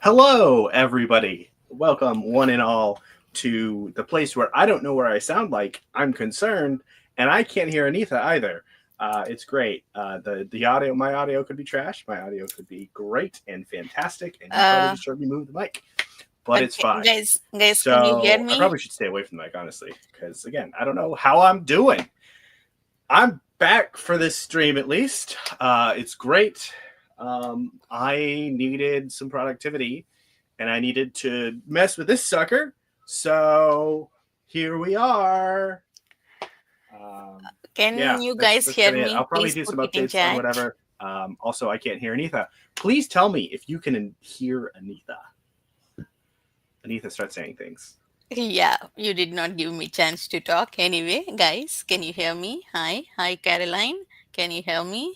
Hello, everybody. Welcome, one and all, to the place where I don't know where I sound like. I'm concerned, and I can't hear Anita either. It's great. The audio, my audio could be trash. My audio could be great and fantastic, and you probably Uh, just heard me move the mic, but it's okay, fine. guys, can you hear So I me? probably should stay away from the mic, honestly, because again, I don't know how I'm doing. I'm back for this stream at least. It's great. I needed some productivity and I needed to mess with this sucker. So here we are. Yeah, Can you that's guys that's hear kind of it. I'll me? probably Please do put some it in updates on chat. whatever. Also, I can't hear Anita. Please tell me if you can hear Anita. Anita, start saying things. Yeah, you did not give me chance to talk. Anyway, guys, can you hear me? Hi, Caroline. Can you hear me?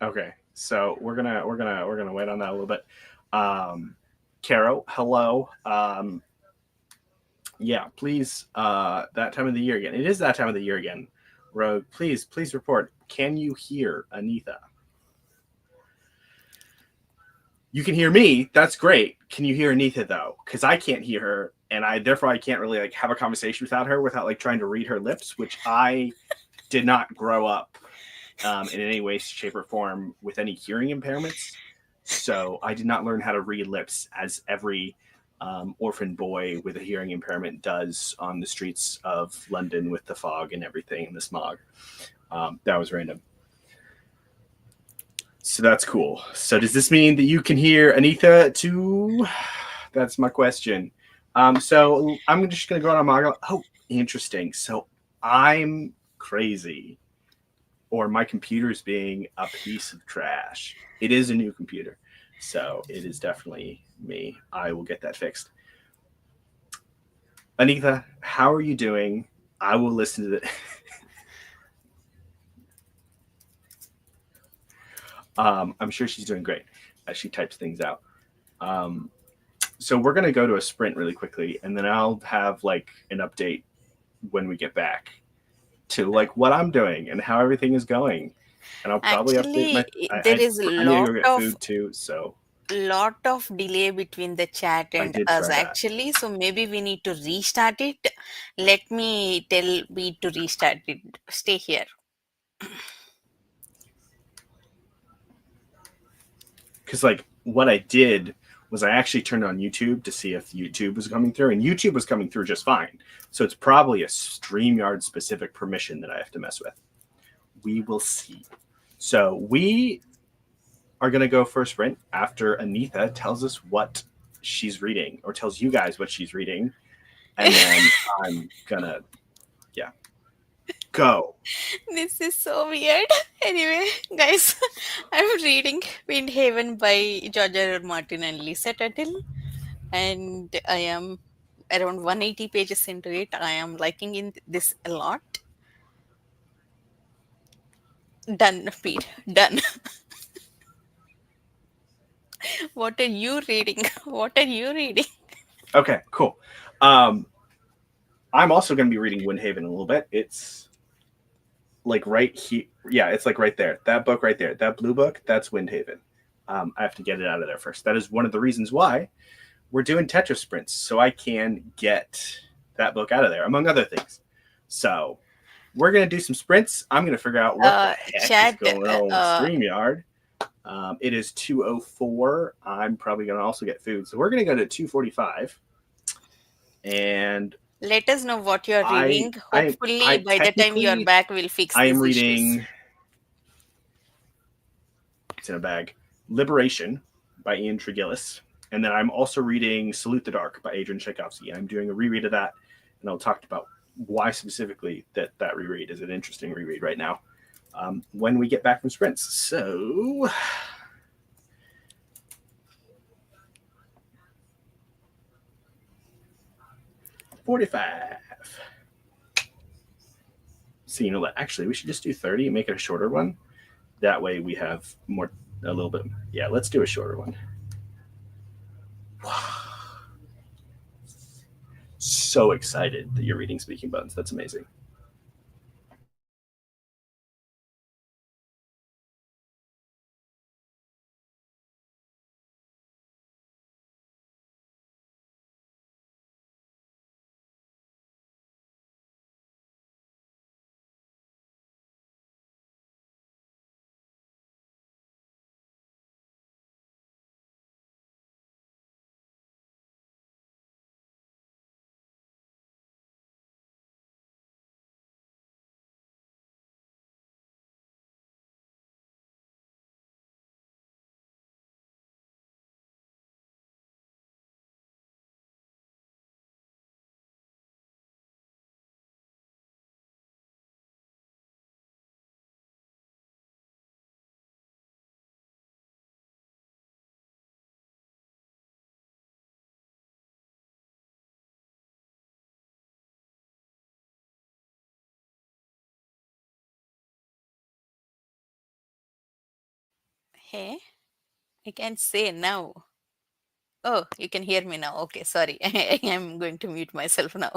Okay, so we're gonna wait on that a little bit. Caro, hello. Yeah, please. That time of the year again. It is that time of the year again. Rogue, please report. Can you hear Anita? You can hear me. That's great. Can you hear Anita though? Because I can't hear her, and I can't really like have a conversation without her without like trying to read her lips, which I did not grow up in any way, shape, or form with any hearing impairments. So I did not learn how to read lips as every orphan boy with a hearing impairment does on the streets of London with the fog and everything and the smog. That was random. So that's cool. So does this mean that you can hear Anita too? That's my question. So I'm just gonna go on a monologue. Oh, interesting. So I'm crazy, or my computer's being a piece of trash. It is a new computer, so it is definitely me. I will get that fixed. Anita, how are you doing? I will listen to the. I'm sure she's doing great as she types things out. Um, so we're gonna go to a sprint really quickly, and then I'll have like an update when we get back to like what I'm doing and how everything is going. And I'll probably update my. There is a I need to go get food too, so lot of delay between the chat I and did us try that. actually. So maybe we need to restart it. Let me tell me to restart it. Stay here. Because like what I did was I actually turned on YouTube to see if YouTube was coming through, and YouTube was coming through just fine. So it's probably a StreamYard specific permission that I have to mess with. We will see. So we are going to go for a sprint after Anita tells us what she's reading, or tells you guys what she's reading, and then I'm gonna, yeah, go. This is so weird. Anyway, guys, I'm reading Windhaven by George R. R. Martin and Lisa Tuttle, and I am around 180 pages into it. I am liking this a lot. Done, Pete. Done. What are you reading? What are you reading? Okay, cool. Um, I'm also going to be reading Windhaven in a little bit. It's like right here. Yeah, it's like right there. That book right there. That blue book, that's Windhaven. I have to get it out of there first. That is one of the reasons why we're doing Tetris sprints, so I can get that book out of there, among other things. So we're going to do some sprints. I'm going to figure out what the heck is Chat. going on with StreamYard. It is 2:04. I'm probably going to also get food. So we're going to go to 2:45. And Let us know what you are I reading. I Hopefully, I by the time you are technically back, we'll fix I am these issues. reading, it's in a bag, Liberation by Ian Tregillis. And then I'm also reading Salute the Dark by Adrian Tchaikovsky. I'm doing a reread of that, and I'll talk about why specifically that reread is an interesting reread right now when we get back from sprints. So 45. So you know what? Actually, we should just do 30 and make it a shorter one. That way we have more, a little bit. Yeah, let's do a shorter one. So excited that you're reading Speaking Bones. That's amazing. Hey, I can say now. Oh, you can hear me now. Okay, sorry. I am going to mute myself now.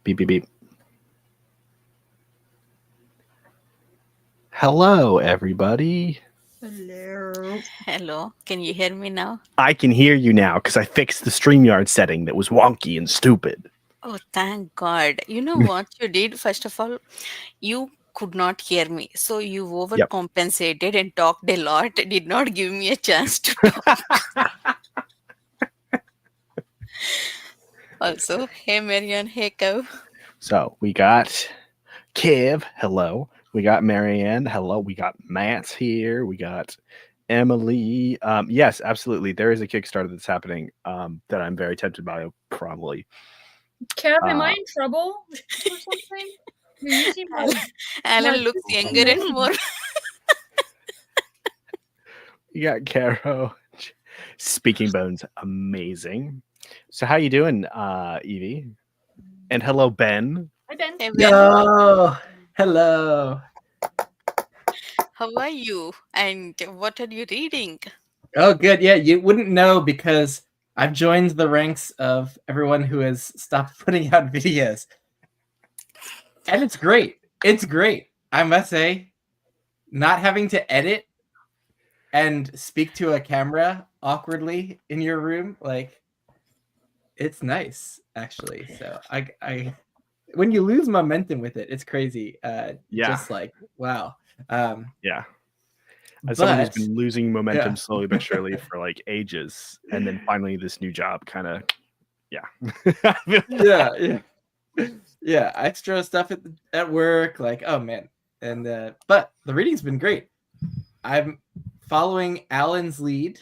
Beep, beep, beep. Hello, everybody. Hello. Hello, can you hear me now? I can hear you now because I fixed the StreamYard setting that was wonky and stupid. Oh, thank God. You know what you did? First of all, you could not hear me. So you Yep. overcompensated and talked a lot, did not give me a chance to talk. Also, hey Marianne, hey Cow. So we got Kev. Hello. We got Marianne. Hello. We got Matt here. We got Emily. Yes, absolutely. There is a Kickstarter that's happening that I'm very tempted by. Probably. Kev, am I in trouble or something? You seem like Alan like looks younger and more. You got Caro. Speaking Bones, amazing. So how you doing, Evie? And hello, Ben. Hi, Ben. Hey Ben, Yo, hello. how are you? And what are you reading? Oh, good. Yeah, you wouldn't know because I've joined the ranks of everyone who has stopped putting out videos. And it's great. It's great. I must say, not having to edit and speak to a camera awkwardly in your room, like, it's nice, actually. So I when you lose momentum with it, it's crazy. Yeah. Just like, wow. Yeah. As someone who's But been losing momentum yeah. slowly but surely for like ages, and then finally this new job kind of, yeah. yeah, extra stuff at work, like, oh man. And but the reading's been great. I'm following Alan's lead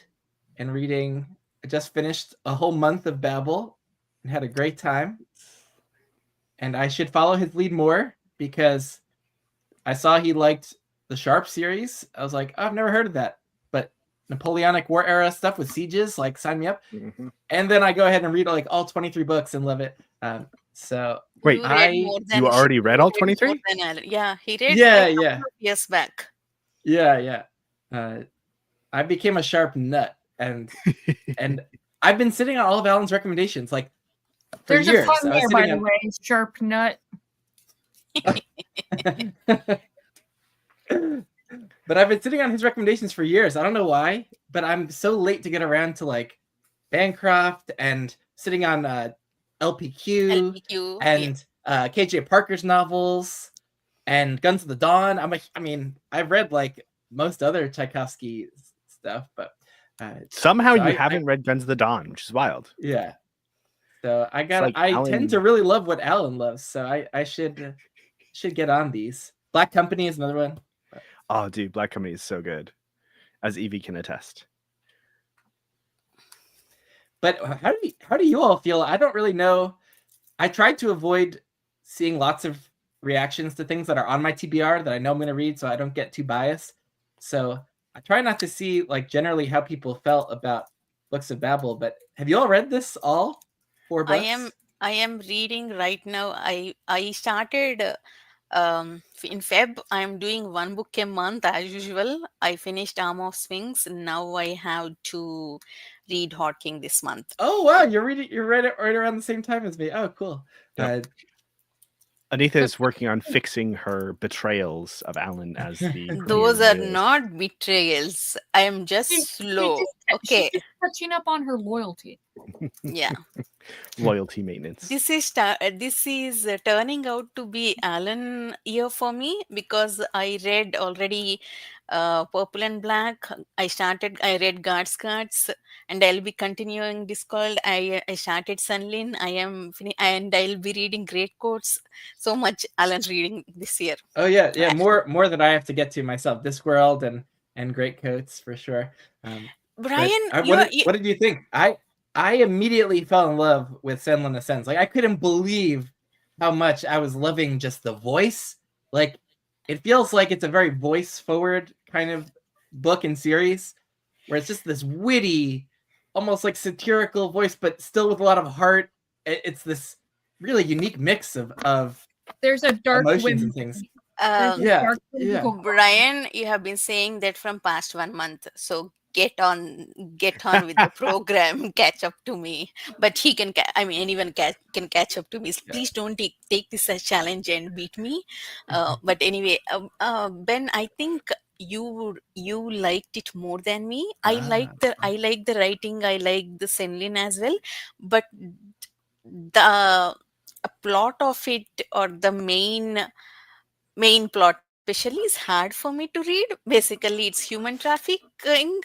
and reading. I just finished a whole month of Babel and had a great time. And I should follow his lead more because I saw he liked the Sharp series. I was like, oh, I've never heard of that. But Napoleonic War era stuff with sieges, like, sign me up. Mm-hmm. And then I go ahead and read like all 23 books and love it. So Wait, You read more you already read all you read 23? more than Alan. Yeah, he read Yeah, like a yeah. couple of years back. Yeah. I became a Sharp nut, and I've been sitting on all of Alan's recommendations like for There's years. a pun I was there, by sitting the way. Sharp nut. But I've been sitting on his recommendations for years. I don't know why, but I'm so late to get around to like Bancroft and sitting on LPQ LPQ. and KJ Parker's novels and Guns of the Dawn. I mean, I've read like most other Tchaikovsky stuff, but Somehow so you haven't read Guns of the Dawn, which is wild. Yeah. So I got. like I Alan- tend to really love what Alan loves, so I should get on these. Black Company is another one. Oh, dude, Black Company is so good, as Evie can attest. But how do you all feel? I don't really know. I tried to avoid seeing lots of reactions to things that are on my TBR that I know I'm going to read, so I don't get too biased. So I try not to see like generally how people felt about Books of Babel. But have you all read this all 4 books? I am reading right now. I started in Feb. I am doing one book a month as usual. I finished Arm of Sphinx. Now I have to read Hot King this month. Oh wow, you read it right around the same time as me. Oh cool. Yep. Anita is working on fixing her betrayals of Alan as the Those premier are loyalist. not betrayals. I am just slow. Okay. She's just catching up on her loyalty. Yeah. Loyalty maintenance. This is turning out to be Alan year for me because I read already Purple and Black. I read Guards Cards, and I'll be continuing Discord. I started Sunlin. And I'll be reading Great Quotes. So much Alan reading this year. Oh yeah, more than I have to get to myself. Discworld and Great Coats for sure. Brian, what did you think? I immediately fell in love with Senlin Ascends. Like I couldn't believe how much I was loving just the voice. Like it feels like it's a very voice forward kind of book and series where it's just this witty, almost like satirical voice, but still with a lot of heart. It's this really unique mix of There's a dark emotions and things. Um, Yeah. Brian, you have been saying that from past 1 month. So get on with the program, catch up to me. But he can anyone can catch up to me. Please don't take this as challenge and beat me. But anyway, Ben, I think you liked it more than me. I like the writing, I like the Senlin as well, but the plot of it, or the main plot especially, is hard for me to read. Basically, it's human trafficking,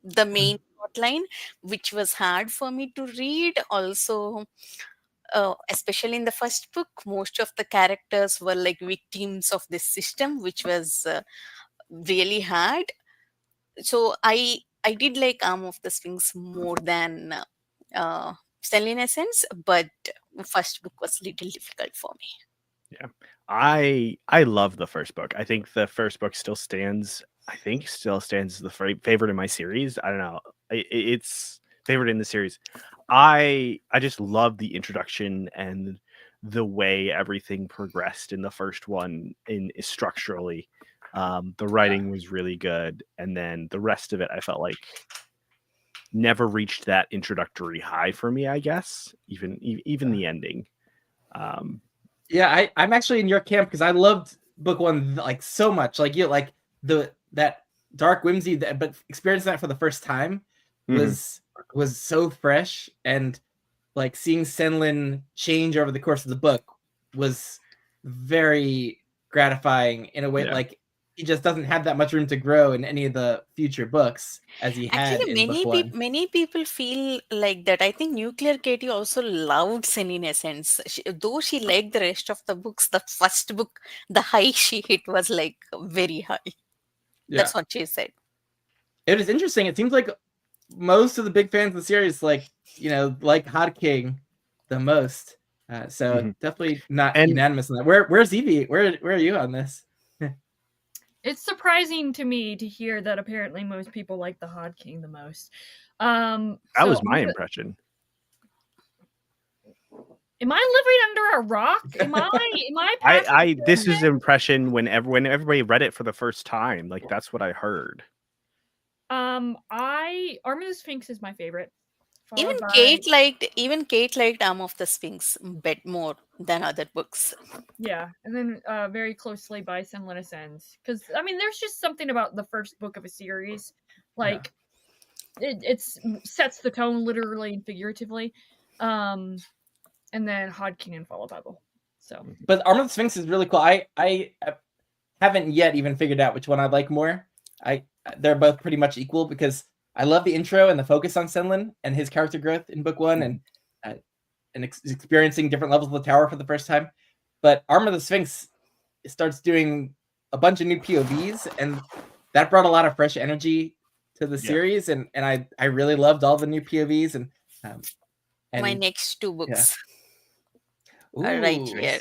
the main plot line, which was hard for me to read. Also, especially in the first book, most of the characters were like victims of this system, which was really hard. So I did like Arm of the Sphinx more than Stellan Essence, but first book was little difficult for me. Yeah, I love the first book. I think the first book still stands. I think still stands as the favorite in my series. I don't know. It's favorite in the series. I just love the introduction and the way everything progressed in the first one structurally. The writing was really good, and then the rest of it I felt like never reached that introductory high for me, I guess. Even the ending. Yeah, I'm actually in your camp because I loved book one like so much. Like you like that dark whimsy, but experiencing that for the first time was so fresh, and like seeing Senlin change over the course of the book was very gratifying in a way. Yeah. Like he just doesn't have that much room to grow in any of the future books as he had Actually, in book one. many people feel like that. I think Nuclear Katie also loved Selene Essence. Though she liked the rest of the books, the first book, the high she hit was like very high. Yeah. That's what she said. It was interesting. It seems like most of the big fans of the series, like Hot King the most. So definitely not unanimous on that. Where's Evie? Where are you on this? It's surprising to me to hear that apparently most people like the Hod King the most. That was my impression. Am I living under a rock? Am I this is impression when everybody read it for the first time. Like that's what I heard. Arm of the Sphinx is my favorite. Even Kate liked Arm of the Sphinx a bit more than other books. Yeah, and then very closely by Senlin Ascends. Because, I mean, there's just something about the first book of a series. Like, it sets the tone literally and figuratively. And then Hod King and Fall of Babel. So. But Arm of the Sphinx is really cool. I haven't yet even figured out which one I like more. They're both pretty much equal because I love the intro and the focus on Senlin and his character growth in book one and experiencing different levels of the tower for the first time. But Arm of the Sphinx starts doing a bunch of new POVs, and that brought a lot of fresh energy to the series. And I really loved all the new POVs. And my next two books are right here.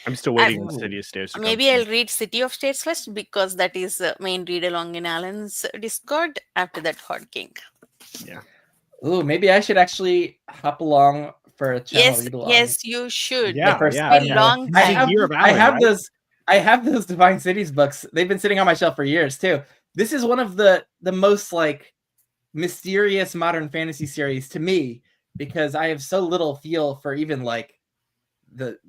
I'm still waiting on City of Stairs. Maybe I'll read City of States first because that is main read along in Alan's Discord. After that, Hod King. Yeah. Ooh, maybe I should actually hop along for a channel read along. Yes, you should. Yeah, long time. I have those Divine Cities books. They've been sitting on my shelf for years too. This is one of the most like mysterious modern fantasy series to me because I have so little feel for even like the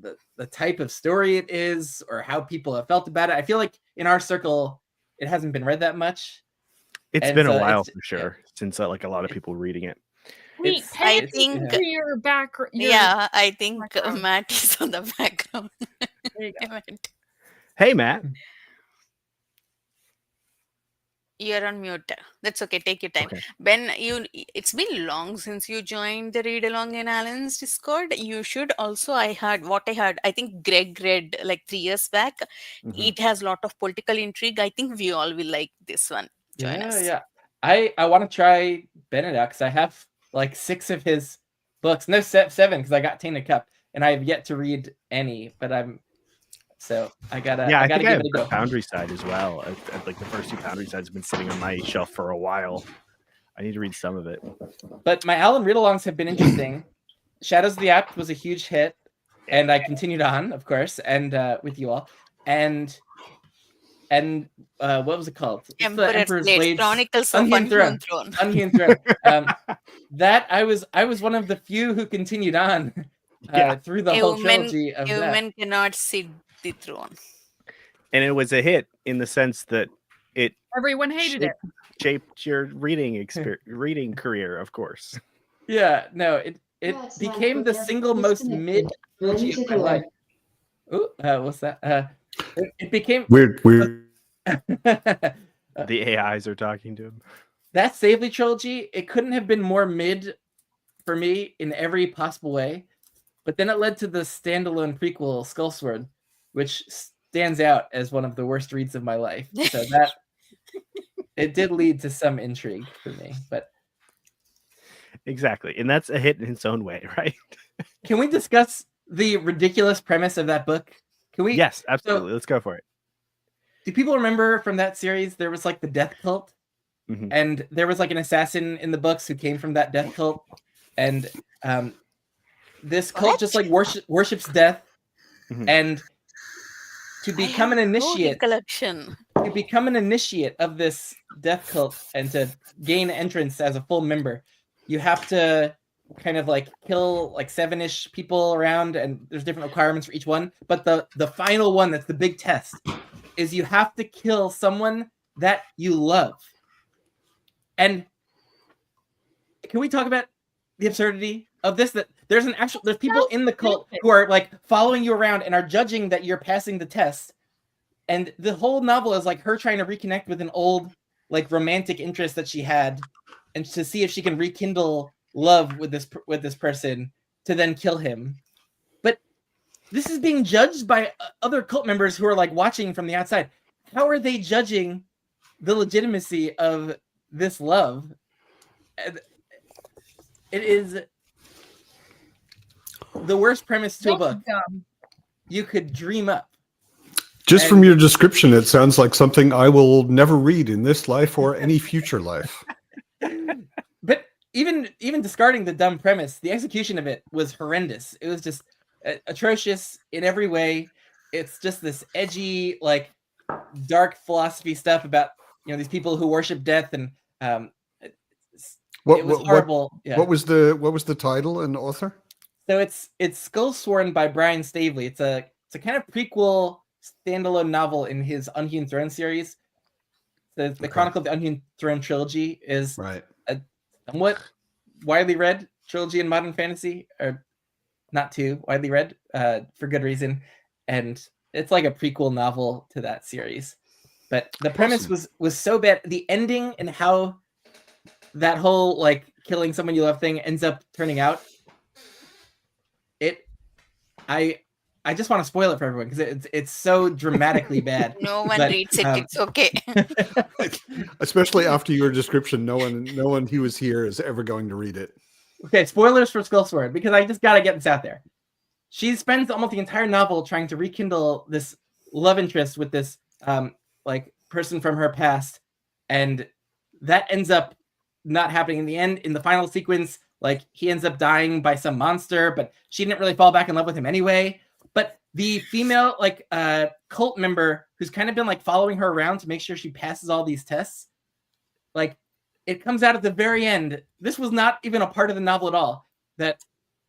type of story it is or how people have felt about it. I feel like in our circle it hasn't been read that much. It's been a while for sure since like a lot of people reading it. Wait, I think your background. I think Matt is on the background. There you go. Hey, Matt. You're on mute. That's okay. Take your time. Okay. Ben, it's been long since you joined the Read Along in Alan's Discord. You should also, I think Greg read like 3 years back. It has a lot of political intrigue. I think we all will like this one. Join us. Yeah. I want to try Benedict because I have like 6 of his books. No, 7 because I got Tainted Cup and I have yet to read any, but I gotta I think I have give it a go. Foundry Side as well. Like the first 2 Foundry Sides have been sitting on my shelf for a while. I need to read some of it. But my Alan read-alongs have been interesting. Shadows of the Apt was a huge hit, and I continued on, of course, and with you all. And and what was it called? It's the Emperor's Emperor's Blade, Blades, Chronicles of Unhewn Unhewn Throne. Throne. Unhewn Throne. That I was one of the few who continued on through the A whole woman, trilogy of a that. woman cannot sit the throne. And it was a hit in the sense that it Everyone hated it. shaped your reading career, of course. Yeah, no, it That's became like the we're single most disconnected. mid trilogy Let me of take my a look. life. Ooh, what's that? It became Weird. The AIs are talking to him. that Savely trilogy. It couldn't have been more mid for me in every possible way. But then it led to the standalone prequel Skullsword, which stands out as one of the worst reads of my life. So that it did lead to some intrigue for me. But Exactly. And that's a hit in its own way, right? can we discuss the ridiculous premise of that book? Can we? Yes, absolutely. Let's go for it. Do people remember from that series there was like the death cult? Mhm. And there was like an assassin in the books who came from that death cult, and this cult just like worships death, Mhm. and to become an initiate, Recollection. to become an initiate of this death cult and to gain entrance as a full member, you have to kind of like kill like 7-ish people around, and there's different requirements for each one. But the final one, that's the big test, is you have to kill someone that you love. And can we talk about the absurdity of this? That there's people in the cult who are like following you around and are judging that you're passing the test. And the whole novel is like her trying to reconnect with an old like romantic interest that she had, and to see if she can rekindle love with this person to then kill him. But this is being judged by other cult members who are like watching from the outside. How are they judging the legitimacy of this love? It is the worst premise to a book you could dream up. Just from your description, it sounds like something I will never read in this life or any future life. But even discarding the dumb premise, the execution of it was horrendous. It was just atrocious in every way. It's just this edgy, like dark philosophy stuff about these people who worship death, and it was horrible. What was the title and author? So it's Skullsworn by Brian Staveley. It's a kind of prequel standalone novel in his Unhewn Throne series. The Chronicle of the Unhewn Throne trilogy is right. A somewhat widely read trilogy in modern fantasy, or not too widely read for good reason, and it's like a prequel novel to that series. But the premise was so bad. The ending and how that whole like killing someone you love thing ends up turning out, I just want to spoil it for everyone because it's so dramatically bad. No one reads it. It's okay. Especially after your description, no one who was here is ever going to read it. Okay, spoilers for Skullsword, because I just gotta get this out there. She spends almost the entire novel trying to rekindle this love interest with this like person from her past, and that ends up not happening in the end. In the final sequence, like he ends up dying by some monster, but she didn't really fall back in love with him anyway. But the female like cult member who's kind of been like following her around to make sure she passes all these tests, like it comes out at the very end. This was not even a part of the novel at all, that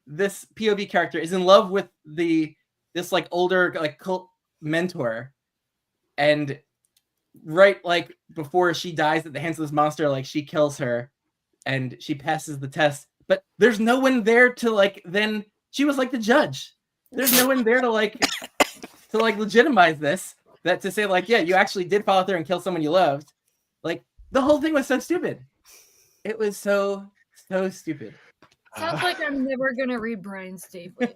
this POV character is in love with this like older like cult mentor, and right like before she dies at the hands of this monster, like she kills her and she passes the test, but there's no one there to like, then she was like the judge. There's no one there to like legitimize this, that to say like, yeah, you actually did follow through and kill someone you loved. Like the whole thing was so stupid. It was so stupid. Sounds like I'm never gonna read Brian Staveley.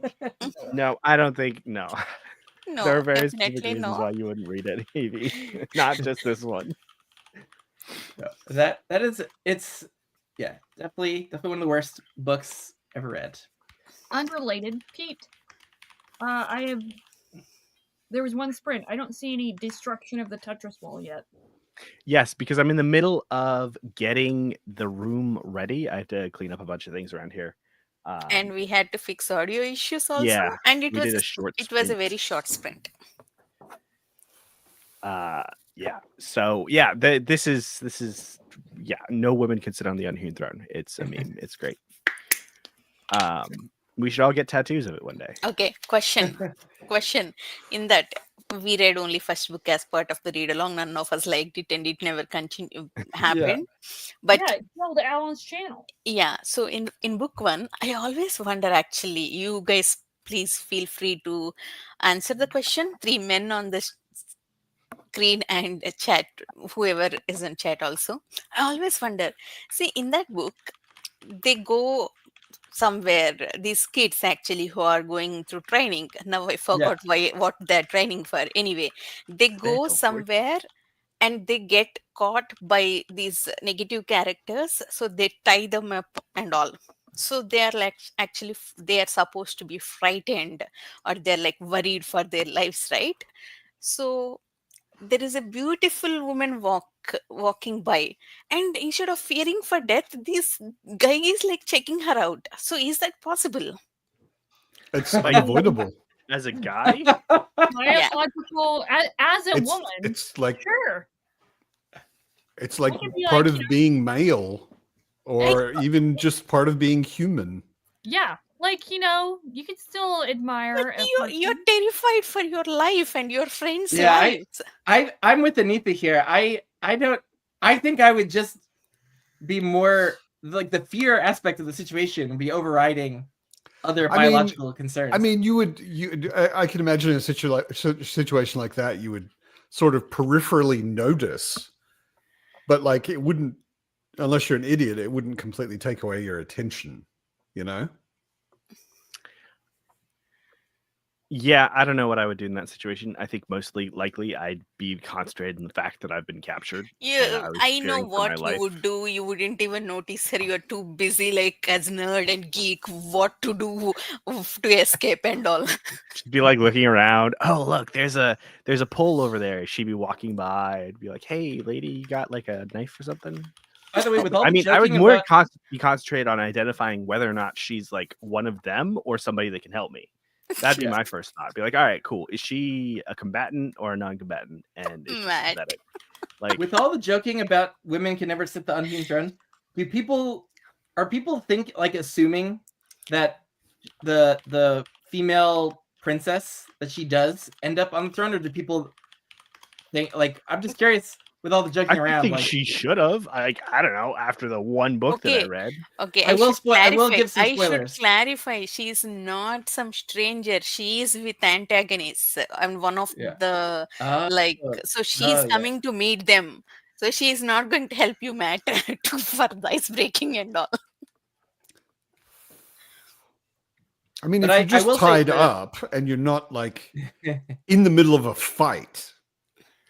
No, I don't think no. No, There are very specific definitely reasons no. why you wouldn't read it, Evie. Not just this one. No, that is, it's definitely one of the worst books ever read. Unrelated, Pete. There was one sprint. I don't see any destruction of the Tetris wall yet. Yes, because I'm in the middle of getting the room ready. I have to clean up a bunch of things around here. And we had to fix audio issues also. Yeah, and it we was did a short it was a sprint. very short sprint. Yeah. So this is no women can sit on the unhewn throne. It's a meme. It's great. We should all get tattoos of it one day. Okay, question. In that, we read only first book as part of the read along. None of us liked it, and it never happened. But Yeah, it killed Alan's channel. yeah, so in book one, I always wonder. Actually, you guys, please feel free to answer the question. 3 men on the screen and a chat, whoever is in chat also. I always wonder. See, in that book, they go somewhere, these kids actually who are going through training. Now I forgot what they're training for. Anyway, they go somewhere and they get caught by these negative characters, so they tie them up and all. So they are like, actually they are supposed to be frightened, or they're like worried for their lives, right? So there is a beautiful woman walking by, and instead of fearing for death, this guy is like checking her out. So is that possible? It's unavoidable. As a guy, Biological, as a woman, It's like sure. it's like It could be part like, of you know- being male, or even just part of being human. Yeah, like you can still admire. But a person. you're terrified for your life and your friends' Yeah, lives. I'm with Anita here. I think I would just be more like the fear aspect of the situation would be overriding other biological concerns. I mean, I can imagine a situation like that. You would sort of peripherally notice, but like it wouldn't, unless you're an idiot, it wouldn't completely take away your attention. You know? yeah, I don't know what I would do in that situation. I think mostly likely I'd be concentrated in the fact that I've been captured. Yeah, was I know fearing for my what life. you would do. You wouldn't even notice her. You're too busy, like as nerd and geek, what to do to escape and all. She'd be like looking around. Oh, look, there's a pole over there. She'd be walking by. I'd be like, hey, lady, you got like a knife or something? By the way, with all the I would joking more about- be concentrated on identifying whether or not she's like one of them or somebody that can help me. That'd be Yeah. my first thought. Be like, all right, cool. Is she a combatant or a non-combatant? And is she Matt. sympathetic? Like, with all the joking about women can never sit the unhewn throne, are people assuming that the female princess that she does end up on the throne, or do people think, like, I'm just curious with all the joking I around, think like, she should have. I don't know. After the one book that I Okay. read, Okay, I will clarify. give some I should spoilers. clarify. She's not some stranger. She is with antagonists. I'm one of Yeah. the So she's yeah. coming to meet them. So she's not going to help you, Matt, for the ice breaking and all. I mean, But if I you're just will say tied that- up and you're not like in the middle of a fight.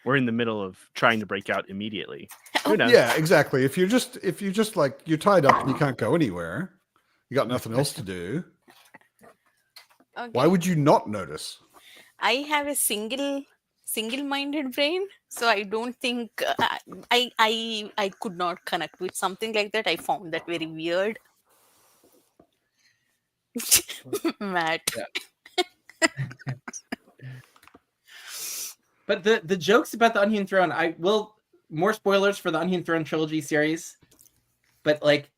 we're in the middle of trying to break out immediately. Who knows? Yeah, exactly. If you're just like you're tied up and you can't go anywhere, you got nothing else to do. Okay. Why would you not notice? I have a single-minded brain, so I don't think I could not connect with something like that. I found that very weird. Matt. But the jokes about the Unhewn Throne, I will more spoilers for the Unhewn Throne trilogy series. But like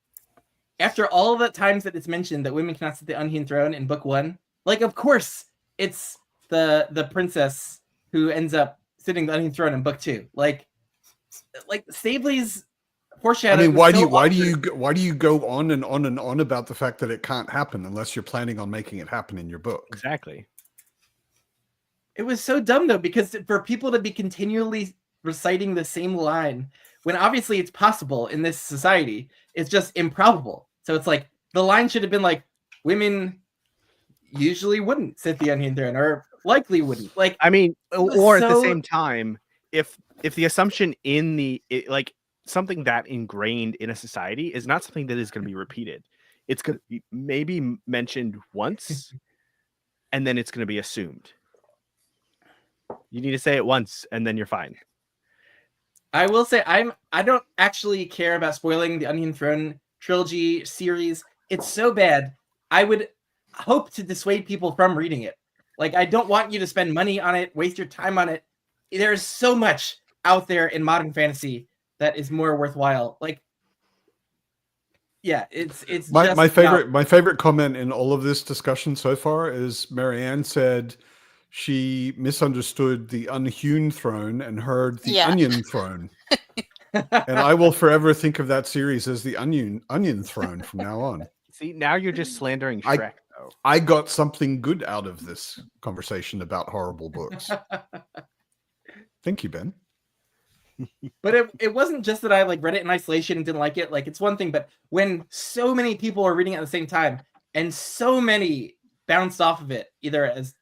after all the times that it's mentioned that women cannot sit the Unhewn Throne in book 1, like of course it's the princess who ends up sitting the Unhewn Throne in book 2. Like Stabley's I foreshadowing. mean, why do you go on and on and on about the fact that it can't happen unless you're planning on making it happen in your book? Exactly. It was so dumb though, because for people to be continually reciting the same line when obviously it's possible in this society, it's just improbable. So it's like the line should have been like, women usually wouldn't sit the Unhewn Throne, or likely wouldn't. Like, I mean, was or at the so- same time, if the assumption in like something that ingrained in a society is not something that is going to be repeated, it's going to be maybe mentioned once, and then it's going to be assumed. You need to say it once, and then you're fine. I will say I don't actually care about spoiling the Unhewn Throne trilogy series. It's so bad. I would hope to dissuade people from reading it. Like, I don't want you to spend money on it, waste your time on it. There's so much out there in modern fantasy that is more worthwhile. Like, yeah, it's My just my favorite comment in all of this discussion so far is Marianne said she misunderstood the unhewn throne and heard the Yeah. onion throne. And I will forever think of that series as the onion throne from now on. See, now you're just slandering I- Shrek, though. I got something good out of this conversation about horrible books. Thank you, Ben. But it wasn't just that I like read it in isolation and didn't like it. Like, it's one thing, but when so many people are reading it at the same time and so many bounced off of it, either as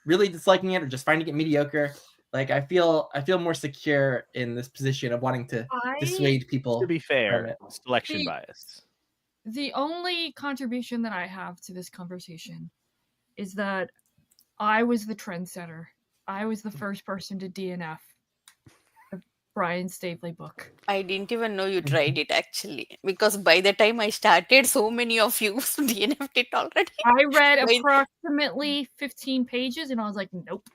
really disliking it or just finding it mediocre, like I feel more secure in this position of wanting to dissuade people. To be from fair, it. selection The- bias. The only contribution that I have to this conversation is that I was the trendsetter. I was the first person to DNF the Brian Staveley book. I didn't even know you tried it actually, because by the time I started, so many of you DNF'd it already. I read Wait. approximately 15 pages and I was like, nope.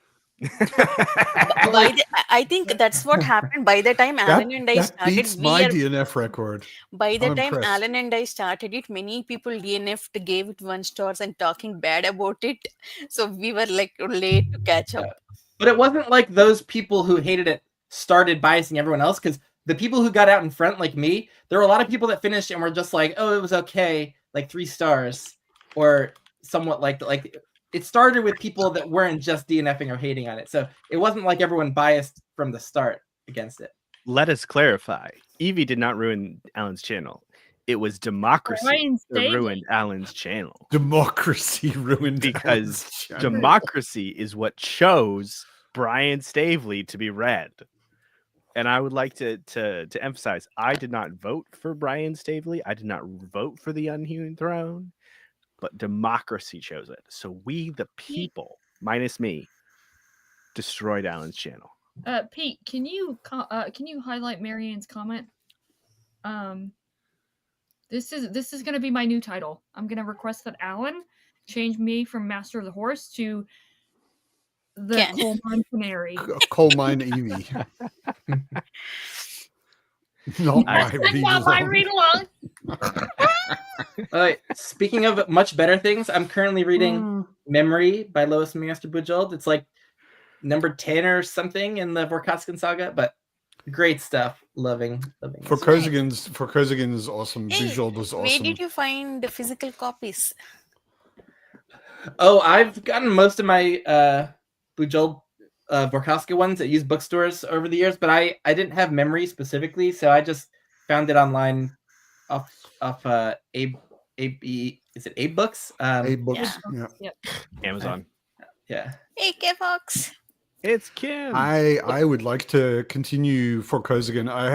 I think that's what happened. By the time Alan and I that started, beats we my are- DNF record. by the I'm time impressed. Alan and I started it, many people DNF'd, gave it 1 stars and talking bad about it. So we were like late to catch up. But it wasn't like those people who hated it started biasing everyone else, because the people who got out in front, like me, there were a lot of people that finished and were just like, oh, it was okay, like 3 stars, or somewhat like it started with people that weren't just DNFing or hating on it. So it wasn't like everyone biased from the start against it. Let us clarify. Evie did not ruin Alan's channel. It was democracy Brian that Staveley. ruined Alan's channel. Democracy ruined Because Alan's channel. democracy is what chose Brian Staveley to be read. And I would like to emphasize, I did not vote for Brian Staveley. I did not vote for the Unhewn Throne, but democracy chose it. So we, the people, minus me, destroyed Alan's channel. Pete, can you highlight Marianne's comment? This is going to be my new title. I'm going to request that Alan change me from Master of the Horse to the Ken. Coal Mine Canary. Coal mine Evie. Not my read Not my along. read along. Speaking of much better things, I'm currently reading Memory by Lois Master Bujold. It's like number 10 or something in the Vorkaskin saga, but great stuff. Loving For it. Kozigin's awesome. Hey, Bujold was Where awesome. did you find the physical copies? Oh, I've gotten most of my Bujold Vorkaskin ones at used bookstores over the years, but I didn't have Memory specifically, so I just found it online off Abe is it Abe Books? Abe books. Yeah. Amazon. Yeah. Hey, K-Fox. It's Kim. I would like to continue for Kozigin. I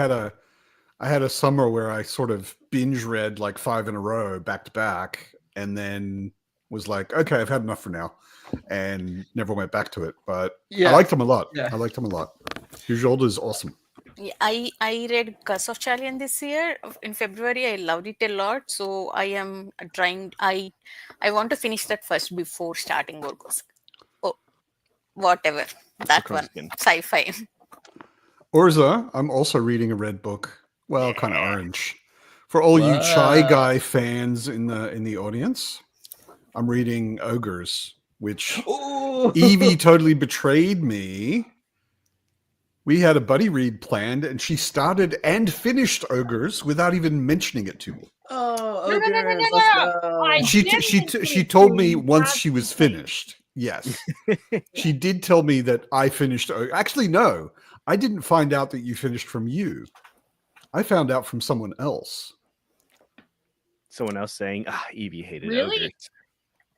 had a summer where I sort of binge read like 5 in a row back to back, and then was like, okay, I've had enough for now, and never went back to it. But I liked him a lot. Yeah. I liked him a lot. Bujold is awesome. Yeah, I read Curse of Chalian this year in February. I loved it a lot, so I am trying. I want to finish that first before starting Gorgos. Oh, whatever that one, Vorkaskin. sci-fi. Urza, I'm also reading a red book. Well, kind of orange. For all you Chai Wow. Guy fans in the audience, I'm reading Ogres, which Ooh. Evie totally betrayed me. We had a buddy read planned, and she started and finished Ogres without even mentioning it to me. Oh, No, no, no, no, ogres, no, let's no. go. I She didn't she mention she it told to me you. once That's she was the thing. finished. Yes, she did tell me that I finished. Actually, no, I didn't find out that you finished from you. I found out from someone else. Someone else saying, Evie hated Really? ogres.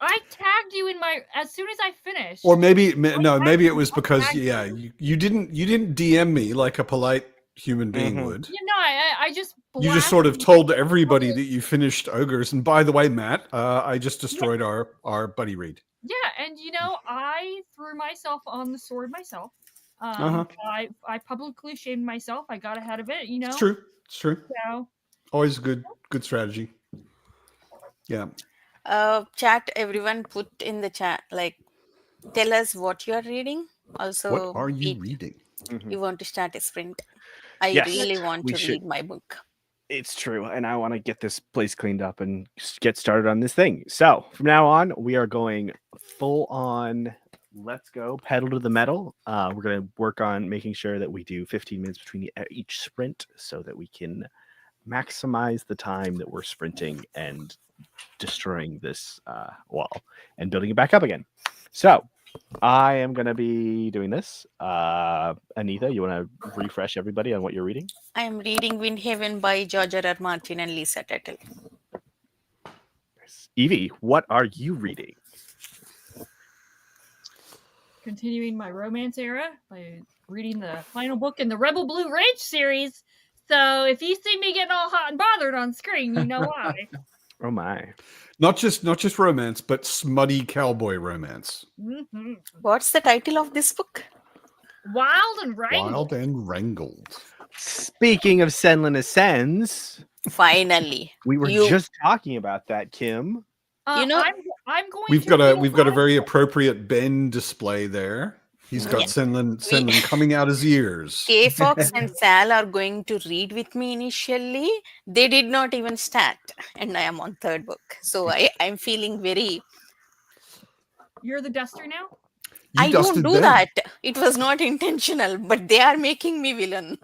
I tagged you in my as soon as I finished. Or maybe no, I maybe it tagged was you. because I tagged you didn't DM me like a polite human being Mhm. would. You know, I just You just sort of blasted told you. everybody that you finished Ogres. And by the way, Matt, I just destroyed our buddy read. Yeah, and you know, I threw myself on the sword myself. Uh-huh. I publicly shamed myself. I got ahead of it. You know, It's true. It's true. so Always good strategy. Yeah. Chat, everyone put in the chat, like, tell us what you are reading. Also, What are you Pete. reading? You want to start a sprint. I Yes, really want we to should. read my book. It's true, and I want to get this place cleaned up and get started on this thing. So from now on, we are going full on. Let's go pedal to the metal. We're going to work on making sure that we do 15 minutes between each sprint, so that we can maximize the time that we're sprinting and destroying this wall and building it back up again. So I am going to be doing this. Anita, you want to refresh everybody on what you're reading? I am reading Windhaven by George R. R. Martin and Lisa Tuttle. Evie, what are you reading? Continuing my romance era by reading the final book in the Rebel Blue Rage series. So if you see me getting all hot and bothered on screen, you know why. Oh my. Not just romance, but smutty cowboy romance. Mhm. What's the title of this book? Wild and Wrangled. Wild and wrangled. Speaking of Senlin Ascends, Finally. we were You- just talking about that, Kim. You know- I'm going. We've to got a read we've got a lot very of- appropriate Ben display there. He's got Yeah. Senlin coming out his ears. K Fox and Sal are going to read with me initially. They did not even start, and I am on third book. So I'm feeling very. You're the duster now. You I don't dusted do Ben. that. It was not intentional, but they are making me villain.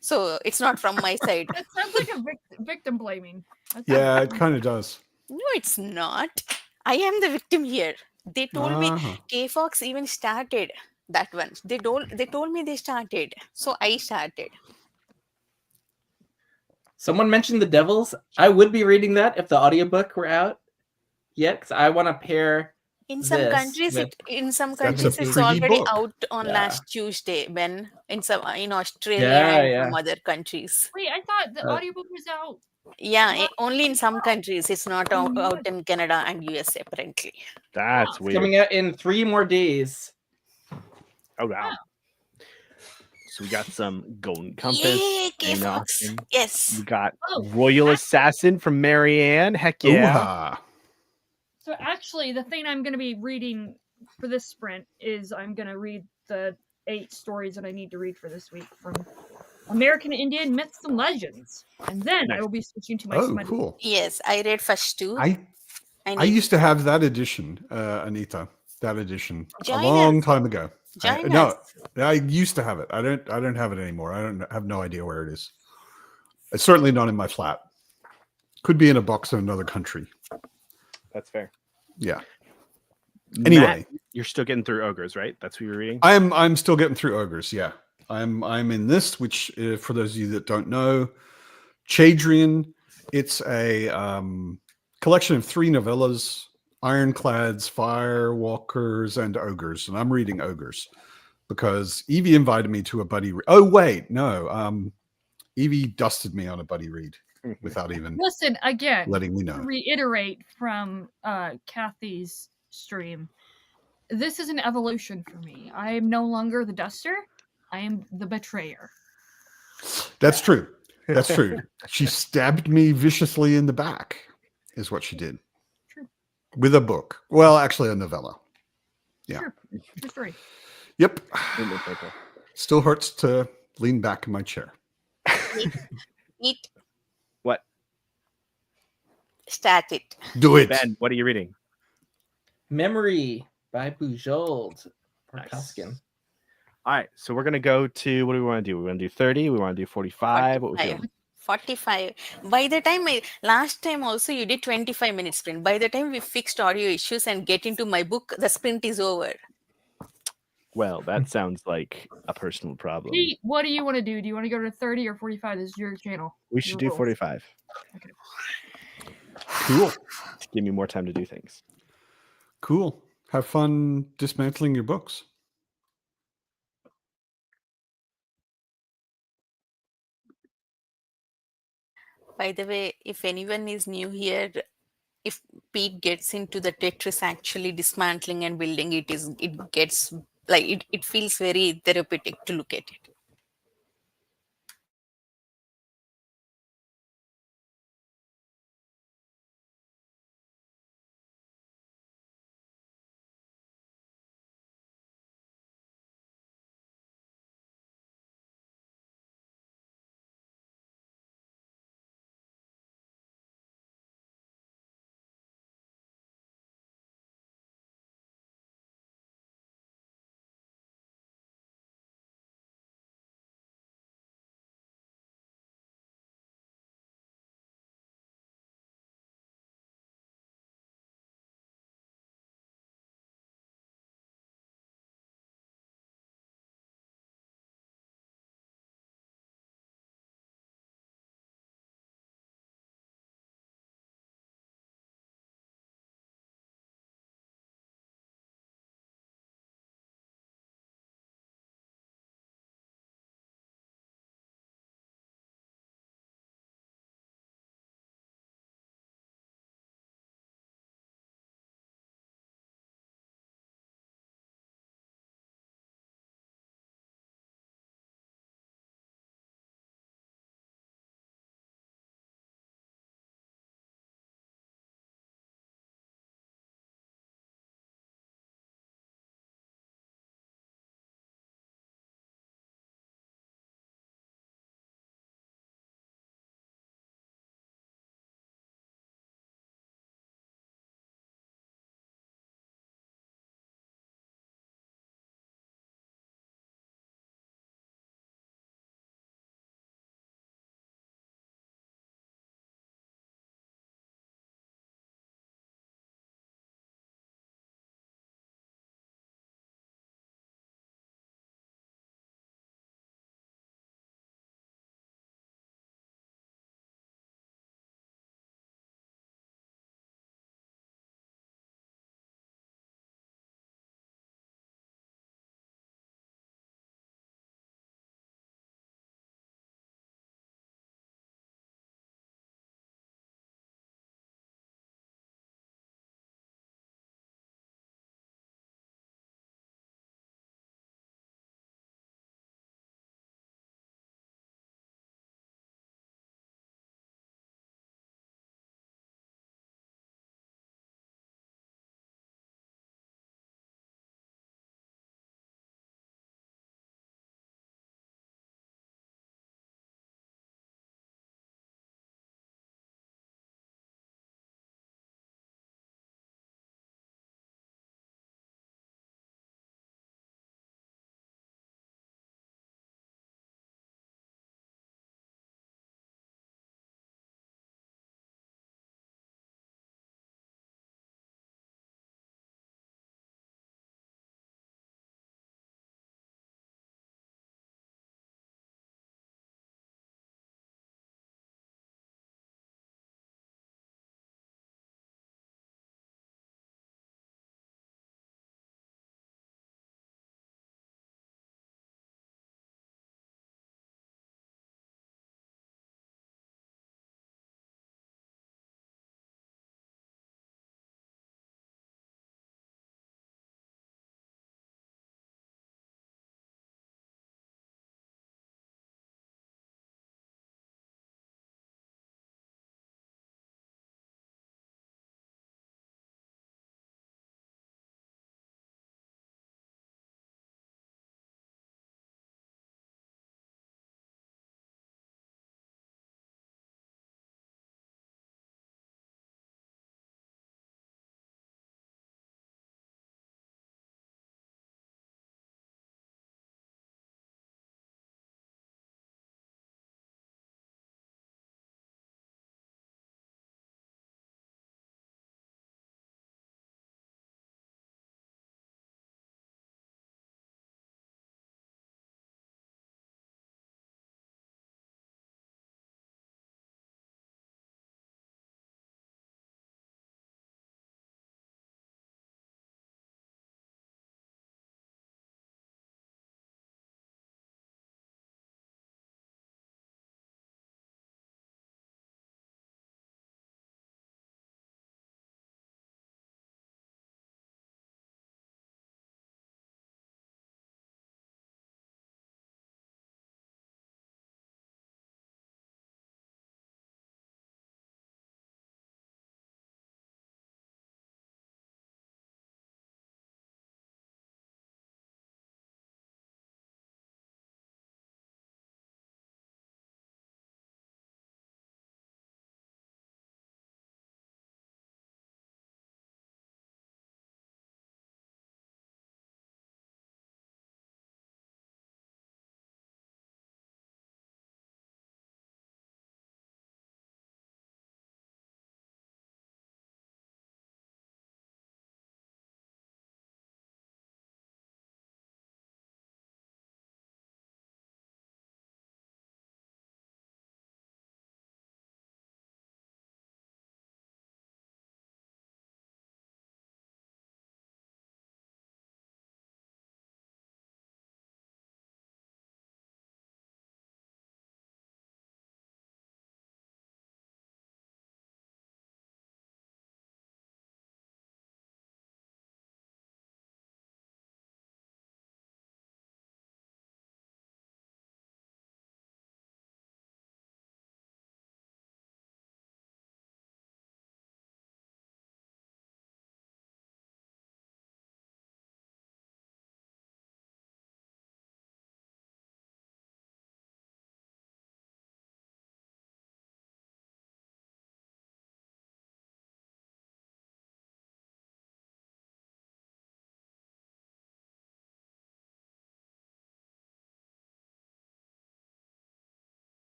So it's not from my side. That sounds like a victim blaming. That sounds Yeah, like- it kind of does. No, it's not. I am the victim here. They told me Uh-huh. K Fox even started that one. They told me they started. So I started. Someone mentioned The Devils. I would be reading that if the audiobook were out yet, because I want to pair In some this countries, with- That's a it's pretty already book. out on Yeah. last Tuesday. Ben, in Australia Yeah, and yeah. some other countries. Wait, I thought the Uh, audiobook was out. Yeah, What? only in some countries. It's not out, Mhm. out in Canada and US apparently. That's It's weird. coming out in 3 more days. Oh wow. Oh. So we got some Golden Compass. Yay, K Jane Fox. Austen. Yes. We got Oh, Royal Assassin from Marianne. Heck yeah. Ooh-ha. So actually, the thing I'm going to be reading for this sprint is I'm going to read the 8 stories that I need to read for this week from American Indian Myths and Legends, and then I Nice. will be switching to my Oh, smutty. cool. Yes, I read first two. I need used to have that edition, Anita. That edition Join a long us. time ago. Join no, us. I used to have it. I don't have it anymore. I have no idea where it is. It's certainly not in my flat. Could be in a box in another country. That's fair. Yeah. Matt, Anyway, you're still getting through Ogres, right? That's what you're reading? I'm still getting through Ogres. Yeah, I'm in this, which for those of you that don't know, Chadrian. It's a collection of 3 novellas: Ironclads, Firewalkers, and Ogres. And I'm reading Ogres because Evie invited me to a buddy. Oh wait, no. Evie dusted me on a buddy read without even Listen again. letting me To know. reiterate from Kathy's stream, this is an evolution for me. I am no longer the duster. I am the betrayer. That's true. That's true. She stabbed me viciously in the back, is what she did. True. With a book. Well, actually, a novella. Yeah. Sure. True story. Yep. In the paper. Still hurts to lean back in my chair. Eat. What? Start it. Do it. Ben, what are you reading? Memory by Bujold. Nice. Tuscan. All right, so we're gonna go to what do we want to do? We want to do 30. We want to do 45. What we 45. doing? 45. By the time last time also you did 25 minutes sprint. By the time we fixed audio issues and get into my book, the sprint is over. Well, that sounds like a personal problem. Pete, what do you want to do? Do you want to go to 30 or 45? This is your channel. We should do Your rules. 45. Okay. Cool. To give me more time to do things. Cool. Have fun dismantling your books. By the way, if anyone is new here, if Pete gets into the Tetris actually dismantling and building, it gets like it feels very therapeutic to look at it.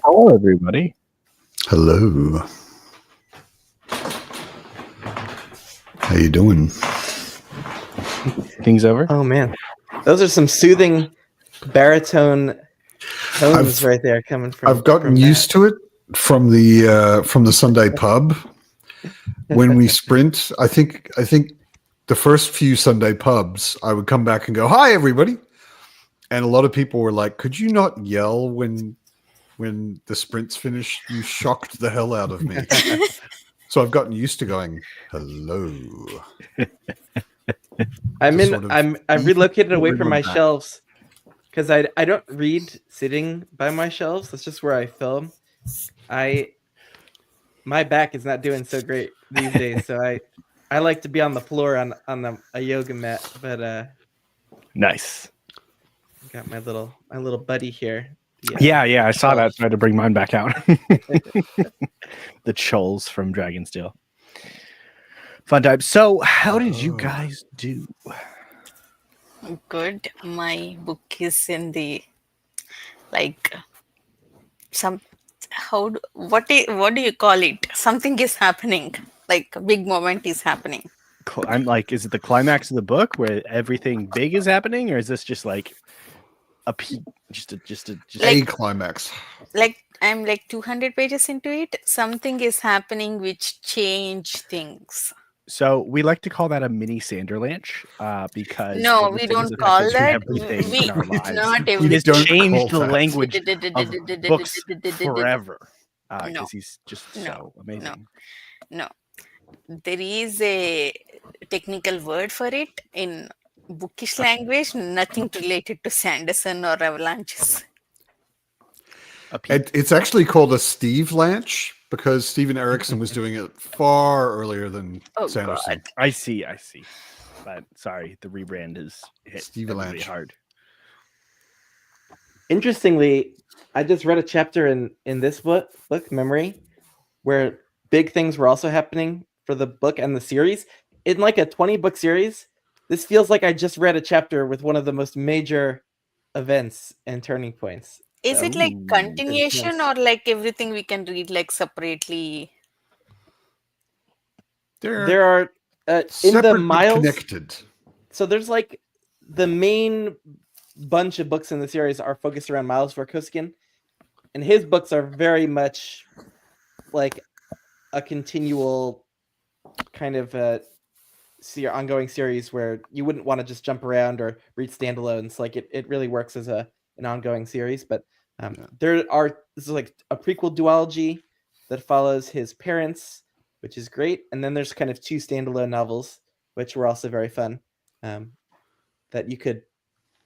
Hello, everybody. Hello. How you doing? Things over? Oh man, those are some soothing baritone tones I've- right there coming from. I've gotten from used to it from the Sunday pub when we sprint. I think the first few Sunday pubs, I would come back and go, "Hi, everybody," and a lot of people were like, "Could you not yell when the sprint's finished? You shocked the hell out of me." So I've gotten used to going, "Hello." I'm to in. sort of I've relocated away from everyone my back. shelves because I don't read sitting by my shelves. That's just where I film. My back is not doing so great these days, so I like to be on the floor on a yoga mat. But Nice. got my little buddy here. Yeah, I saw that. Chols. Tried to bring mine back out. The Chols from Dragonsteel. Fun time. So, how did you guys do? Good. My book is in the like some what do you call it? Something is happening. Like a big moment is happening. I'm like, is it the climax of the book where everything big is happening, or is this just like just a Like- climax. Like I'm like 200 pages into it. Something is happening which change things. So we like to call that a mini Sanderlanche, because No, the we things don't that call happen to that. everything We in our lives. not We every just don't changed call the that. language of books forever No. because he's just No. so amazing. No, there is a technical word for it in bookish language. Nothing related to Sanderson or avalanches. A peak. It's actually called a Steve Lanch because Steven Erickson was doing it far earlier than Oh, Sanderson. God. I see. But sorry, the rebrand is hit Steve everybody Lanch. hard. Interestingly, I just read a chapter in this book, Memory, where big things were also happening for the book and the series. In like a 20-book series, this feels like I just read a chapter with one of the most major events and turning points. Is So it like Ooh. continuation Intense. or like everything we can read like separately? There are in the separate but miles. connected. So there's like the main bunch of books in the series are focused around Miles Vorkosigan, and his books are very much like a continual kind of ongoing series where you wouldn't want to just jump around or read standalones. Like it really works as an ongoing series. But this is like a prequel duology that follows his parents, which is great. And then there's kind of two standalone novels, which were also very fun. That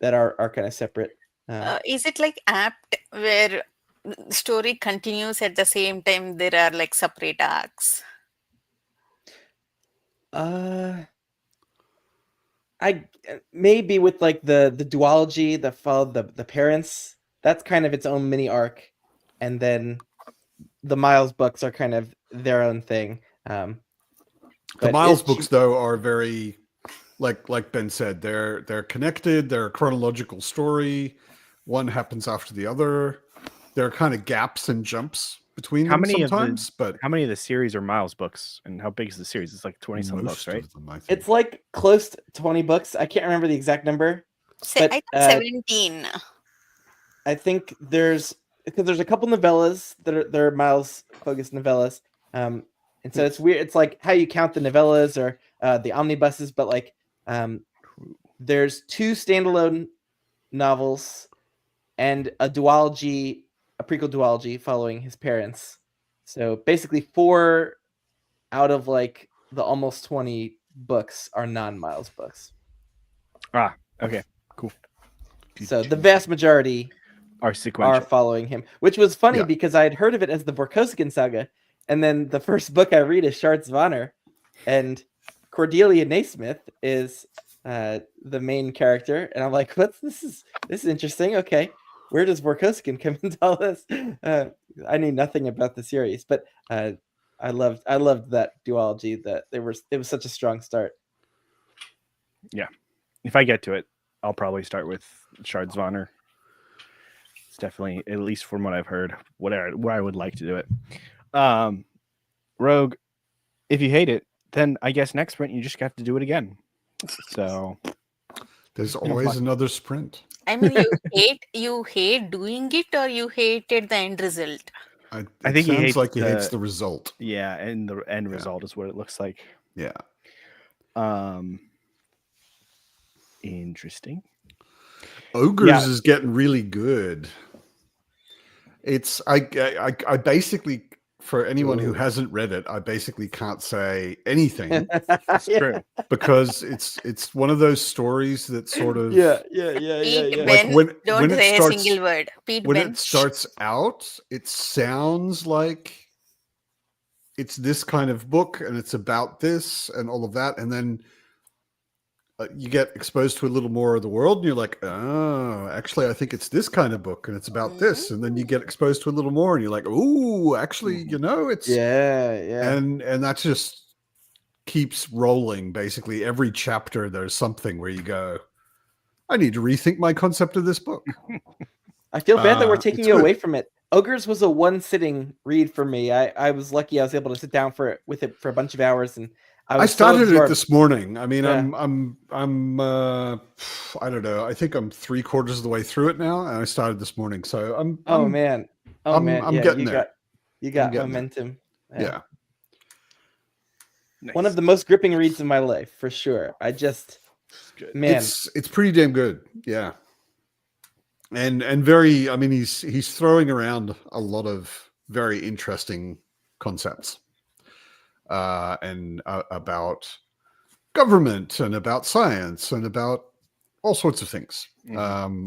are kind of separate. Is it like apt where the story continues at the same time there are like separate arcs? I maybe with like the duology that followed the parents, that's kind of its own mini arc, and then the Miles books are kind of their own thing. The but Miles books, though, are very like Ben said. They're connected. They're a chronological story. One happens after the other. There are kind of gaps and jumps between them sometimes. But how many of the series are Miles books, and how big is the series? It's like 20-some books, right? of them, I think. It's like close to 20 books. I can't remember the exact number. But, I think 17. I think there's a couple novellas that are Miles focused novellas. And so it's weird. It's like how you count the novellas or the omnibuses, but like there's two standalone novels and a prequel duology following his parents. So basically 4 out of like the almost 20 books are non-Miles books. Okay, cool. So the vast majority are sequential. are following him, which was funny Yeah. because I had heard of it as the Vorkosigan saga, and then the first book I read is Shards of Honor, and Cordelia Naismith is the main character, and I'm like, this is interesting. Okay, where does Vorkosigan come into all this? I knew nothing about the series, but I loved that duology. That it was such a strong start. If I get to it, I'll probably start with Shards of Honor. It's definitely, at least from what I've heard, where I would like to do it. Rogue, if you hate it, then I guess next sprint you just got to do it again. So There's always another sprint. I mean, you hate doing it, or you hated the end result. I I think he sounds hates like he hates the- the result. yeah, and the end result is what it looks like. Yeah. Interesting. Ogres is getting really good. It's I basically, for anyone who hasn't read it, I basically can't say anything It's true. because it's one of those stories that sort of Pete Like Ben, when don't it say starts- a single word. Pete when Ben. it starts out, it sounds like it's this kind of book and it's about this and all of that, and then you get exposed to a little more of the world and you're like, oh, actually I think it's this kind of book and it's about this, and then you get exposed to a little more and you're like, oh, actually, it's and that just keeps rolling. Basically every chapter there's something where you go, I need to rethink my concept of this book. I feel bad that we're taking it's you good. away from it. Ogres was a one-sitting read for me. I was lucky I was able to sit down with it for a bunch of hours, and I started it absorbed. this morning. I mean, Yeah. I'm I don't know. I think I'm 3/4 of the way through it now, and I started this morning. So I'm Oh man. I'm Yeah, getting you there. You got getting there. momentum. Yeah. Nice. One of the most gripping reads of my life, for sure. Good. Man, It's pretty damn good. Yeah. And very, I mean, he's throwing around a lot of very interesting concepts. And about government and about science and about all sorts of things.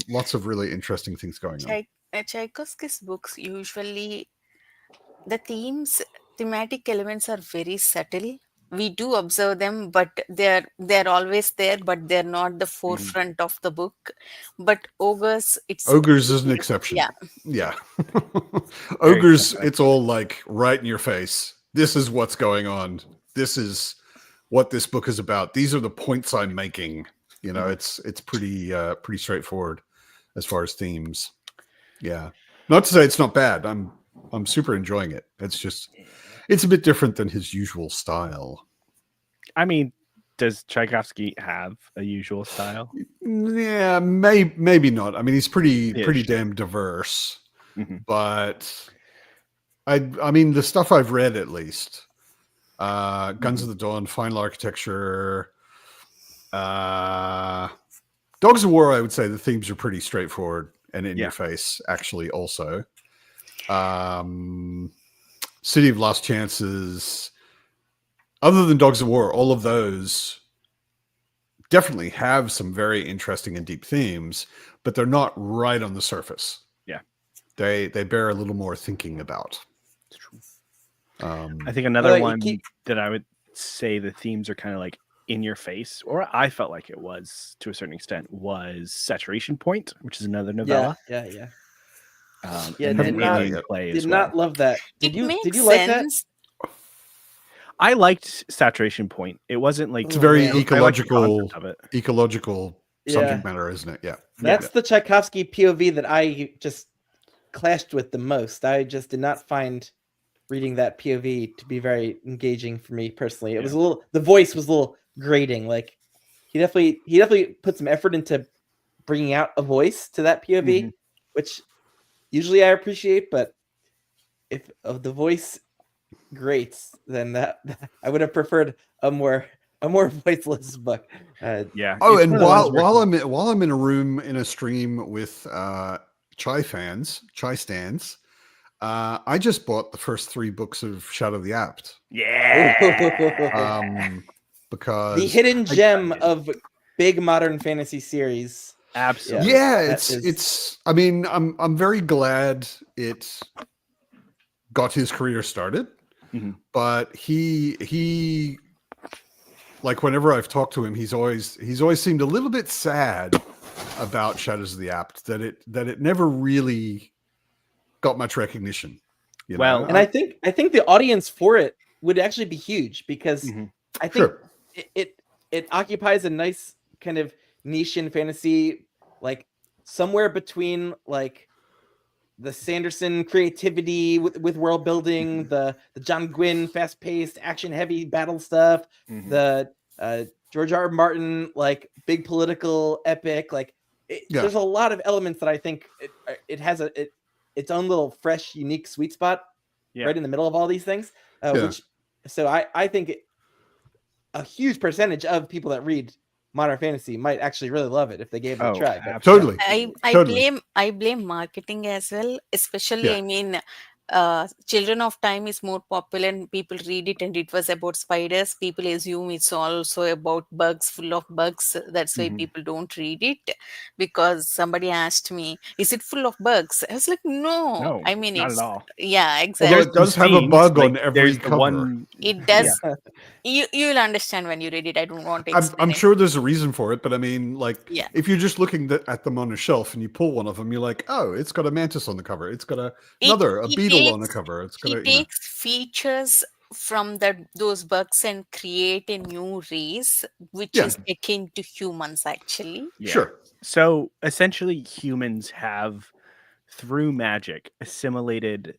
Lots of really interesting things going on. Tchaikovsky's books usually, the thematic elements are very subtle. We do observe them, but they're always there, but they're not the forefront of the book. But Ogres, Ogres is an exception. Yeah. Yeah. Very Ogres, specific. it's all like right in your face. This is what's going on. This is what this book is about. These are the points I'm making. It's pretty straightforward as far as themes. Yeah. Not to say it's not bad. I'm super enjoying it. It's a bit different than his usual style. I mean, does Tchaikovsky have a usual style? Yeah, maybe not. I mean, he's pretty Ish. damn diverse. Mhm. But I mean, the stuff I've read, at least, Guns of the Dawn, Final Architecture, Dogs of War, I would say the themes are pretty straightforward and in your face, actually, also. City of Lost Chances, other than Dogs of War, all of those definitely have some very interesting and deep themes, but they're not right on the surface. Yeah. They bear a little more thinking about. I think another you one keep- that I would say the themes are kind of like in your face, or I felt like it was to a certain extent, was Saturation Point, which is another novella. Yeah. And Did then not- Alien Play as Did well. not love that. Did It you makes like that? sense. I liked Saturation Point. It wasn't like It's a very man. I liked the ecological concept of it. subject Yeah. matter, isn't it? Yeah. That's the Tchaikovsky POV that I just clashed with the most. I just did not find reading that POV to be very engaging for me personally. It was the voice was a little grating. Like he definitely put some effort into bringing out a voice to that POV, which usually I appreciate. But if the voice grates, then that I would have preferred a more voiceless book. Yeah. Oh, it's and one of the ones where- while I'm in a room in a stream with chai stands, I just bought the first 3 books of Shadow of the Apt. yeah, Because the hidden gem of big modern fantasy series. absolutely. yeah, that it's I mean, I'm very glad it got his career started. Mhm. But he like whenever I've talked to him, he's always seemed a little bit sad about Shadows of the Apt, that it never really got much recognition. Well, And I think the audience for it would actually be huge because Mhm. I think Sure. it occupies a nice kind of niche in fantasy, like somewhere between like the Sanderson creativity with world building, the John Gwynne fast paced action heavy battle stuff, Mhm. the George R. R. Martin like big political epic. Like there's a lot of elements that I think it has its own little fresh, unique sweet spot right in the middle of all these things. Which so I think a huge percentage of people that read modern fantasy might actually really love it if they gave it a try. But, Totally. I blame marketing as well, especially I mean Children of Time is more popular and people read it, and it was about spiders. People assume it's also about bugs, full of bugs. That's why people don't read it. Because somebody asked me, is it full of bugs? I was like, no. I mean, not it's at all. exactly. Although it does have a bug on every there's cover. the one. It does. You'll understand when you read it. I don't want to explain I'm it. sure there's a reason for it, but I mean, like, Yeah. if you're just looking at them on a shelf and you pull one of them, you're like, oh, it's got a mantis on the cover. It's got a beetle on the cover. It's got He takes features from those bugs and create a new race, which is akin to humans, actually. Yeah. Sure. So essentially, humans have, through magic, assimilated,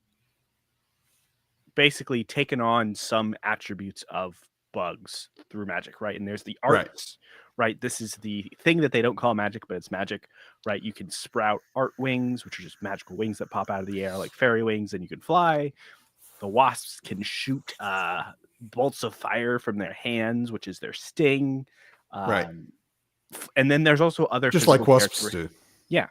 basically taken on some attributes of bugs through magic, right? And there's the arts, right? This is the thing that they don't call magic, but it's magic, right? You can sprout art wings, which are just magical wings that pop out of the air like fairy wings, and you can fly. The wasps can shoot bolts of fire from their hands, which is their sting. And then there's also other just like wasps do. Yeah.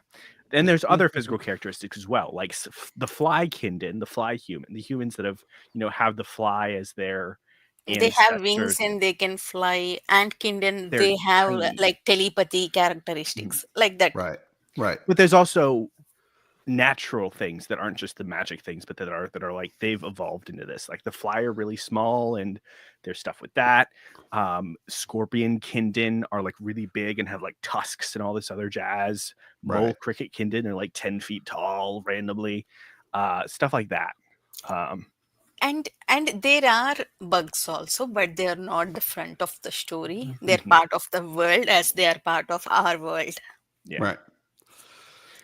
And there's other physical characteristics as well, like the fly kindin, the fly human, the humans that have the fly as their They have wings and they can fly. And kindin, they have like telepathy characteristics, like that. Right. But there's also natural things that aren't just the magic things, but that are like they've evolved into this. Like the fly are really small, and there's stuff with that. Scorpion kindin are like really big and have like tusks and all this other jazz. Mole cricket kindin are like 10 feet tall randomly. Stuff like that. And there are bugs also, but they are not the front of the story. They're part of the world as they are part of our world. Yeah. Right.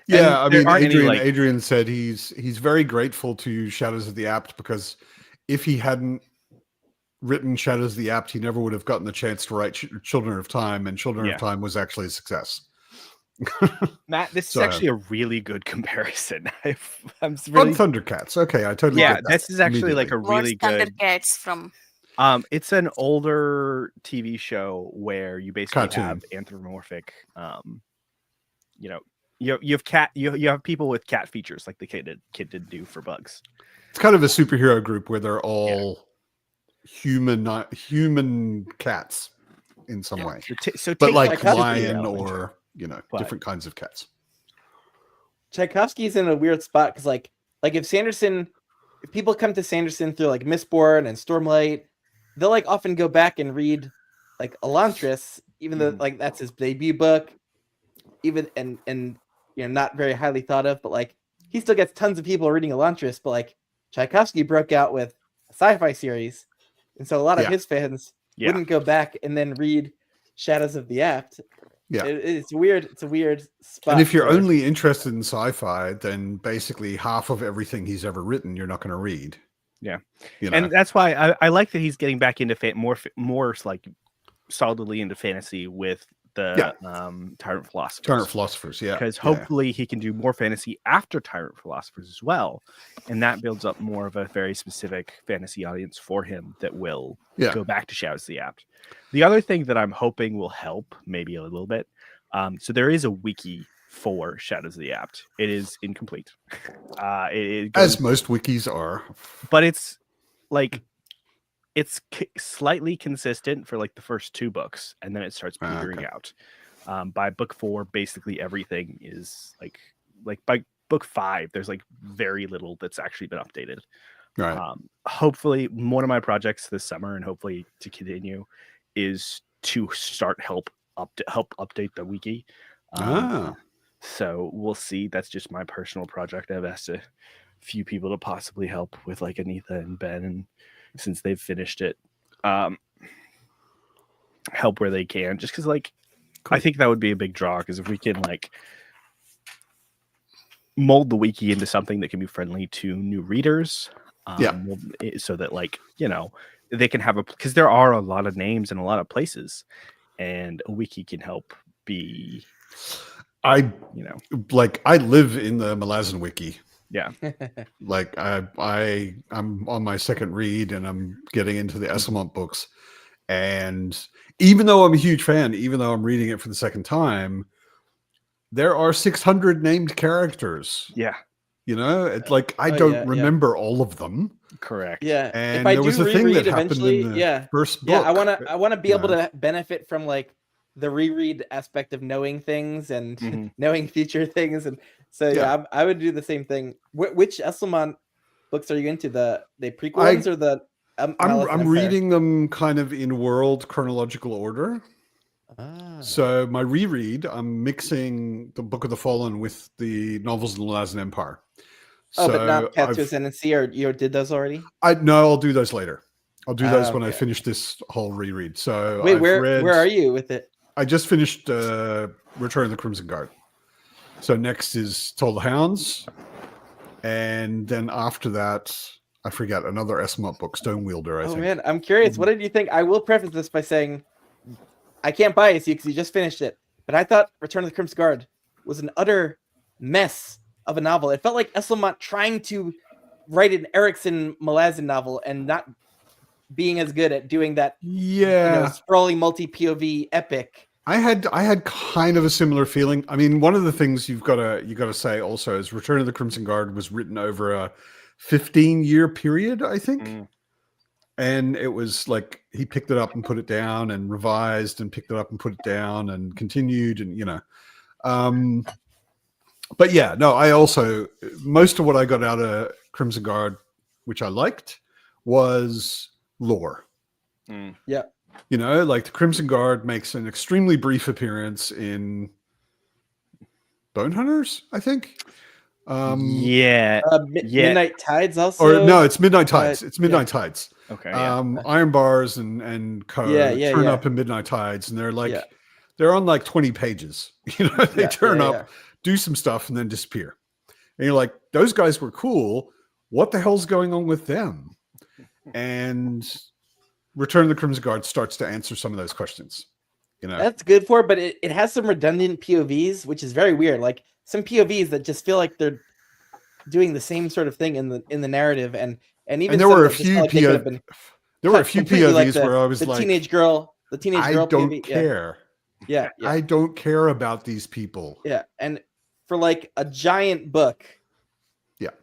Yeah, I mean, Adrian, Adrian said he's very grateful to Shadows of the Apt, because if he hadn't written Shadows of the Apt, he never would have gotten the chance to write Children of Time, and Children of Time was actually a success. Matt, this is actually a really good comparison. I'm really... Thundercats. Okay, I totally get that. This is actually like a really good Thundercats from. It's an older TV show where you basically have anthropomorphic, you have people with cat features like the kid did do for bugs. It's kind of a superhero group where they're all human cats in some way. But like lion or different kinds of cats. Tchaikovsky's in a weird spot because like if people come to Sanderson through like Mistborn and Stormlight, they'll like often go back and read like Elantris, even though like that's his debut book, even and not very highly thought of, but like he still gets tons of people reading Elantris. But like Tchaikovsky broke out with a sci-fi series, and so a lot of his fans wouldn't go back and then read Shadows of the Apt. Yeah, it's weird. It's a weird spot. And if you're only interested in sci-fi, then basically half of everything he's ever written you're not going to read. Yeah, and that's why I like that he's getting back into more like solidly into fantasy with the Tyrant Philosophers. Because hopefully he can do more fantasy after Tyrant Philosophers as well, and that builds up more of a very specific fantasy audience for him that will go back to Shadows of the Apt. The other thing that I'm hoping will help maybe a little bit, so there is a wiki for Shadows of the Apt. It is incomplete, as most wikis are, but it's like slightly consistent for like the first 2 books, and then it starts petering out. By book 4, basically everything is like by book 5, there's like very little that's actually been updated. Right. Hopefully, one of my projects this summer, and hopefully to continue, is to start help update the wiki. So we'll see. That's just my personal project. I've asked a few people to possibly help with, like Anitha and Ben, and since they've finished it, help where they can, just because like I think that would be a big draw, because if we can like mold the wiki into something that can be friendly to new readers. So that, like, you know, they can have because there are a lot of names in a lot of places, and a wiki can help be. I live in the Malazan wiki. Yeah. Like I'm on my second read and I'm getting into the Esselmont books. And even though I'm a huge fan, even though I'm reading it for the second time, there are 600 named characters. Yeah. You know, it's like I don't remember all of them. Correct. Yeah. And if I there was do a thing that eventually, happened in the first book. Yeah, I want to be able to benefit from like the reread aspect of knowing things and knowing future things, and so I would do the same thing. Which Esselmont books are you into? The prequel ones or the? I'm reading them kind of in world chronological order. So my reread, I'm mixing the Book of the Fallen with the novels of the Malazan Empire. Oh, but not Path to Ascendancy, or you did those already? I'll do those later. I'll do those when I finish this whole reread. So wait, where are you with it? I just finished Return of the Crimson Guard. So next is Toll the Hounds, and then after that, I forget, another Esselmont book, Stonewielder. I think. Man, I'm curious. What did you think? I will preface this by saying I can't bias you because you just finished it, but I thought Return of the Crimson Guard was an utter mess of a novel. It felt like Esselmont trying to write an Erikson Malazan novel and not being as good at doing that. Sprawling multi POV epic. I had kind of a similar feeling. I mean, one of the things you got to say also is Return of the Crimson Guard was written over a 15-year period, I think. And it was like he picked it up and put it down and revised and picked it up and put it down and continued, and but yeah, no, I also, most of what I got out of Crimson Guard, which I liked, was lore. Yeah. You know, like the Crimson Guard makes an extremely brief appearance in Bone Hunters, I think. Midnight Tides also. Or no, it's Midnight Tides. It's Midnight Tides. Okay. Iron Bars and Co. turn up in Midnight Tides, and they're like they're on like 20 pages. You know, they turn up, do some stuff, and then disappear. And you're like, those guys were cool. What the hell's going on with them? And Return of the Crimson Guard starts to answer some of those questions. You know, that's good for it, but it has some redundant POVs, which is very weird. Like some POVs that just feel like they're doing the same sort of thing in the narrative, and even there were a few POVs. There were a few POVs where I was the like, teenage girl. I don't POV, care. Yeah. I don't care about these people. Yeah, and for like a giant book,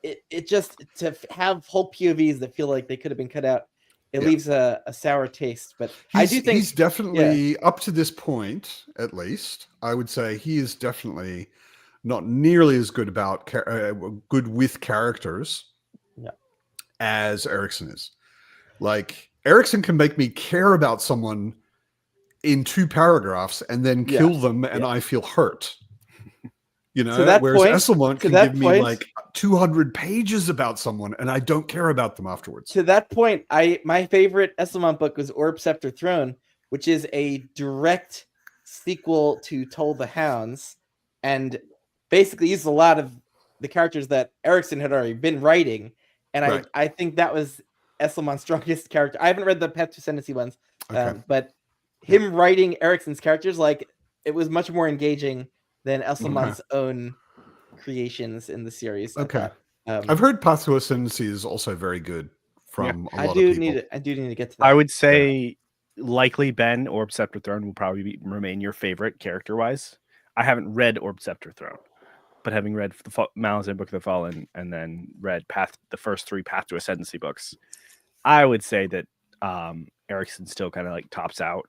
it just to have whole POVs that feel like they could have been cut out. It leaves a sour taste, but I do think he's definitely up to this point, at least. I would say he is definitely not nearly as good about good with characters as Erikson is. Like Erikson can make me care about someone in 2 paragraphs and then kill them, and I feel hurt. You know, whereas Esselmont can give me like 200 pages about someone, and I don't care about them afterwards. To that point, my favorite Esselmont book was Orb, Scepter, Throne, which is a direct sequel to Toll the Hounds, and basically uses a lot of the characters that Erikson had already been writing, and I think that was Esselmont's strongest character. I haven't read the Path to Ascendancy ones, but him writing Erikson's characters, like, it was much more engaging than Esselmont's own creations in the series. I've heard Path to Ascendancy is also very good from a lot of people. I do need to get to that. I would say likely Ben, Orb, Scepter, Throne will probably remain your favorite character-wise. I haven't read Orb, Scepter, Throne, but having read the Malazan Book of the Fallen and then read the first 3 Path to Ascendancy books, I would say that Erikson still kind of like tops out.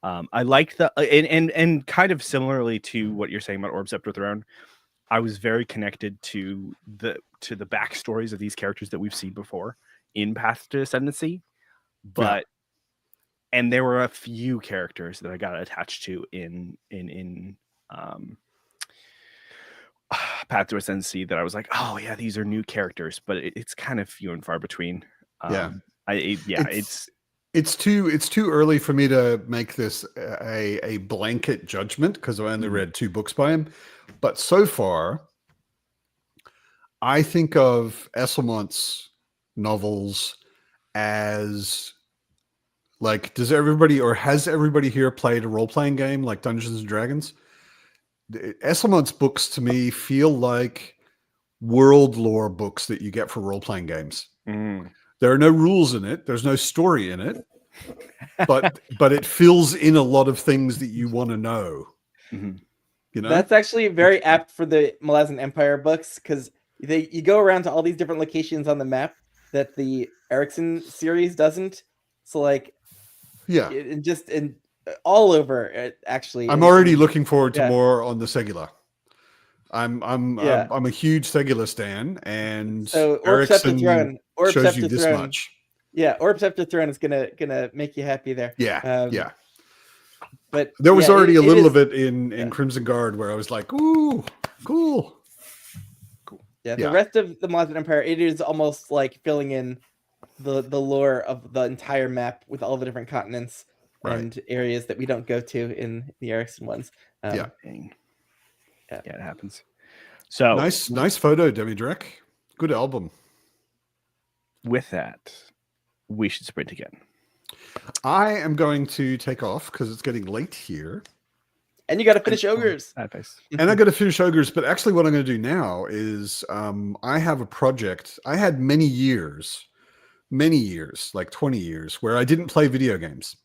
I like the and kind of similarly to what you're saying about Orb, Scepter, Throne, I was very connected to the backstories of these characters that we've seen before in Path to Ascendancy, but and there were a few characters that I got attached to in Path to Ascendancy that I was like, oh yeah, these are new characters, but it's kind of few and far between. It's too early for me to make this a blanket judgment because I only read 2 books by him. But so far, I think of Esselmont's novels as like, has everybody here played a role-playing game like Dungeons and Dragons? Esselmont's books to me feel like world lore books that you get for role-playing games. There are no rules in it. There's no story in it, but it fills in a lot of things that you want to know. You know, that's actually very apt for the Malazan Empire books, because you go around to all these different locations on the map that the Erickson series doesn't. So like, and all over it, actually. I'm already looking forward to more on the Segula. I'm a huge Segula stan, and so Erickson shows you this much. Yeah, Orb Scepter Throne is gonna make you happy there. Yeah. But there was already a little of it in Crimson Guard where I was like, ooh, cool. Yeah, the rest of the Malazan Empire, it is almost like filling in the lore of the entire map with all the different continents and areas that we don't go to in the Erickson ones. Yeah, it happens. So nice photo, Demi Drek. Good album. With that, we should sprint again. I am going to take off because it's getting late here. And you got to finish Ogres. And I got to finish Ogres. But actually what I'm going to do now is I have a project. I had many years, like 20 years, where I didn't play video games.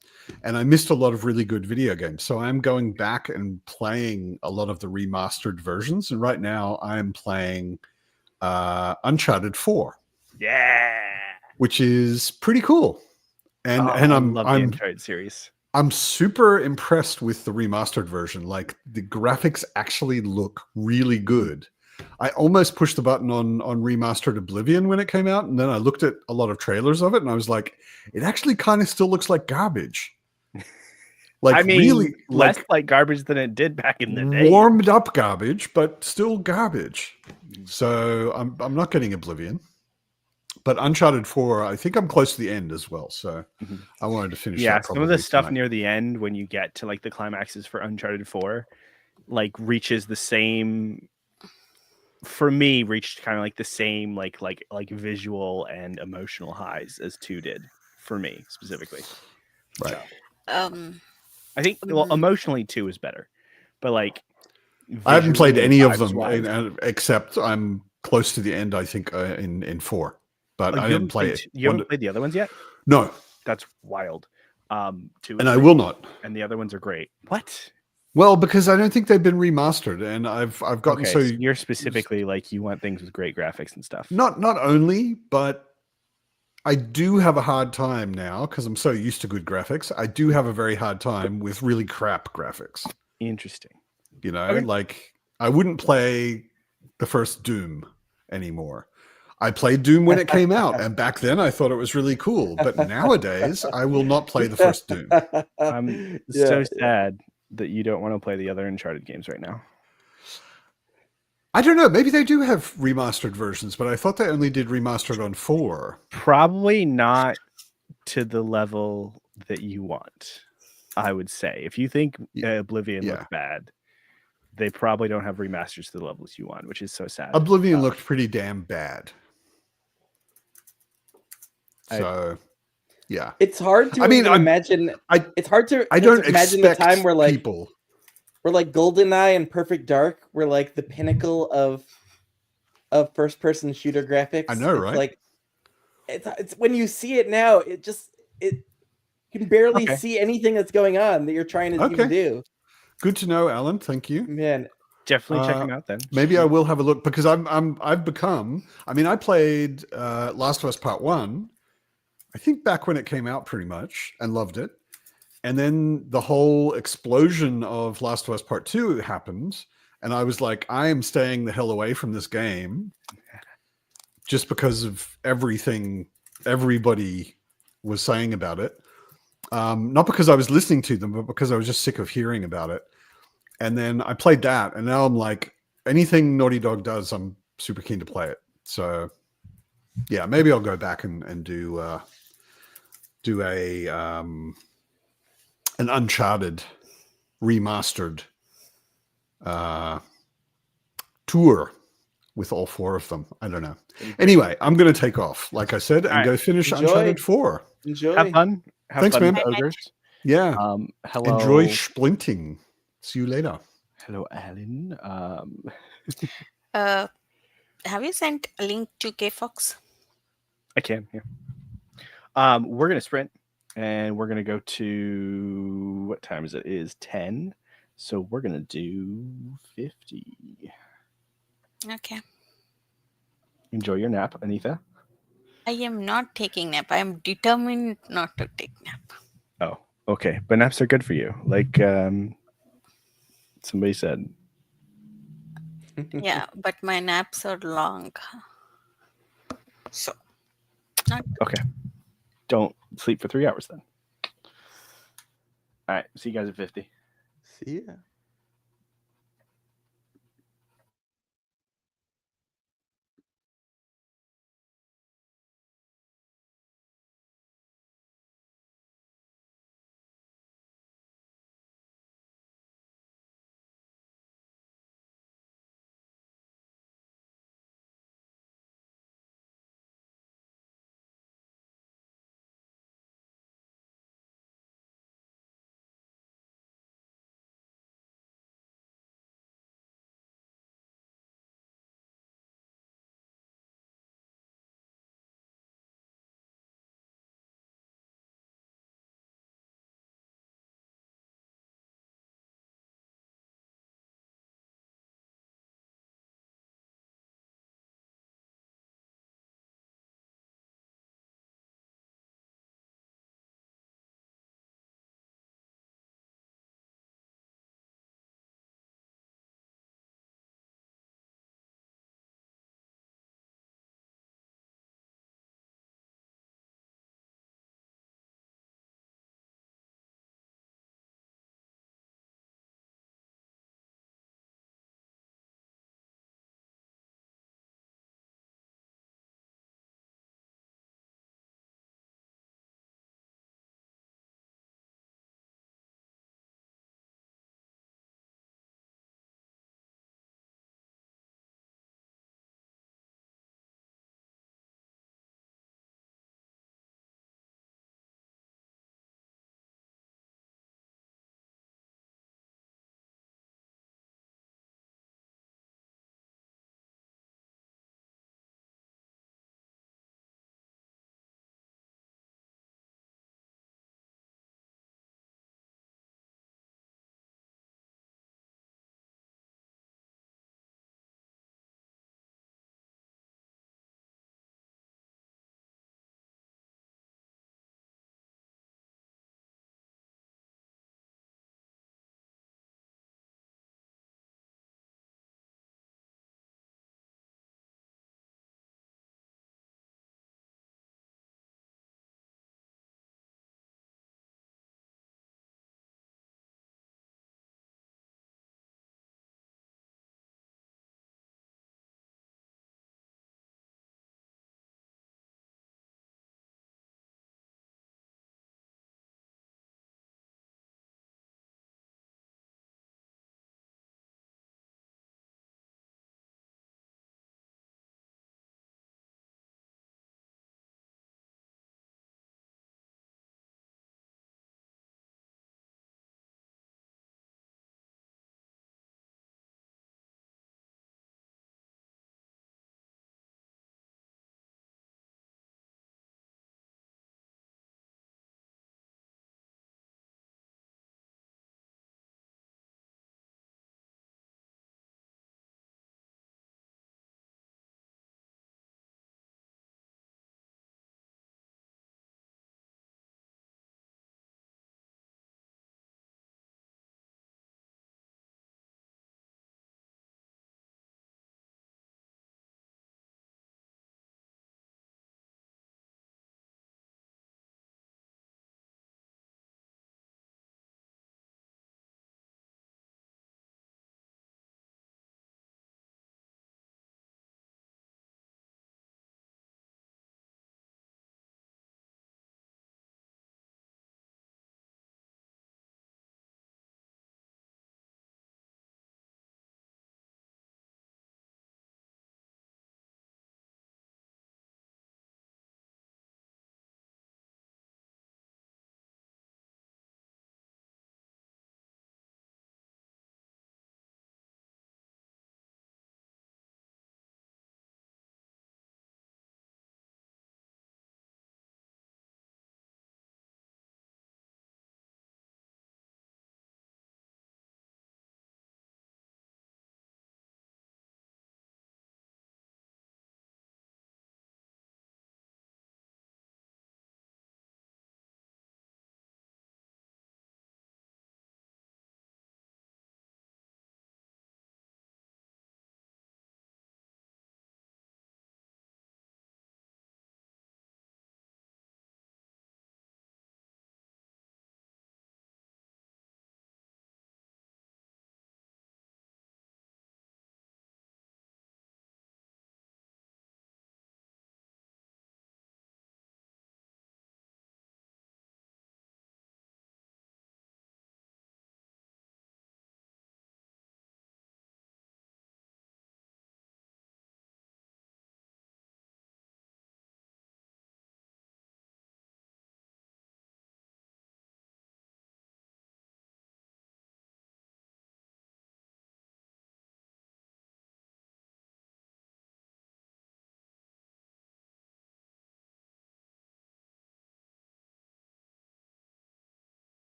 And I missed a lot of really good video games. So I'm going back and playing a lot of the remastered versions. And right now I'm playing Uncharted 4. Yeah. Which is pretty cool. And I'm the Uncharted series. I'm super impressed with the remastered version. Like the graphics actually look really good. I almost pushed the button on remastered Oblivion when it came out, and then I looked at a lot of trailers of it, and I was like, it actually kind of still looks like garbage. Like, I mean, really, less like garbage than it did back in the day. Warmed up garbage, but still garbage. So I'm not getting Oblivion. But Uncharted 4, I think I'm close to the end as well. So I wanted to finish that. Yeah, some of the stuff near the end, when you get to like the climaxes for Uncharted 4, like reaches the same, for me, reached kind of like the same like visual and emotional highs as 2 did for me specifically. Right. So, I think emotionally 2 is better. But like I haven't played any of them except I'm close to the end, I think, in 4. But I didn't play it. You haven't played the other ones yet? No. That's wild. 2 and I will not. And the other ones are great. What? Well, because I don't think they've been remastered, and I've gotten so you're specifically like you want things with great graphics and stuff. Not only, but I do have a hard time now because I'm so used to good graphics. I do have a very hard time with really crap graphics. Interesting. You know, like I wouldn't play the first Doom anymore. I played Doom when it came out, and back then I thought it was really cool. But nowadays, I will not play the first Doom. I'm so sad that you don't want to play the other Uncharted games right now. I don't know. Maybe they do have remastered versions, but I thought they only did remastered on 4. Probably not to the level that you want, I would say. If you think Oblivion looked bad, they probably don't have remasters to the levels you want, which is so sad. Oblivion looked pretty damn bad. So, yeah, it's hard to imagine. It's hard to. I don't imagine expect the time where like people, where like GoldenEye and Perfect Dark were like the pinnacle of first-person shooter graphics. I know, right? Like, it's when you see it now, you can barely see anything that's going on that you're trying to even do. Good to know, Alan. Thank you, man. Definitely check them out then. Maybe I will have a look because I've become. I mean, I played Last of Us Part 1. I think back when it came out pretty much and loved it. And then the whole explosion of Last of Us Part 2 happened. And I was like, I am staying the hell away from this game just because of everything everybody was saying about it. Not because I was listening to them, but because I was just sick of hearing about it. And then I played that. And now I'm like, anything Naughty Dog does, I'm super keen to play it. So yeah, maybe I'll go back and do an Uncharted remastered tour with all 4 of them. I don't know. Anyway, I'm going to take off, like I said, and go finish Uncharted 4. Enjoy. Have fun. Thanks, man. Ogres. Yeah. Hello. Enjoy splinting. See you later. Hello, Alan. Have you sent a link to KFox? I can. Yeah. We're gonna sprint, and we're gonna go to what time is it? It is 10. So we're gonna do 50. Okay. Enjoy your nap, Anitha. I am not taking nap. I am determined not to take nap. Oh, okay. But naps are good for you, like somebody said. Yeah, but my naps are long. So, not Okay. Don't sleep for 3 hours then. All right. See you guys at 50. See ya.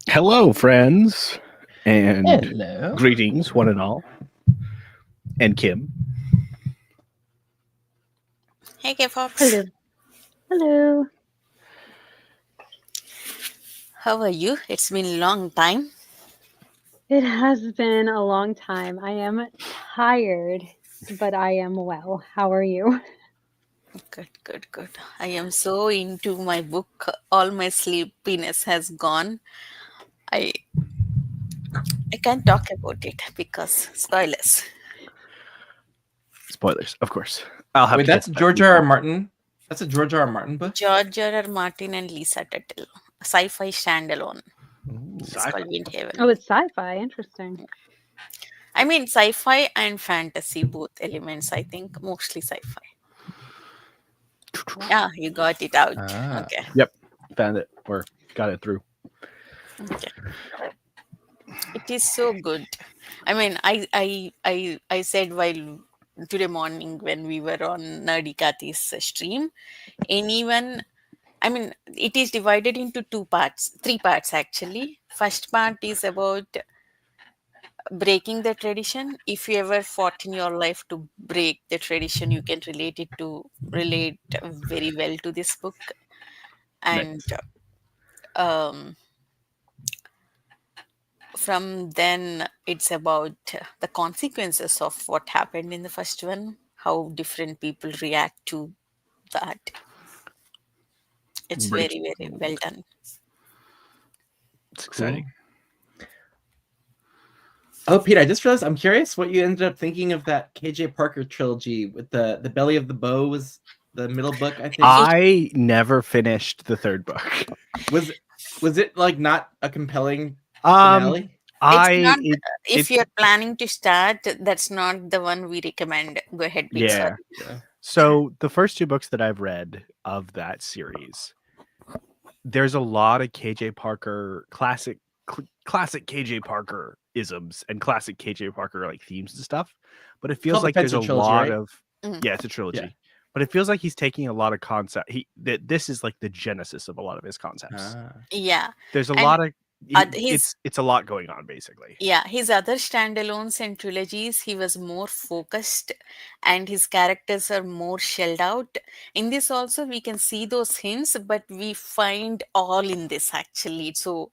Hello, friends, and Hello. greetings, one and all, and Kim. Hey, K-Fox. Hello. Hello. How are you? It's been a long time. It has been a long time. I am tired, but I am well. How are you? Good, good, good. I am so into my book. All my sleepiness has gone. I I can't talk about it because spoilers. Spoilers, of course. I'll have Wait, to that's get that George before- R. R. Martin. That's a George R. R. Martin book. George R. R. Martin and Lisa Tuttle. Sci-fi standalone. It's Sci-fi. called Windhaven. Oh, it's sci-fi. Interesting. I mean, sci-fi and fantasy, both elements. I think mostly sci-fi. Yeah, you got it out. Ah. Okay. Yep, found it or got it through. Okay. It is so good. I mean, I said while today morning when we were on Nerdy Kathy's stream, anyone. I mean, it is divided into three parts actually. First part is about breaking the tradition. If you ever fought in your life to break the tradition, you can relate very well to this book. And from then it's about the consequences of what happened in the first one, how different people react to that. It's Break- very, very well done. It's exciting. Oh, Pete, I just realized I'm curious what you ended up thinking of that KJ Parker trilogy with the Belly of the Bow was the middle book, I think. I never finished the third book. Was it like not a compelling finale? If you're planning to start, that's not the one we recommend. Go ahead, Pete. Yeah. Sorry. So the first two books that I've read of that series, there's a lot of KJ Parker classic KJ Parker isms and classic KJ Parker like themes and stuff, but it feels like there's a trilogy, lot right? of it's a trilogy, but it feels like he's taking a lot of concept. This is like the genesis of a lot of his concepts. Yeah, There's a lot of his it's a lot going on basically. yeah, his other standalones and trilogies, he was more focused and his characters are more shelled out. In this also, we can see those hints, but we find all in this actually. So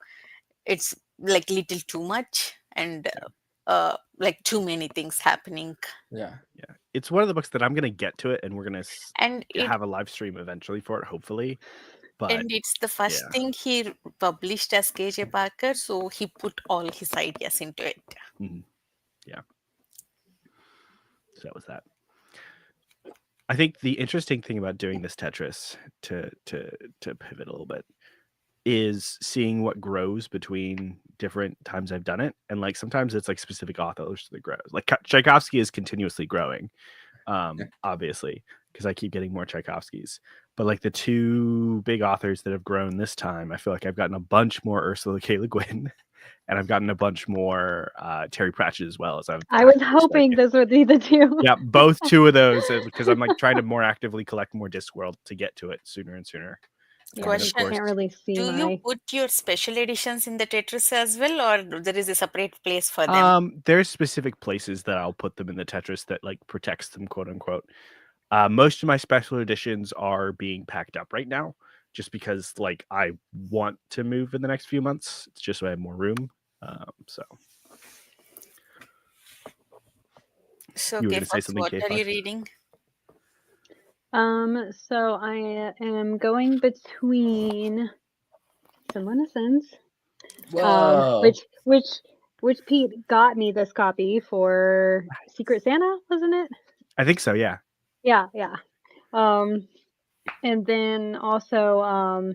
it's like little too much and like too many things happening. Yeah. It's one of the books that I'm gonna get to it, and we're gonna And have a live stream eventually for it, hopefully. But and it's the first thing he published as KJ Parker, so he put all his ideas into it. Yeah. So that was that. I think the interesting thing about doing this Tetris to pivot a little bit is seeing what grows between different times I've done it, and like sometimes it's like specific authors that grows. Like Tchaikovsky is continuously growing, obviously, because I keep getting more Tchaikovskys. But like the two big authors that have grown this time, I feel like I've gotten a bunch more Ursula K. Le Guin, and I've gotten a bunch more Terry Pratchett as well. I was hoping those would be the two. Yeah, both two of those, because I'm like trying to more actively collect more Discworld to get to it sooner and sooner. Question: I can't really see. Do you put your special editions in the Tetris as well, or there is a separate place for them? There's specific places that I'll put them in the Tetris that like protects them, quote unquote. Most of my special editions are being packed up right now, just because like I want to move in the next few months. It's just so I have more room. So you were going to say something, what K-Fox? are you reading? So I am going between some Innocence, which Pete got me this copy for Secret Santa, wasn't it? I think so, yeah. Yeah. And then also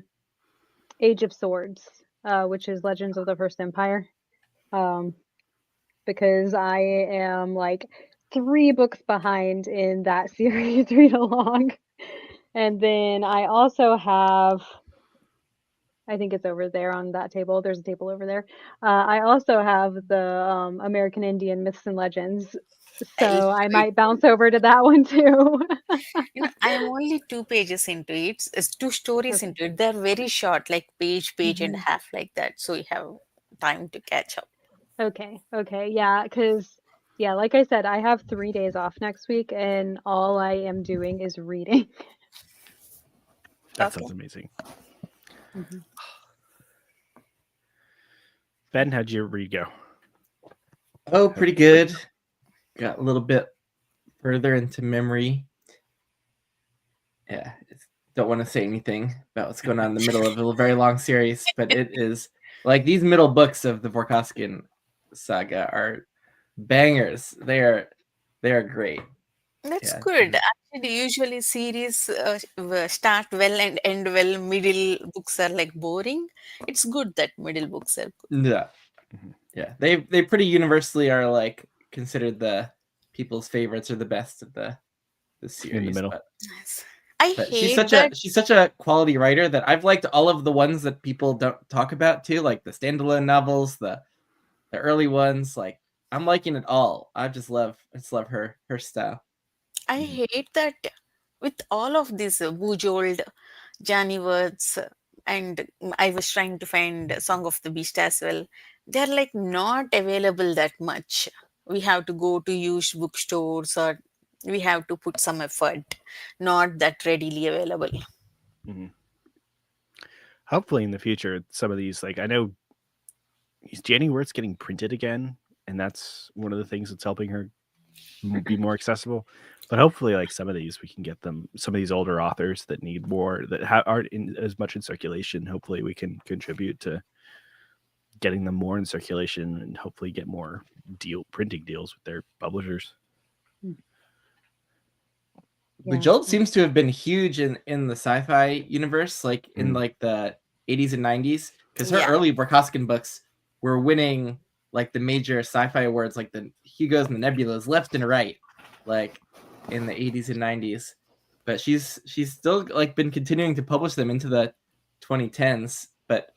Age of Swords, which is Legends of the First Empire. Because I am like 3 books behind in that series read along. And then I also have, I think it's over there on that table. There's a table over there. I also have the American Indian Myths and Legends. So I might bounce over to that one too. I am only 2 pages into it. It's 2 stories into it. They're very short, like page and a half like that. So you have time to catch up. Okay. Yeah, because like I said, I have 3 days off next week, and all I am doing is reading. That sounds amazing. Mhm. Ben, how'd your read go? Oh, pretty good. Got a little bit further into memory. Yeah, don't want to say anything about what's going on in the middle of a very long series, but it is like these middle books of the Vorkoskin saga are bangers. They are great. That's good. Actually, usually series start well and end well. Middle books are like boring. It's good that middle books are good. Yeah. Yeah. They pretty universally are like considered the people's favorites or the best of the series. In the middle. But she's such a quality writer that I've liked all of the ones that people don't talk about too, like the standalone novels, the early ones. Like I'm liking it all. I just love her style. I hate that with all of these Bujold, Johnny words, and I was trying to find Song of the Beast as well. They're like not available that much. We have to go to used bookstores or we have to put some effort. Not that readily available. Mm-hmm. Hopefully in the future, some of these, like I know Janny Worth's getting printed again, and that's one of the things that's helping her be more accessible. But hopefully, like some of these, we can get them. Some of these older authors that need more, that aren't as much in circulation. Hopefully, we can contribute to getting them more in circulation, and hopefully get more printing deals with their publishers. Bujold seems to have been huge in the sci-fi universe, like in like the 80s and 90s, because her early Vorkoskin books were winning like the major sci-fi awards, like the Hugos and the Nebulas, left and right, like in the 80s and 90s. But she's still like been continuing to publish them into the 2010s. But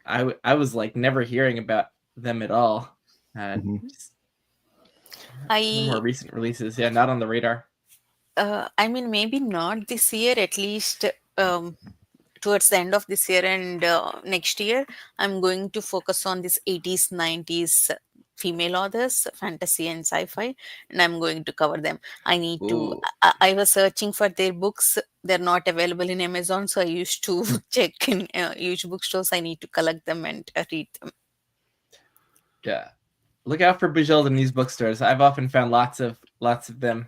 I was like never hearing about them at all. More recent releases, not on the radar. I mean, maybe not this year, at least towards the end of this year and next year, I'm going to focus on this 80s, 90s female authors, fantasy and sci-fi, and I'm going to cover them. I need to, I was searching for their books. They're not available in Amazon, so I used to check in huge bookstores. I need to collect them and read them. Yeah. Look out for Bujold in these bookstores. I've often found lots of them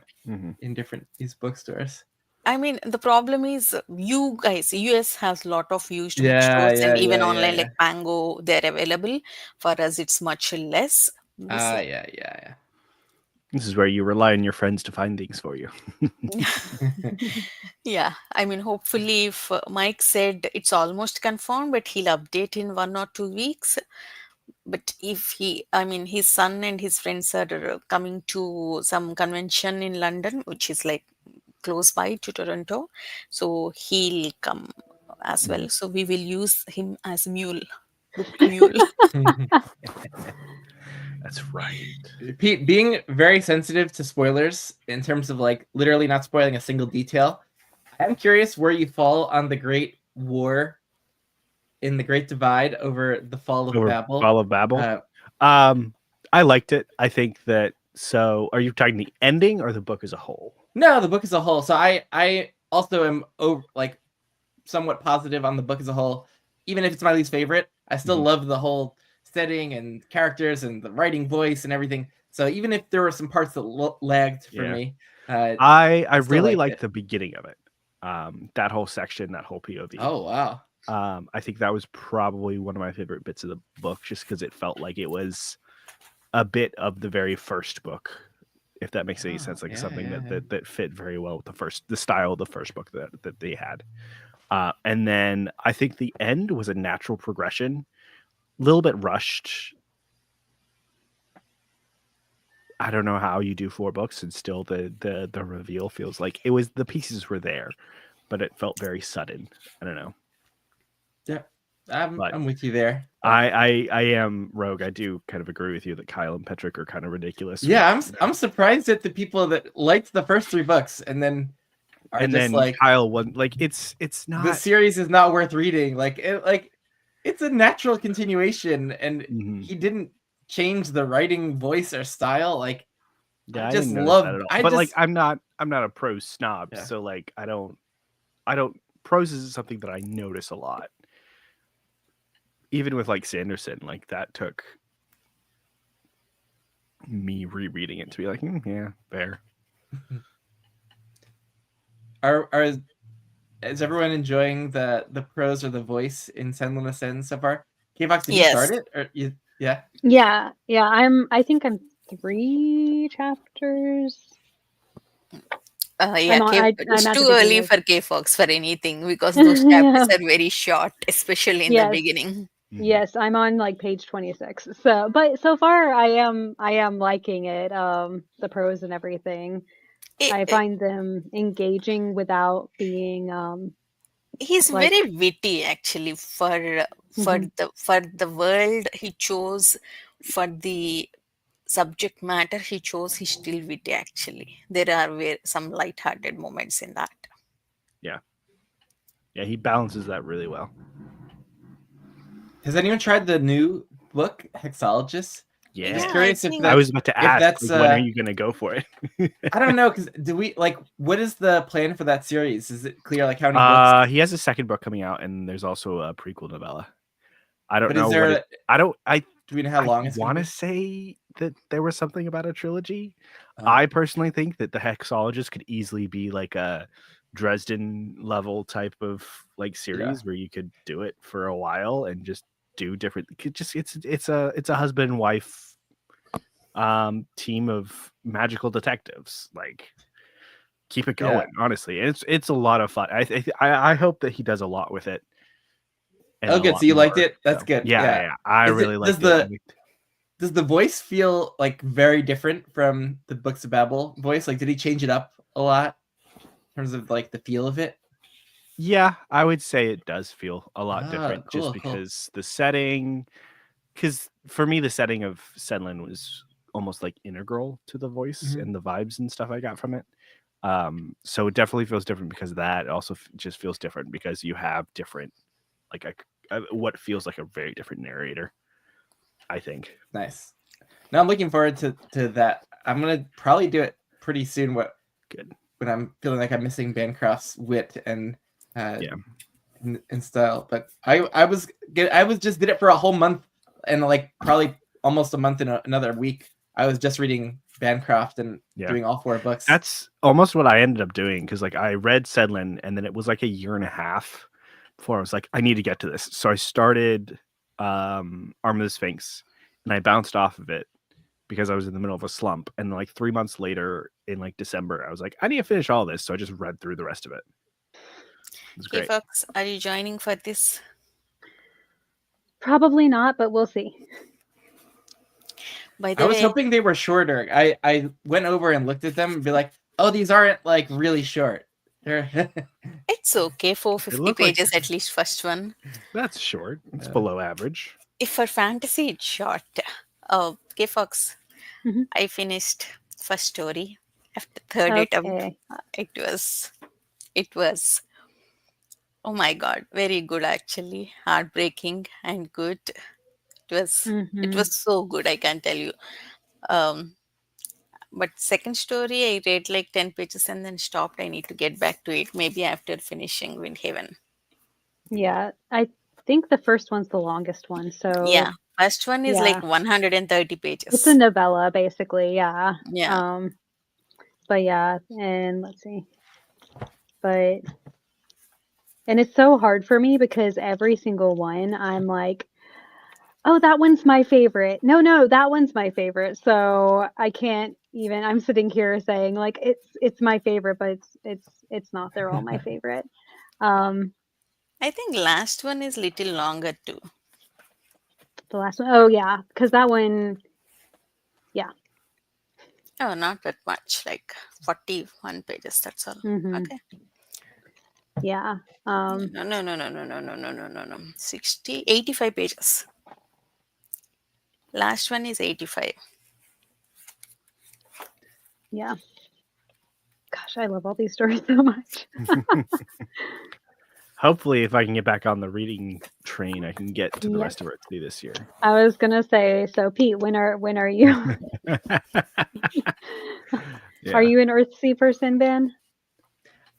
in different these bookstores. I mean, the problem is you guys, US has a lot of used bookstores and even online like Pango, they're available. For us, it's much less. Yeah. This is where you rely on your friends to find things for you. Yeah, I mean, hopefully, if Mike said it's almost confirmed, but he'll update in 1 or 2 weeks. But if his son and his friends are coming to some convention in London, which is like close by to Toronto, so he'll come as well. So we will use him as mule. That's right. Pete, being very sensitive to spoilers in terms of like literally not spoiling a single detail, I'm curious where you fall on the Great War in the Great Divide over the Fall of Babel. Fall of Babel. I liked it. I think that. So, are you talking the ending or the book as a whole? No, the book as a whole. So I also am somewhat positive on the book as a whole, even if it's my least favorite. I still love the whole setting and characters and the writing voice and everything. So even if there were some parts that lagged for me, I really liked the beginning of it. That whole section, that whole POV. Oh wow. I think that was probably one of my favorite bits of the book, just because it felt like it was a bit of the very first book, if that makes any sense. Like something that fit very well with the style of the first book that they had. And then I think the end was a natural progression, a little bit rushed. I don't know how you do 4 books and still the reveal feels like it was, the pieces were there, but it felt very sudden. I don't know. Yeah, I'm with you there. I am Rogue. I do kind of agree with you that Kyle and Patrick are kind of ridiculous. Yeah, I'm surprised at the people that liked the first 3 books and then Kyle won. Like it's not. The series is not worth reading. Like it's a natural continuation, and he didn't change the writing, voice, or style. Like, yeah, I just didn't notice love that at all. I But just, like, I'm not a prose snob, Yeah. so like, I don't. Prose is something that I notice a lot. Even with like Sanderson, like that took me rereading it to be like, yeah, fair. Is everyone enjoying the prose or the voice in Senlin Ascend so far? K-Fox, did you Yes. start it? Or yeah? Yeah. I think I'm 3 chapters. Yeah, I'm it's at the too early beginning. for K-Fox for anything because those chapters Yeah. are very short, especially in the Yes. beginning. Yes, I'm on like page 26. So, but so far I am liking it. The prose and everything. I find them engaging without being He's like very witty actually for the world he chose, for the subject matter he chose. He's still witty actually. There are some light-hearted moments in that. Yeah, he balances that really well. Has anyone tried the new book, Hexologist? Yeah, I'm just curious if I was about to ask, that's like, when are you going to go for it? I don't know, because what is the plan for that series? Is it clear like how many books? He has a second book coming out, and there's also a prequel novella. I don't But know is there do we know how long it's want to say that there was something about a trilogy. I personally think that the Hexologist could easily be like a Dresden level type of like series where you could do it for a while and just do different. It's a husband and wife team of magical detectives. Like, keep it going. Honestly, it's a lot of fun. I hope that he does a lot with it. Oh, good. So you liked it? That's good. Yeah. I really liked it. Does the voice feel like very different from the Books of Babel voice? Like, did he change it up a lot in terms of like the feel of it? Yeah, I would say it does feel a lot different, just because the setting. Because for me, the setting of Senlin was almost like integral to the voice and the vibes and stuff I got from it. So it definitely feels different because of that. It also just feels different because you have different, like what feels like a very different narrator, I think. Nice. Now I'm looking forward to that. I'm gonna probably do it pretty soon. When I'm feeling like I'm missing Bancroft's wit and and style. But I was just did it for a whole month, and like probably almost a month in another week. I was just reading Bancroft and doing all 4 books. That's almost what I ended up doing, because like I read Sedlin, and then it was like a year and a half before I was like, I need to get to this. So I started Arm of the Sphinx, and I bounced off of it because I was in the middle of a slump. And like 3 months later, in like December, I was like, I need to finish all this. So I just read through the rest of it. It was great. Hey, Fox, are you joining for this? Probably not, but we'll see. By the I was way, hoping they were shorter. I went over and looked at them and be like, oh, these aren't like really short. it's okay. 450 pages at least, first one. That's short. It's below average. If for fantasy, it's short. Oh, K-Fox, I finished first story. After third attempt, it was, oh my god, very good actually. Heartbreaking and good. It was so good, I can tell you. But second story, I read like 10 pages and then stopped. I need to get back to it. Maybe after finishing Windhaven. Yeah, I think the first one's the longest one. So yeah, first one is like 130 pages. It's a novella, basically. Yeah. Yeah. But yeah, and let's see. And it's so hard for me because every single one, I'm like, oh, that one's my favorite. No, that one's my favorite. So I can't even. I'm sitting here saying like it's my favorite, but it's not. They're all my favorite. I think last one is little longer too. The last one, oh yeah, because that one, yeah. Oh, not that much, like 41 pages. That's all. Okay. Yeah. No. 85 pages. Last one is 85. Yeah. Gosh, I love all these stories so much. Hopefully, if I can get back on the reading train, I can get to the rest of Earthsea this year. I was gonna say, so Pete, when are you? Are you an Earthsea person, Ben?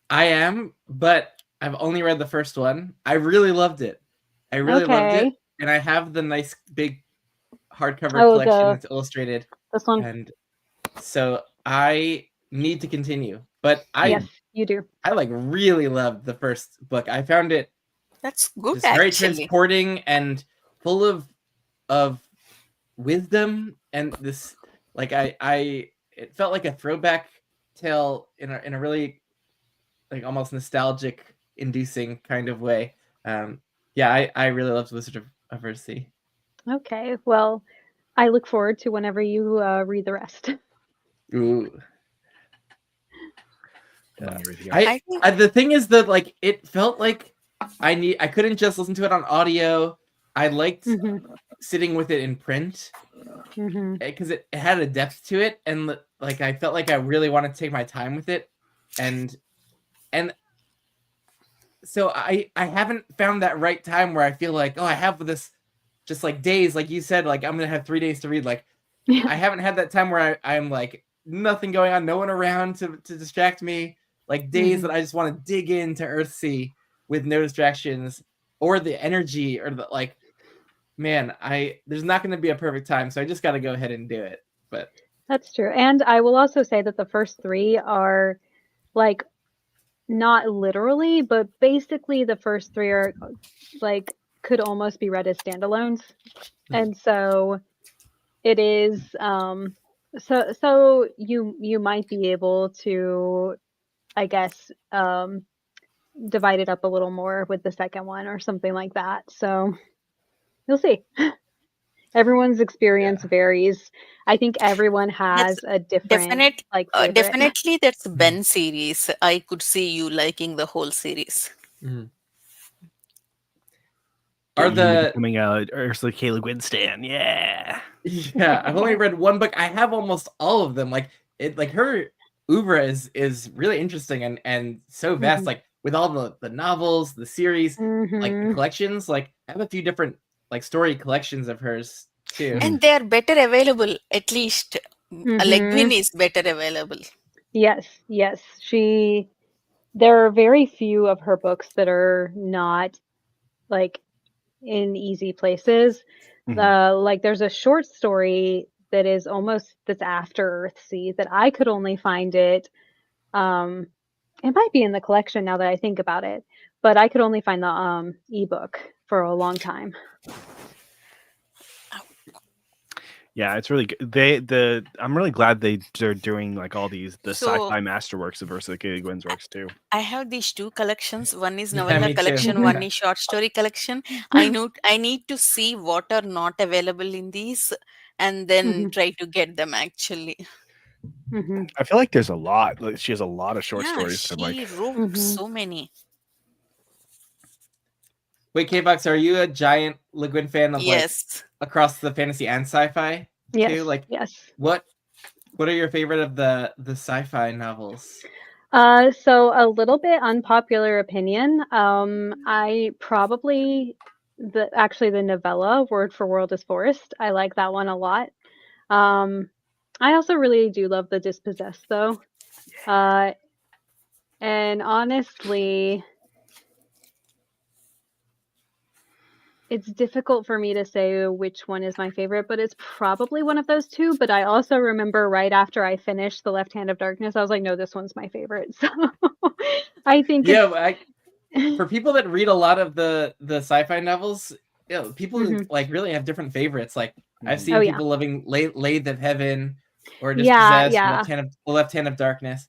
I am, but I've only read the first one. I really loved it. Loved it, and I have the nice big hardcover collection that's illustrated. This one. And so I need to continue. But yes, you do. I really loved the first book. I found it that's good. Just very transporting and full of wisdom, and this it felt like a throwback tale in a really almost nostalgic inducing kind of way. I really loved Wizard of Earthsea. Okay, well, I look forward to whenever you read the rest. Ooh. The thing is that it felt like I couldn't just listen to it on audio. I liked sitting with it in print because it had a depth to it, and I felt like I really wanted to take my time with it, and so I haven't found that right time where I feel like, oh, I have this just days, like you said, I'm gonna have 3 days to read. I haven't had that time where I'm nothing going on, no one around to distract me. Days that I just want to dig into Earthsea with no distractions or the energy or the man, there's not going to be a perfect time, so I just got to go ahead and do it. But that's true. And I will also say that the first 3 are not literally, but basically the first 3 are could almost be read as standalones. And so it is so you might be able to, I guess, divide it up a little more with the second one or something like that. So you'll see. Everyone's experience varies. I think everyone has a different favorite. Definitely that's Ben series. I could see you liking the whole series. Are the coming out Ursula K. Le Guin stan? Yeah, I've only read one book. I have almost all of them. Her oeuvre is really interesting and so vast. With all the novels, the series, the collections. I have a few different story collections of hers too, and they are better available. At least Le Guin is better available. Yes. There are very few of her books that are not in easy places. There's a short story that is that's after Earthsea that I could only find it. It might be in the collection now that I think about it, but I could only find the ebook for a long time. Yeah, it's really good. I'm really glad they're doing all these sci-fi masterworks of Ursula K. Le Guin's works too. I have these 2 collections. One is novella collection, one is short story collection. I need to see what are not available in these and then try to get them actually. I feel like there's a lot. She has a lot of short stories. She wrote so many. Wait, K-Box, are you a giant Le Guin fan of yes. Across the fantasy and sci-fi? Yes. Too? Yes. What are your favorite of the sci-fi novels? So a little bit unpopular opinion. I probably the novella Word for World is Forest. I like that one a lot. I also really do love The Dispossessed though. And honestly, it's difficult for me to say which one is my favorite, but it's probably one of those 2. But I also remember right after I finished The Left Hand of Darkness, I was like, no, this one's my favorite. So I think for people that read a lot of the sci-fi novels, people really have different favorites. I've seen people loving Lathe of Heaven or Dispossessed, Left Hand of Darkness.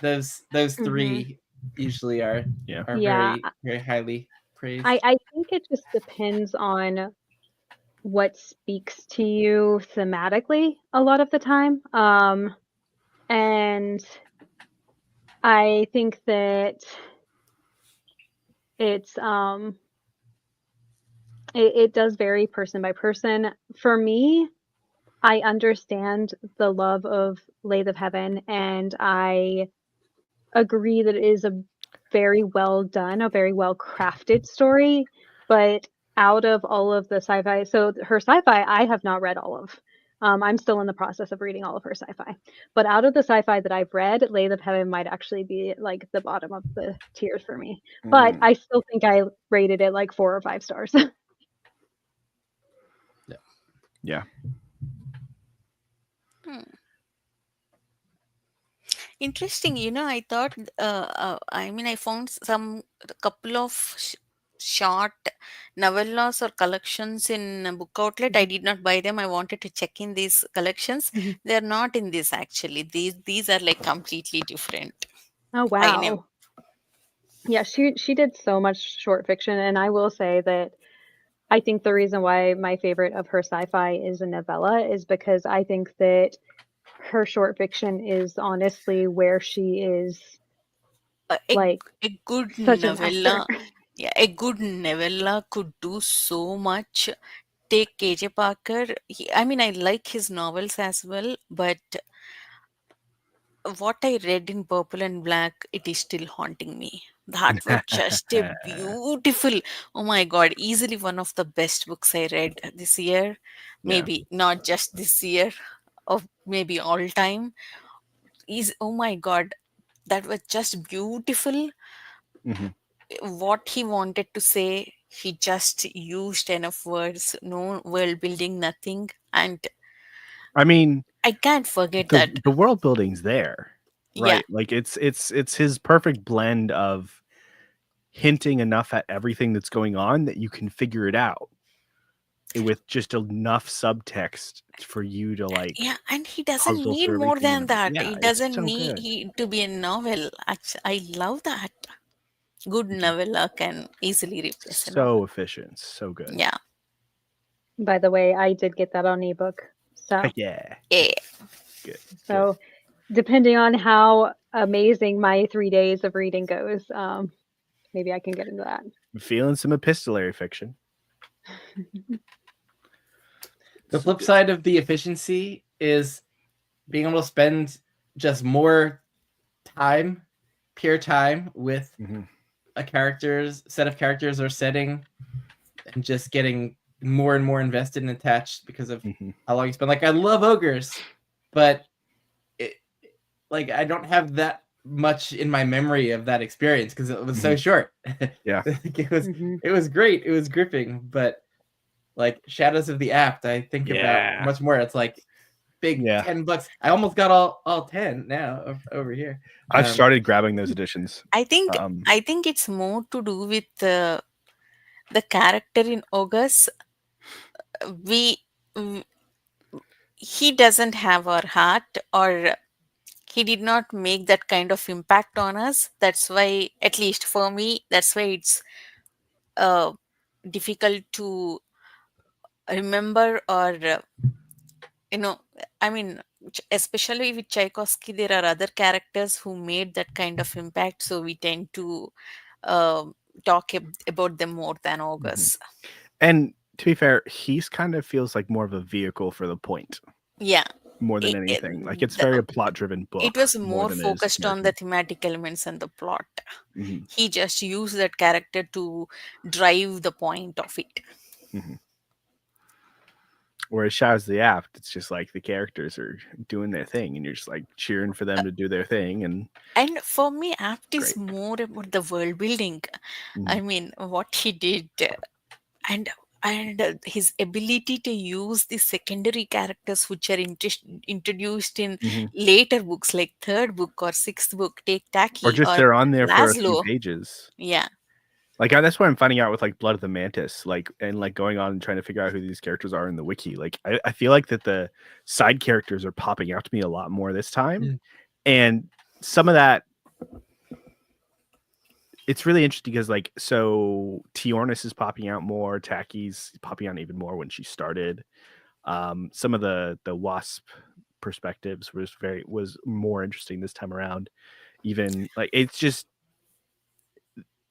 Those 3 usually are very, very highly praised. I think it just depends on what speaks to you thematically a lot of the time. And I think that it's it does vary person by person. For me, I understand the love of Lathe of Heaven, and I agree that it is a very well done, a very well crafted story. But out of all of the sci-fi, so her sci-fi, I have not read all of. I'm still in the process of reading all of her sci-fi. But out of the sci-fi that I've read, Lathe of Heaven might actually be like the bottom of the tiers for me. But I still think I rated it like 4 or 5 stars. Yeah. Interesting. I thought, I found some couple of short novellas or collections in a book outlet. I did not buy them. I wanted to check in these collections. They're not in this actually. These are like completely different. Oh wow. Yeah, she did so much short fiction, and I will say that I think the reason why my favorite of her sci-fi is a novella is because I think that her short fiction is honestly where she is like a good such a novella. master. Yeah, a good novella could do so much. Take KJ Parker. I like his novels as well, but what I read in Purple and Black, it is still haunting me. That was just a beautiful, oh my god, easily one of the best books I read this year. Maybe not just this year, or maybe all time. Oh my god, that was just beautiful. What he wanted to say, he just used enough words, no world building, nothing. And I mean, I can't forget that. the world building's there, right? Yeah. Like it's his perfect blend of hinting enough at everything that's going on that you can figure it out with just enough subtext for you to like. Yeah, and he doesn't puzzle need through more everything than and- that. yeah, He it's doesn't so need good. to be a novel. Actually, I love that. Good novella can easily replace a So novel. efficient, so good. Yeah. By the way, I did get that on ebook. So Heck yeah. Yeah. Good. So depending on how amazing my 3 days of reading goes, maybe I can get into that. I'm feeling some epistolary fiction. The flip side of the efficiency is being able to spend just more time, pure time, with a set of characters or setting, and just getting more and more invested and attached because of how long you spend. Like, I love ogres, but I don't have that much in my memory of that experience because it was so short. Yeah. It was great. It was gripping, but like Shadows of the Apt, I think about much more. It's like big $10. I almost got all 10 now over here. I've started grabbing those editions. I think it's more to do with the character in August. He doesn't have our heart, or he did not make that kind of impact on us. That's why, at least for me, that's why it's difficult to remember, or especially with Tchaikovsky, there are other characters who made that kind of impact, so we tend to talk about them more than August. And to be fair, he's kind of feels like more of a vehicle for the point. Yeah. More than anything. Like, it's very a plot-driven book. It was more focused on the thematic elements and the plot. He just used that character to drive the point of it. Whereas Shadows of the Apt, it's just like the characters are doing their thing, and you're just like cheering for them to do their thing. And for me, Apt is more about the world building. I mean, what he did, and his ability to use the secondary characters which are introduced in later books, like third book or sixth book. Take Taki, or just they're on there for a few pages. Yeah. Like, that's what I'm finding out with like Blood of the Mantis, like, and like going on and trying to figure out who these characters are in the wiki. Like, I feel like that the side characters are popping out to me a lot more this time. And some of that, it's really interesting because, like, so Tiornis is popping out more, Taki's popping out even more when she started. Some of the Wasp perspectives was more interesting this time around. Even like, it's just,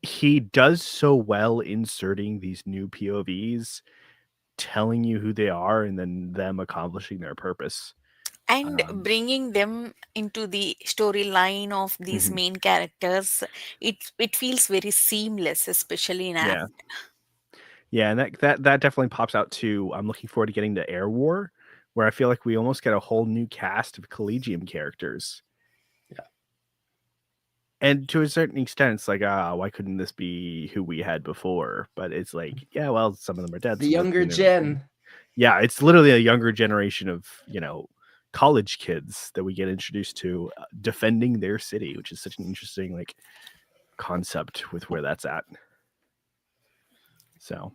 he does so well inserting these new POVs, telling you who they are, and then them accomplishing their purpose. And bringing them into the storyline of these main characters, it feels very seamless, especially in Apt. Yeah, and that definitely pops out too. I'm looking forward to getting to Air War, where I feel like we almost get a whole new cast of Collegium characters. Yeah. And to a certain extent, it's like, why couldn't this be who we had before? But it's like, yeah, well, some of them are dead. The younger gen. Yeah, it's literally a younger generation of, college kids that we get introduced to defending their city, which is such an interesting like concept with where that's at. So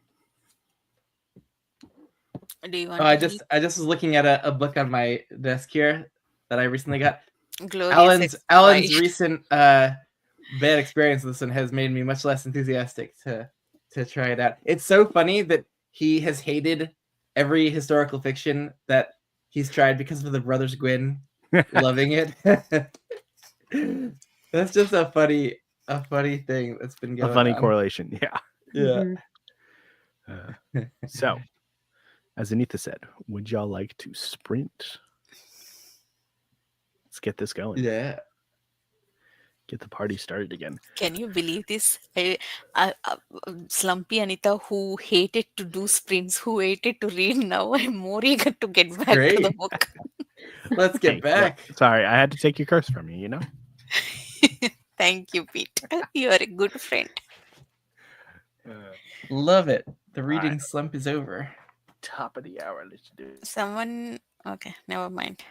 Do you want I just was looking at a book on my desk here that I recently got. Glorious Alan's recent bad experience with this one has made me much less enthusiastic to try it out. It's so funny that he has hated every historical fiction that he's tried because of the Brothers Gwyn loving it. That's just a funny thing that's been going on. A funny correlation. Yeah. Yeah. So, as Anita said, would y'all like to sprint? Let's get this going. Yeah. Get the party started again. Can you believe this? Slumpy Anita, who hated to do sprints, who hated to read, now I'm more eager to get back to the book. Let's get back. Well, sorry, I had to take your curse from you, Thank you, Pete. You are a good friend. Love it. The reading slump is over. Top of the hour. Let's do it. Someone... Okay, never mind.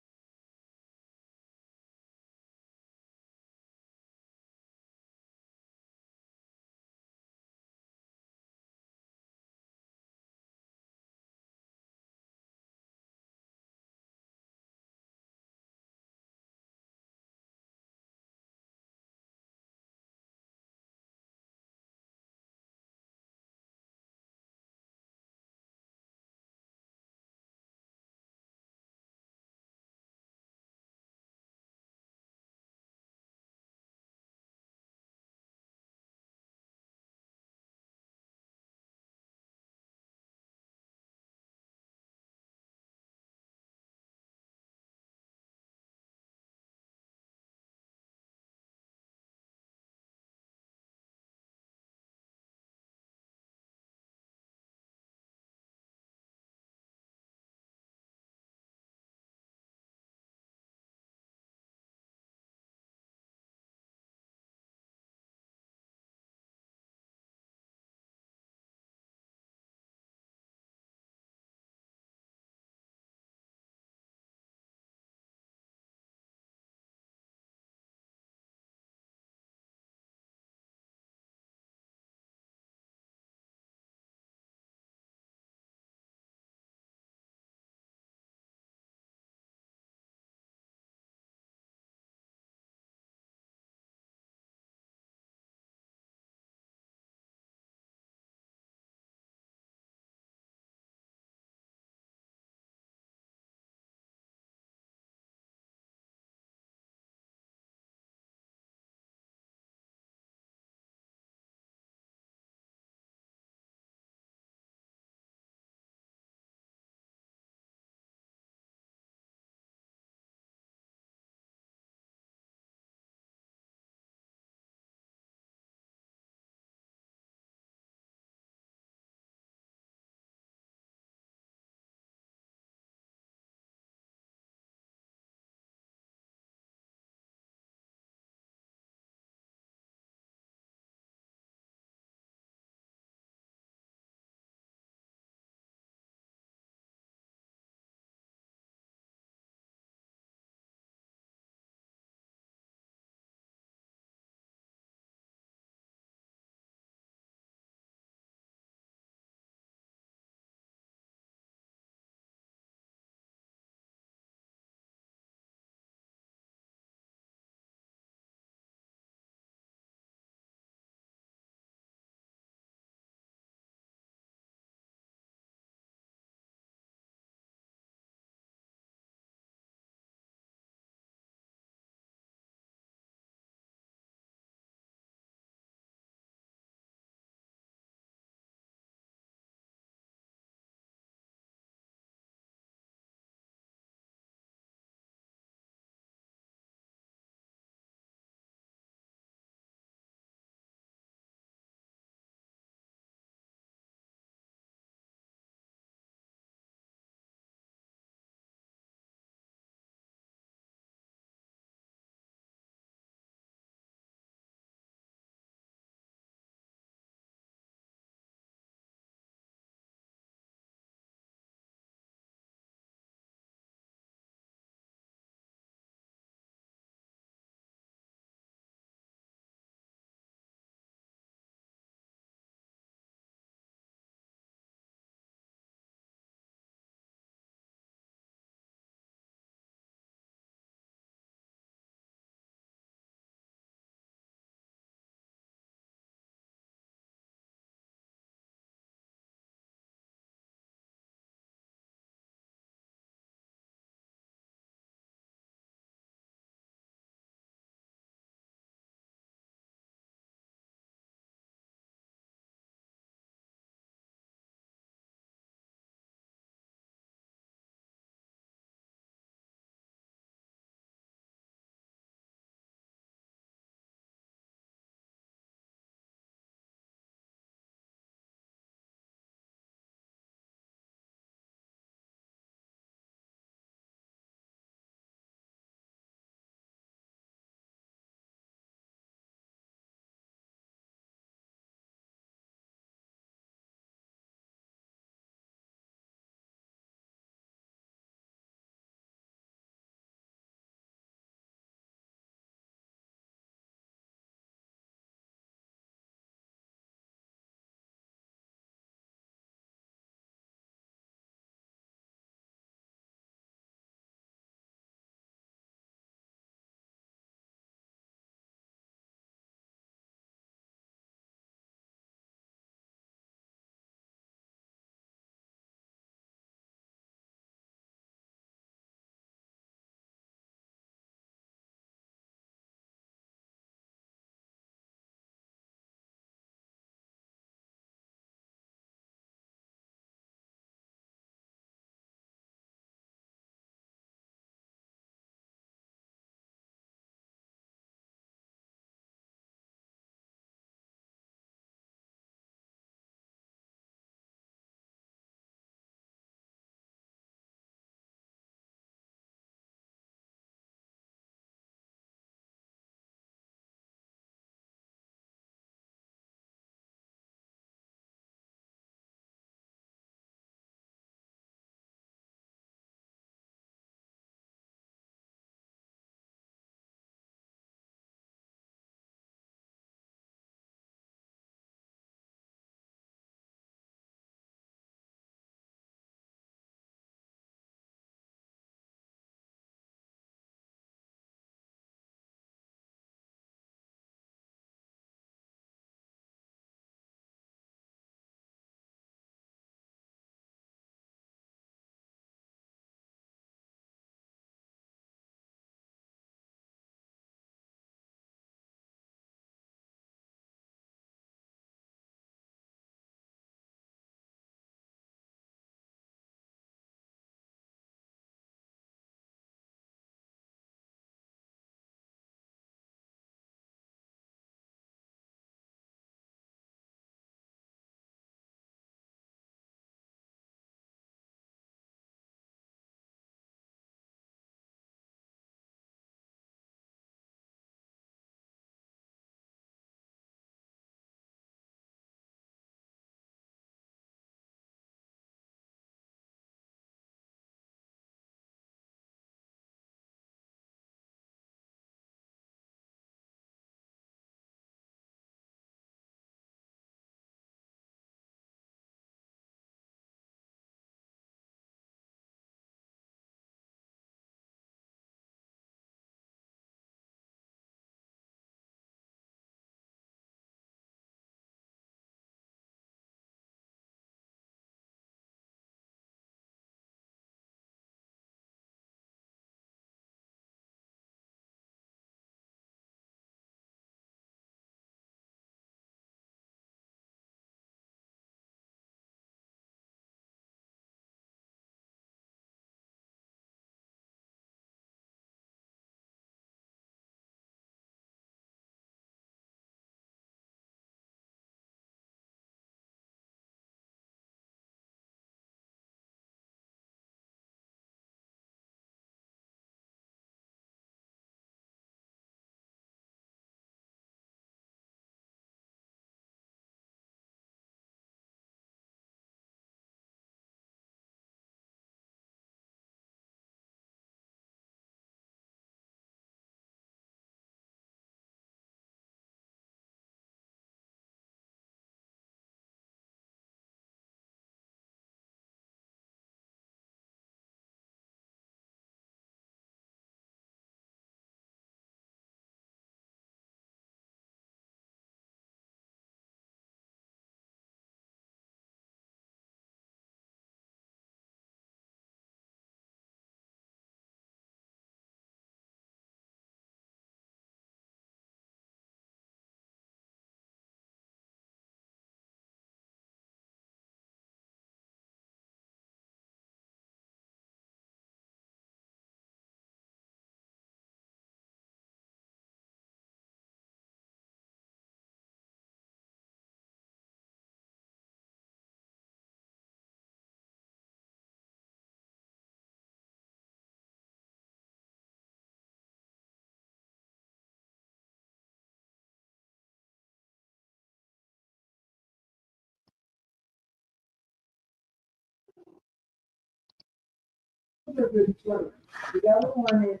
are good swimmers. The other one is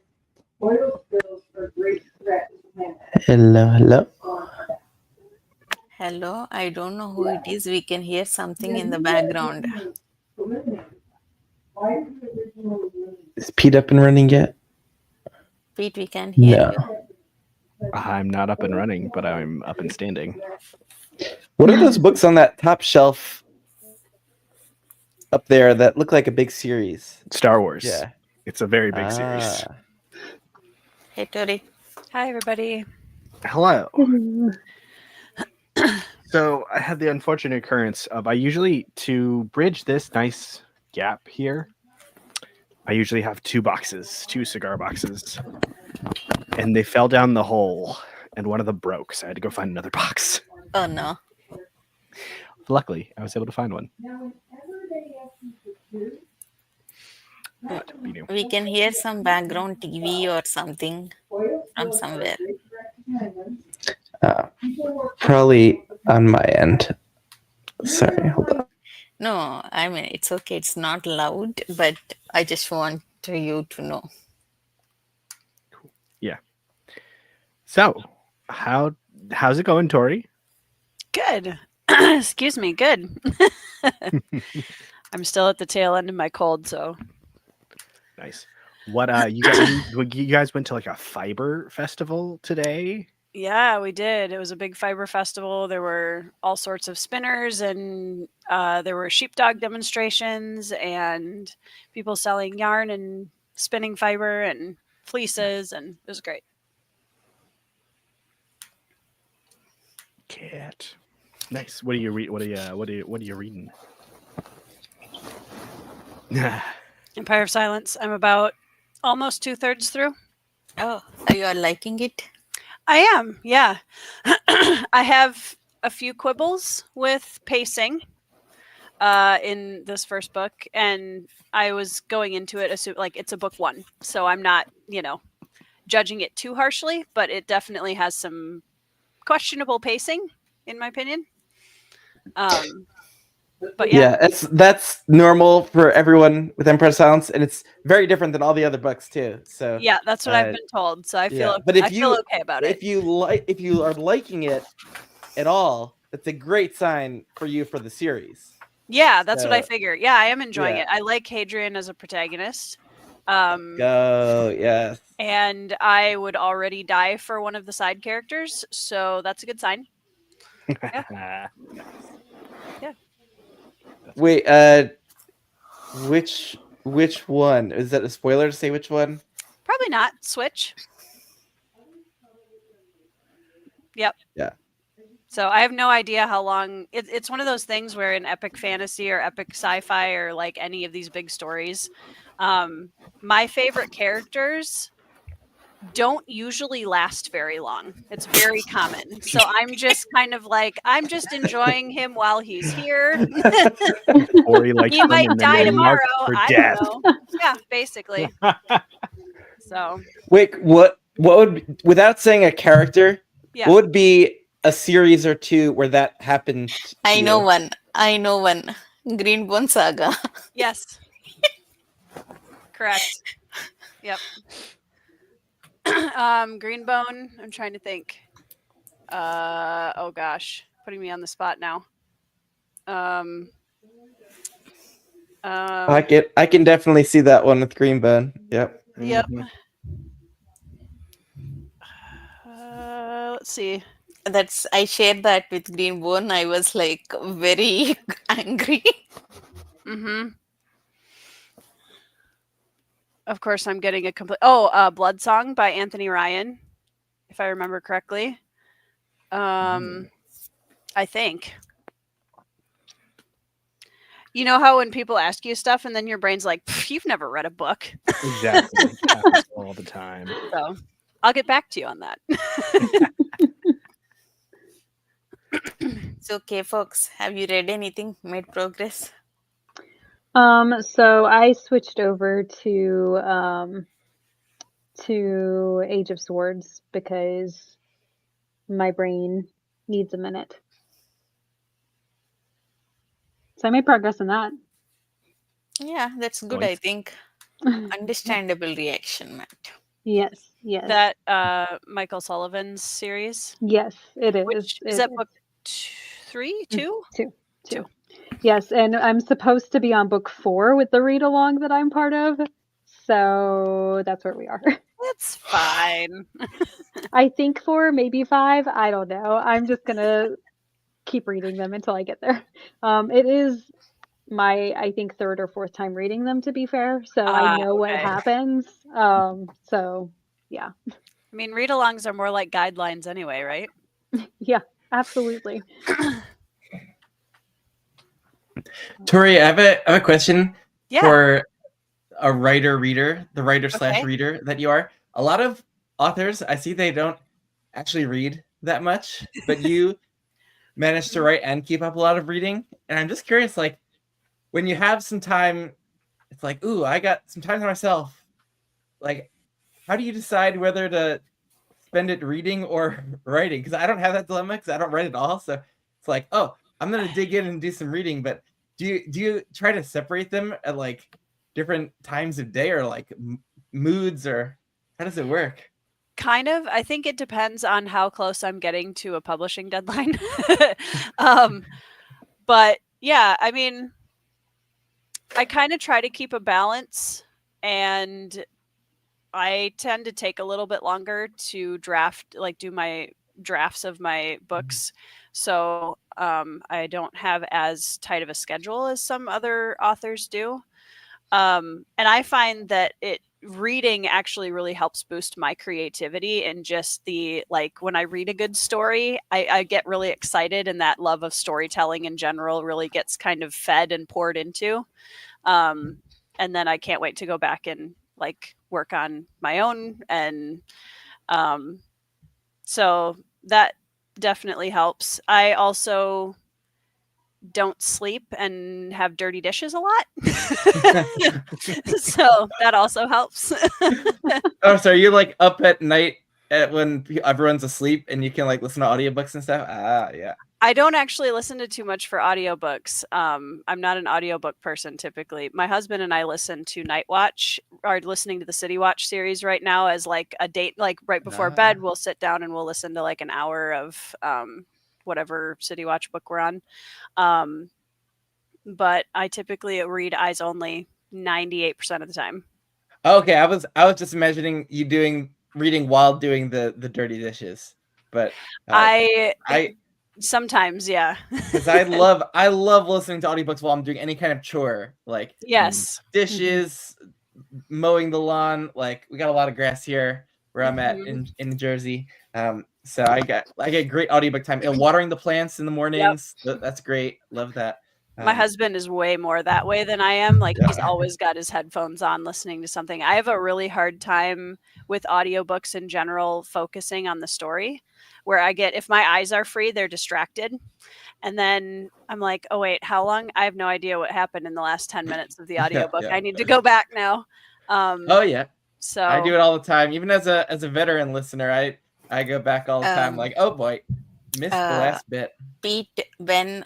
oil spills are a great threat to the planet. Hello. Hello, I don't know who it is. We can hear something in the background. Is Pete up and running yet? Pete, we can hear No. you. I'm not up and running, but I'm up and standing. What are those books on that top shelf up there that look like a big series? Star Wars. Yeah. It's a very big series. Hey, Tori. Hi, everybody. Hello. So I had the unfortunate occurrence of to bridge this nice gap here, I usually have two cigar boxes, and they fell down the hole, and one of them broke, so I had to go find another box. Oh, no. Luckily, I was able to find one. We can hear some background TV or something from somewhere. Probably on my end. Sorry, hold on. No, I mean, it's okay. It's not loud, but I just want you to know. Cool. Yeah. So, how's it going, Tori? Good. Excuse me. Good. I'm still at the tail end of my cold, so. Nice. What you guys went to like a fiber festival today? Yeah, we did. It was a big fiber festival. There were all sorts of spinners, and there were sheepdog demonstrations and people selling yarn and spinning fiber and fleeces, and it was great. Cat. Nice. What are you reading? Empire of Silence. I'm about almost 2/3 through. Oh, are you all liking it? I am, yeah. I have a few quibbles with pacing in this first book, and I was going into it like it's a book one, so I'm not, judging it too harshly, but it definitely has some questionable pacing, in my opinion. But yeah, that's normal for everyone with Empire of Silence, and it's very different than all the other books too. So yeah, that's what I've been told. So I feel, but I feel okay about it. If you are liking it at all, that's a great sign for you for the series. Yeah, that's what I figure. Yeah, I am enjoying it. I like Hadrian as a protagonist. Yes. And I would already die for one of the side characters, so that's a good sign. Yeah. Yeah. Wait, which one? Is that a spoiler to say which one? Probably not. Switch. Yep. Yeah. So I have no idea how long. It's one of those things where in epic fantasy or epic sci-fi or like any of these big stories, my favorite characters don't usually last very long. It's very common. So I'm just kind of like, I'm just enjoying him while he's here. He might die tomorrow. I don't know. Yeah, basically. So wait, what would, without saying a character, what would be a series or two where that happened? I know one. Greenbone Saga. Yes. Correct. Yep. Greenbone. I'm trying to think. Oh gosh, putting me on the spot now. I can definitely see that one with Greenbone. Yep. Yep. Let's see. I shared that with Greenbone. I was like very angry. Mm-hmm. Of course, I'm getting a complete. Blood Song by Anthony Ryan, if I remember correctly. I think. You know how when people ask you stuff and then your brain's like, "You've never read a book." Exactly. It happens all the time. So, I'll get back to you on that. It's okay, folks. Have you read anything? Made progress? So I switched over to Age of Swords because my brain needs a minute. So I made progress in that. Yeah, that's good, I think. Understandable reaction, Matt. Yes, yes. That Michael Sullivan's series? Yes, it is. Which is that book 3, 2? Two. Yes, and I'm supposed to be on book 4 with the read along that I'm part of. So that's where we are. That's fine. I think 4, maybe 5. I don't know. I'm just gonna keep reading them until I get there. It is my, I think, 3rd or 4th time reading them, to be fair. So I know what happens. So yeah. I mean, read-alongs are more like guidelines anyway, right? Yeah, absolutely. Tori, I have a question Yeah. for a writer-reader, the writer/reader that you are. A lot of authors, I see they don't actually read that much, but you manage to write and keep up a lot of reading. And I'm just curious, like, when you have some time, it's like, ooh, I got some time to myself. Like, how do you decide whether to spend it reading or writing? Because I don't have that dilemma because I don't write at all. So it's like, oh, I'm gonna dig in and do some reading. But do you try to separate them at like different times of day or like moods, or how does it work? Kind of. I think it depends on how close I'm getting to a publishing deadline. But yeah, I mean, I kind of try to keep a balance, and I tend to take a little bit longer to do my drafts of my books. So I don't have as tight of a schedule as some other authors do. And I find that reading actually really helps boost my creativity, and just when I read a good story, I get really excited, and that love of storytelling in general really gets kind of fed and poured into. And then I can't wait to go back and work on my own. And so that definitely helps. I also don't sleep and have dirty dishes a lot. So that also helps. Oh, so you're like up at night when everyone's asleep and you can like listen to audiobooks and stuff? Ah, yeah. I don't actually listen to too much for audiobooks. I'm not an audiobook person typically. My husband and I listen to Night Watch, are listening to the City Watch series right now as like a date, like right before bed, we'll sit down and we'll listen to like an hour of whatever City Watch book we're on. But I typically read eyes only 98% of the time. Okay, I was just imagining you reading while doing the dirty dishes. But I sometimes, yeah. Because I love listening to audiobooks while I'm doing any kind of chore, like yes, dishes, mowing the lawn. Like we got a lot of grass here where I'm at in Jersey. So I get great audiobook time. And watering the plants in the mornings. Yep. That's great. Love that. My husband is way more that way than I am. Like he's always got his headphones on listening to something. I have a really hard time with audiobooks in general focusing on the story, where if my eyes are free, they're distracted. And then I'm like, oh wait, how long? I have no idea what happened in the last 10 minutes of the audiobook. I need to go back now. Oh yeah. So I do it all the time. Even as a veteran listener, I go back all the time like, oh boy, missed the last bit. Pete, when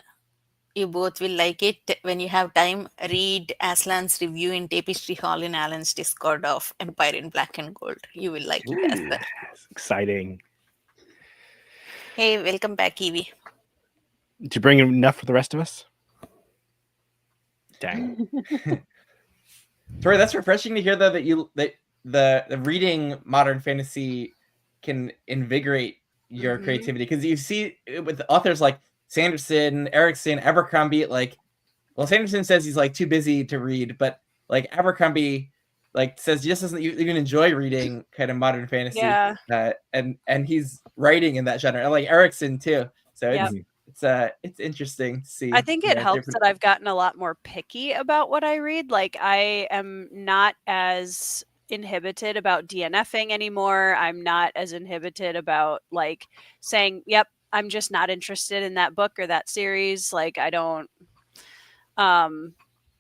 you both will like it, when you have time, read Aslan's review in Tapestry Hall in Alan's Discord of Empire in Black and Gold. You will like it as well. Exciting. Hey, welcome back, Evie. Did you bring enough for the rest of us? Dang. Tori, that's refreshing to hear though that the reading modern fantasy can invigorate your creativity, because you see with authors like Sanderson, Erickson, Abercrombie, Sanderson says he's like too busy to read, but like Abercrombie says he just doesn't even enjoy reading kind of modern fantasy. Yeah. And he's writing in that genre, and like Erickson too. So it's interesting to see. I think it helps that I've gotten a lot more picky about what I read. Like I am not as inhibited about DNFing anymore. I'm not as inhibited about like saying, yep, I'm just not interested in that book or that series. Like I don't, and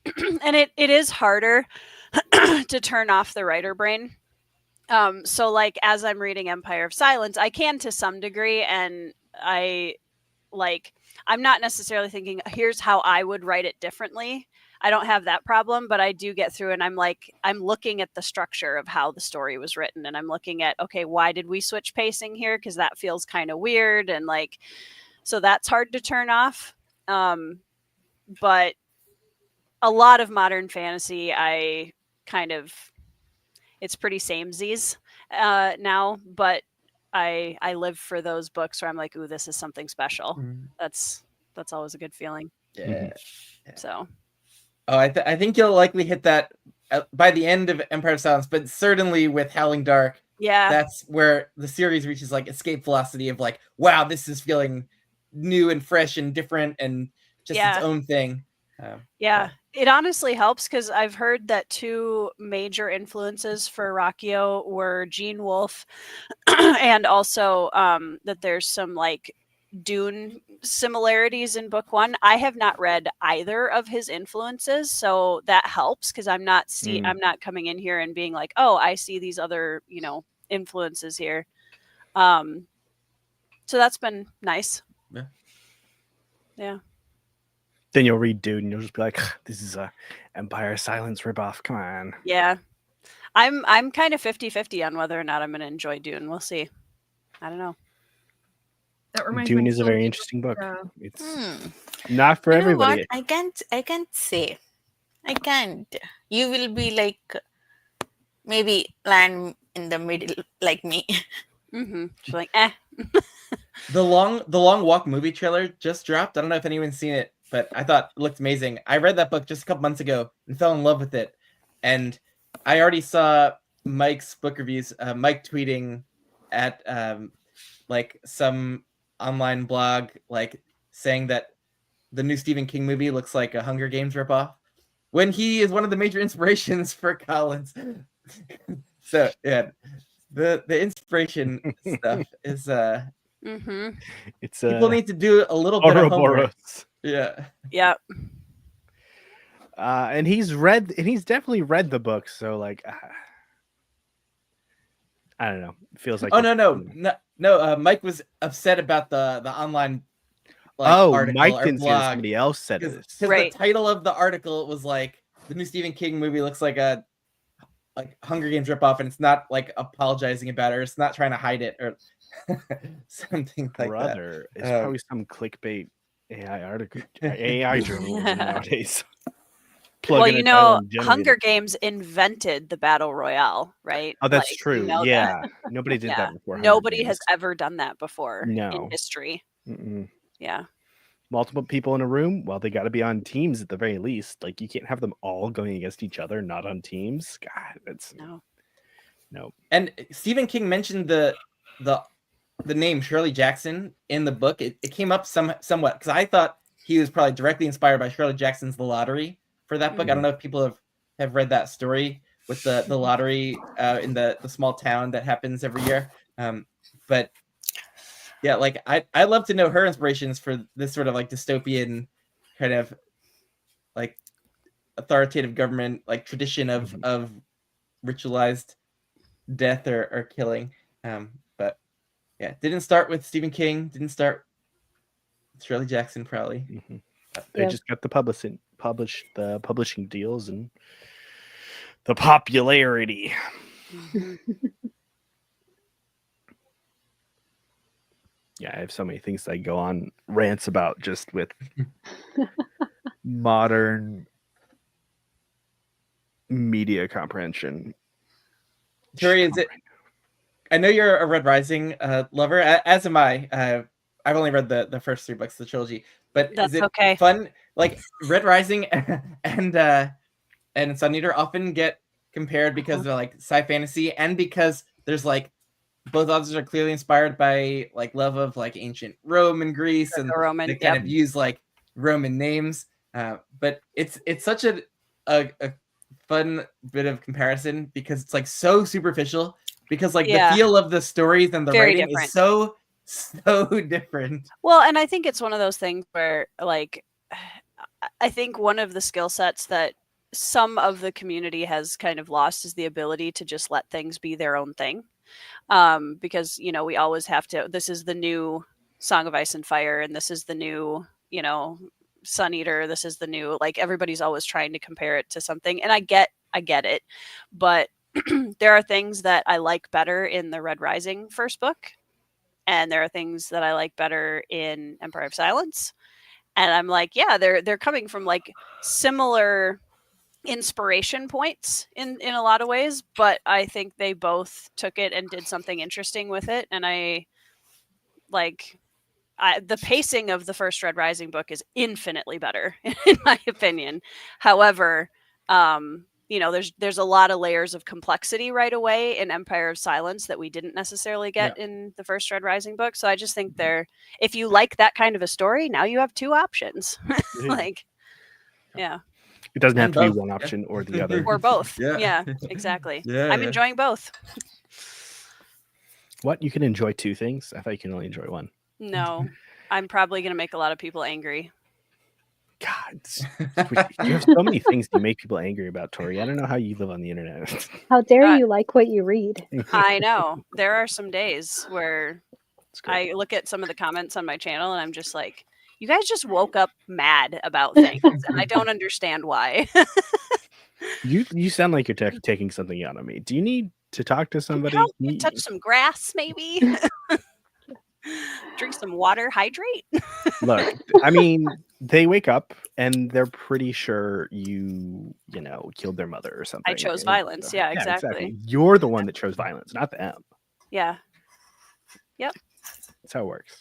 it is harder to turn off the writer brain. So like, as I'm reading Empire of Silence, I can to some degree. And I'm not necessarily thinking, here's how I would write it differently. I don't have that problem, but I do get through and I'm looking at the structure of how the story was written, and I'm looking at, okay, why did we switch pacing here? Because that feels kind of weird, and like, so that's hard to turn off. But a lot of modern fantasy, I kind of, it's pretty samesies now, but I live for those books where I'm like, ooh, this is something special. Mm. That's always a good feeling. Yeah. So. Oh, I think you'll likely hit that by the end of Empire of Silence, but certainly with Howling Dark, yeah, that's where the series reaches like escape velocity of like, wow, this is feeling new and fresh and different and just its own thing. It honestly helps because I've heard that 2 major influences for Rockio were Gene Wolfe and also that there's some like Dune similarities in book 1. I have not read either of his influences, so that helps because I'm not I'm not coming in here and being like, oh, I see these other, influences here. So that's been nice. Yeah. Then you'll read Dune and you'll just be like, this is a Empire of Silence ripoff. Come on. Yeah. I'm kind of 50-50 on whether or not I'm going to enjoy Dune. We'll see. I don't know. That reminds Dune me is a so very much interesting book. of, It's not for You know everybody. what? I can't say. I can't. You will be like maybe land in the middle like me. She's like, eh. The Long Walk movie trailer just dropped. I don't know if anyone's seen it, but I thought it looked amazing. I read that book just a couple months ago and fell in love with it. And I already saw Mike's book reviews. Mike tweeting at like some online blog, like saying that the new Stephen King movie looks like a Hunger Games ripoff, when he is one of the major inspirations for Collins. So yeah, the inspiration stuff is it's people need to do a little bit of homework. Yeah. And he's definitely read the book, so like I don't know. It feels like no. Mike was upset about the online article. Mike didn't blog, say somebody else said it. Because the title of the article was like, the new Stephen King movie looks like a Hunger Games ripoff, and it's not like apologizing about it, or it's not trying to hide it, or something like that. It's probably some clickbait AI article, AI journalism nowadays. Well, Hunger Games invented the battle royale, right? Oh, that's true. Nobody did that before. Nobody has ever done that before in history. Yeah. Multiple people in a room. Well, they got to be on teams at the very least. Like, you can't have them all going against each other, not on teams. God, that's no. And Stephen King mentioned the name Shirley Jackson in the book. It came up somewhat because I thought he was probably directly inspired by Shirley Jackson's The Lottery for that book. I don't know if people have read that story with the lottery in the small town that happens every year. But yeah, like I love to know her inspirations for this sort of like dystopian kind of like authoritative government, like tradition of ritualized death or killing. But yeah, didn't start with Stephen King, didn't start with Shirley Jackson probably. They just got the publishing deals and the popularity. Yeah, I have so many things I go on rants about just with modern media comprehension. Tori, is it? I know you're a Red Rising lover, as am I. I've only read the first 3 books of the trilogy, but that's is it fun? Like Red Rising and Sun Eater often get compared because they're like sci-fantasy, and because there's like both authors are clearly inspired by like love of like ancient Rome and Greece, and they kind of use like Roman names. But it's such a fun bit of comparison because it's like so superficial, because like the feel of the stories and the writing is so different. Well, and I think it's one of those things where like I think one of the skill sets that some of the community has kind of lost is the ability to just let things be their own thing. Because, we always have to, this is the new Song of Ice and Fire, and this is the new, Sun Eater, this is the new, like everybody's always trying to compare it to something, and I get it, but there are things that I like better in the Red Rising first book, and there are things that I like better in Empire of Silence, and I'm like, yeah, they're coming from like similar inspiration points in a lot of ways, but I think they both took it and did something interesting with it, and the pacing of the first Red Rising book is infinitely better, in my opinion. However, there's a lot of layers of complexity right away in Empire of Silence that we didn't necessarily get in the first Red Rising book. So I just think if you like that kind of a story, now you have two options. Yeah. It doesn't have to be one option or the other. Or both. Yeah, exactly. I'm enjoying both. What? You can enjoy two things? I thought you can only enjoy one. No, I'm probably going to make a lot of people angry. God, you have so many things to make people angry about, Tori. I don't know how you live on the internet. How dare you like what you read? I know. There are some days where I look at some of the comments on my channel and I'm just like, you guys just woke up mad about things, and I don't understand why. You sound like you're taking something out of me. Do you need to talk to somebody? Touch some grass, maybe. Drink some water, hydrate. Look, I mean, they wake up and they're pretty sure you killed their mother or something. I chose violence. Yeah, exactly. You're the one that chose violence, not them. Yeah. Yep. That's how it works.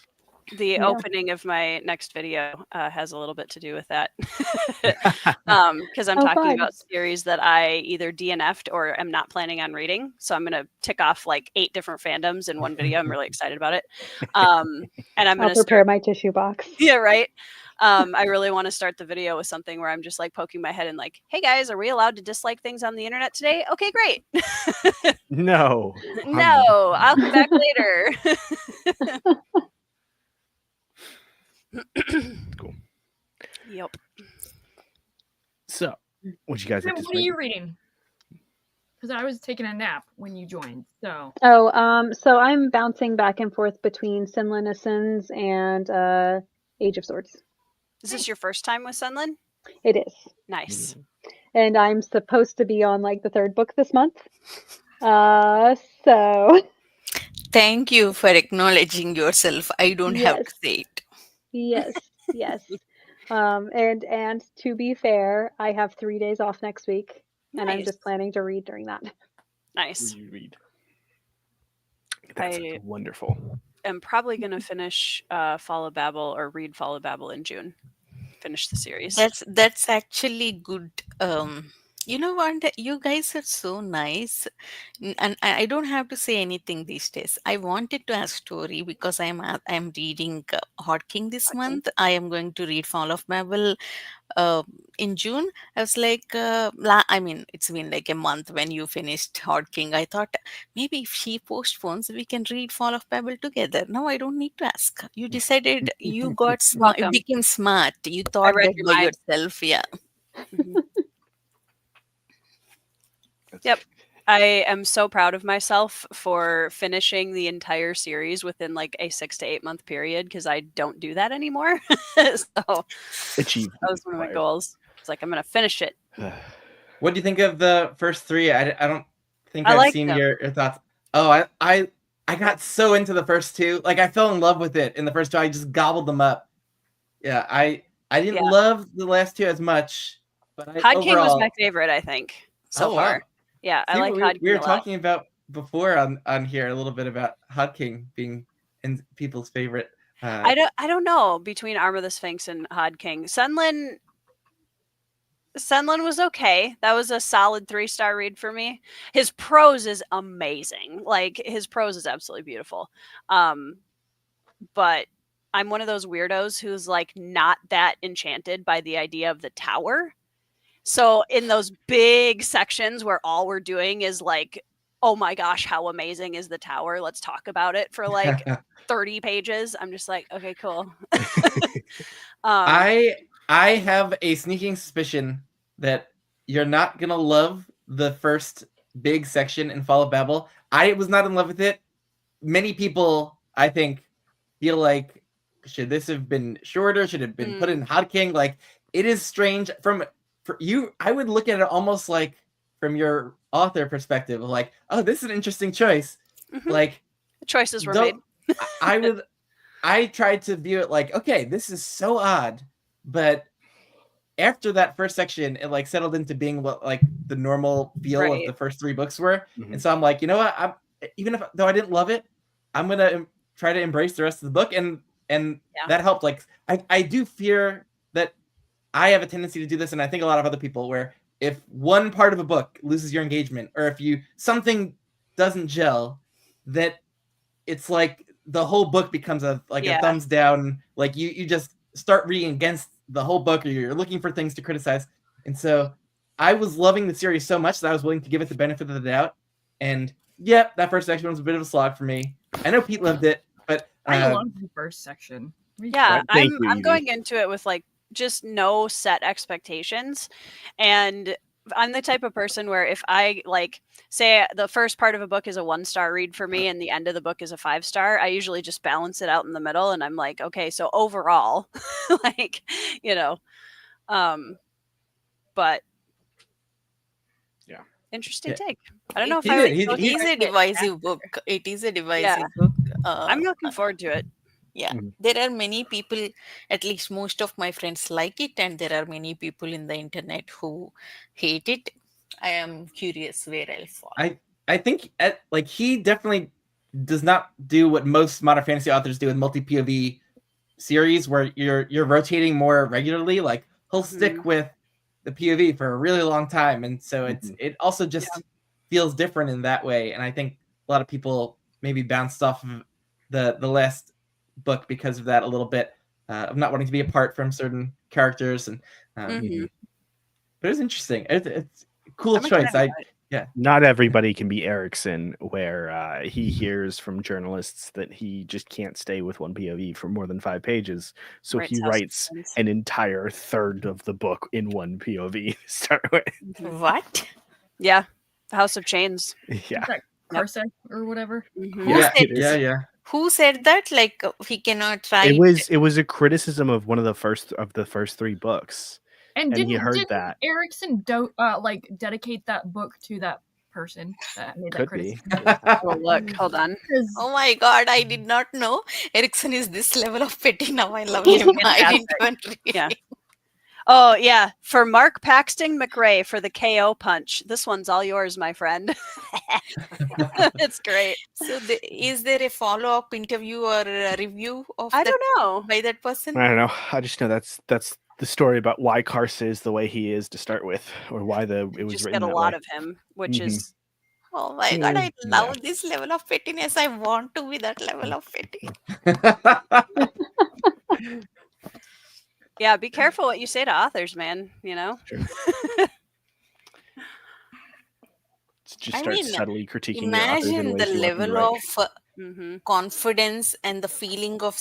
The opening of my next video has a little bit to do with that. Because I'm talking about series that I either DNF'd or am not planning on reading. So I'm going to tick off like 8 different fandoms in one video. I'm really excited about it. And I'm going to prepare my tissue box. Yeah, right. I really want to start the video with something where I'm just like poking my head and like, hey guys, are we allowed to dislike things on the internet today? Okay, great. No. No, I'll come back later. Cool. Yep. So, what you guys? What are you reading? Because I was taking a nap when you joined. So. So I'm bouncing back and forth between Sinlin Ascends and Age of Swords. Is this your first time with Sunlin? It is. Nice. And I'm supposed to be on like the 3rd book this month. So. Thank you for acknowledging yourself. I don't have to say it. Yes. And to be fair, I have 3 days off next week, and I'm just planning to read during that. Nice. You read. That's wonderful. I'm probably going to finish Fall of Babel or read Fall of Babel in June. Finish the series. That's actually good. You know what? You guys are so nice, and I don't have to say anything these days. I wanted to ask Tori because I'm reading Hot King this month. I am going to read Fall of Babel in June. I was like, it's been like a month when you finished Hot King. I thought maybe if she postpones, we can read Fall of Babel together. Now I don't need to ask. You decided. You got smart. You became smart. You thought that by yourself. Yeah. Mm-hmm. Yep. I am so proud of myself for finishing the entire series within like a 6 to 8 month period, because I don't do that anymore. So Achieve. That was one of my goals. It's like, I'm going to finish it. What do you think of the first 3? I don't think I've seen your thoughts. Oh, I got so into the first 2. Like I fell in love with it in the first 2. I just gobbled them up. Yeah, I didn't love the last 2 as much. But Hot King was my favorite, I think, so far. Wow. Yeah, I like Hot King. We were talking about before on here a little bit about Hot King being in people's favorite. I don't know between Arm of the Sphinx and Hot King. Sunlin was okay. That was a solid 3-star read for me. His prose is amazing. Like his prose is absolutely beautiful. But I'm one of those weirdos who's like not that enchanted by the idea of the tower. So in those big sections where all we're doing is like, oh my gosh, how amazing is the tower? Let's talk about it for like 30 pages. I'm just like, okay, cool. I have a sneaking suspicion that you're not going to love the first big section in Fall of Babel. I was not in love with it. Many people, I think, feel like should this have been shorter? Should it have been put in Hot King? Like, it is strange for you. I would look at it almost like from your author perspective, like, oh, this is an interesting choice. Like, the choices were made. I tried to view it like, okay, this is so odd, but after that first section, it like settled into being what like the normal feel of the first 3 books were. And so I'm like, you know what? Though I didn't love it, I'm gonna try to embrace the rest of the book, and that helped. Like, I do fear that I have a tendency to do this, and I think a lot of other people, where if one part of a book loses your engagement, or if something doesn't gel, that it's like the whole book becomes a thumbs down. Like you just start reading against the whole book, or you're looking for things to criticize. And so I was loving the series so much that I was willing to give it the benefit of the doubt. And that first section was a bit of a slog for me. I know Pete loved it, but I love the first section. Yeah, I'm going into it with like just no set expectations, and I'm the type of person where if I like say the first part of a book is a 1-star read for me and the end of the book is a 5-star, I usually just balance it out in the middle, and I'm like, okay, so overall, like, you know, but interesting take. I don't know if it is a divisive book. It is a divisive book. I'm looking forward to it. Yeah, there are many people, at least most of my friends like it, and there are many people in the internet who hate it. I am curious where I'll fall. I think like he definitely does not do what most modern fantasy authors do in multi-POV series, where you're rotating more regularly. Like, he'll stick with the POV for a really long time, and so it also just feels different in that way. And I think a lot of people maybe bounced off of the last book because of that a little bit, of not wanting to be apart from certain characters. And but it's interesting. It's a cool choice. Not everybody can be Erickson, where he hears from journalists that he just can't stay with one POV for more than 5 pages, so he writes an entire third of the book in one POV to start with. What? Yeah, House of Chains. Yeah, Parsec or whatever. Who said that? Like, he cannot write. It was a criticism of one of the first 3 books. And didn't that Erickson dedicate that book to that person that made that criticism? Oh, look, hold on. Oh my god, I did not know Erickson is this level of petty. Now I love him. I didn't even read it. Oh yeah, for Mark Paxton McRae for the KO punch. This one's all yours, my friend. It's great. So, is there a follow-up interview or a review of? I don't know by that person. I don't know. I just know that's the story about why Karst is the way he is to start with, or why it was just written get a that lot way. of him, which is. Oh my god, I love this level of pettiness. I want to be that level of petty. Yeah, be careful what you say to authors, man. You know. Sure. Just start subtly critiquing. Imagine the level of confidence and the feeling of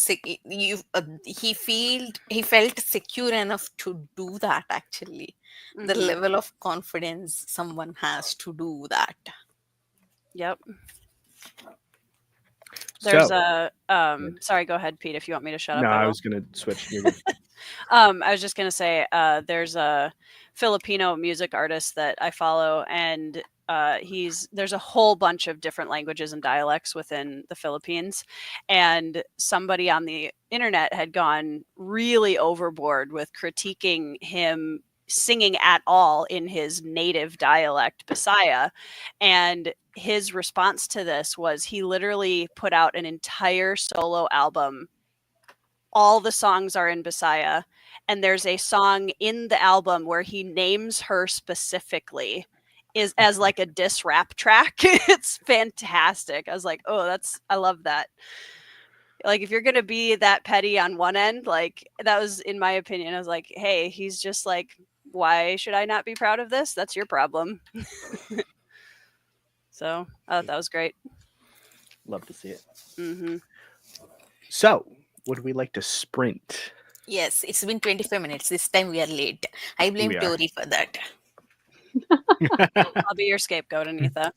he felt secure enough to do that. Actually, the level of confidence someone has to do that. Yep. There's sorry, go ahead, Pete, if you want me to shut up. No, I was gonna switch. I was just gonna say there's a Filipino music artist that I follow, and there's a whole bunch of different languages and dialects within the Philippines, and somebody on the internet had gone really overboard with critiquing him singing at all in his native dialect, Bisaya. And his response to this was he literally put out an entire solo album. All the songs are in Bisaya, and there's a song in the album where he names her specifically as like a diss rap track. It's fantastic. I was like, oh, I love that. Like, if you're going to be that petty on one end, like, that was, in my opinion, I was like, hey, he's just like, why should I not be proud of this? That's your problem. So I thought that was great. Love to see it. Mm-hmm. So, would we like to sprint? Yes, it's been 25 minutes. This time we are late. I blame Tori for that. I'll be your scapegoat, Anitha.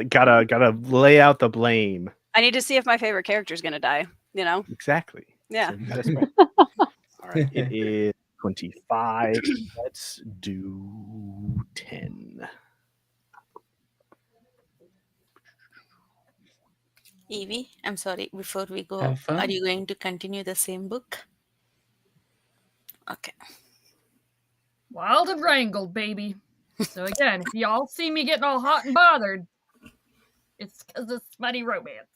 Gotta lay out the blame. I need to see if my favorite character is going to die, you know? Exactly. Yeah. So you gotta spread. All right, it is 25. Let's do 10. Evie, I'm sorry. Before we go, Have fun. are you going to continue the same book? Okay. Wild and Wrangled, baby. So again, if y'all see me getting all hot and bothered, it's because of smutty romance.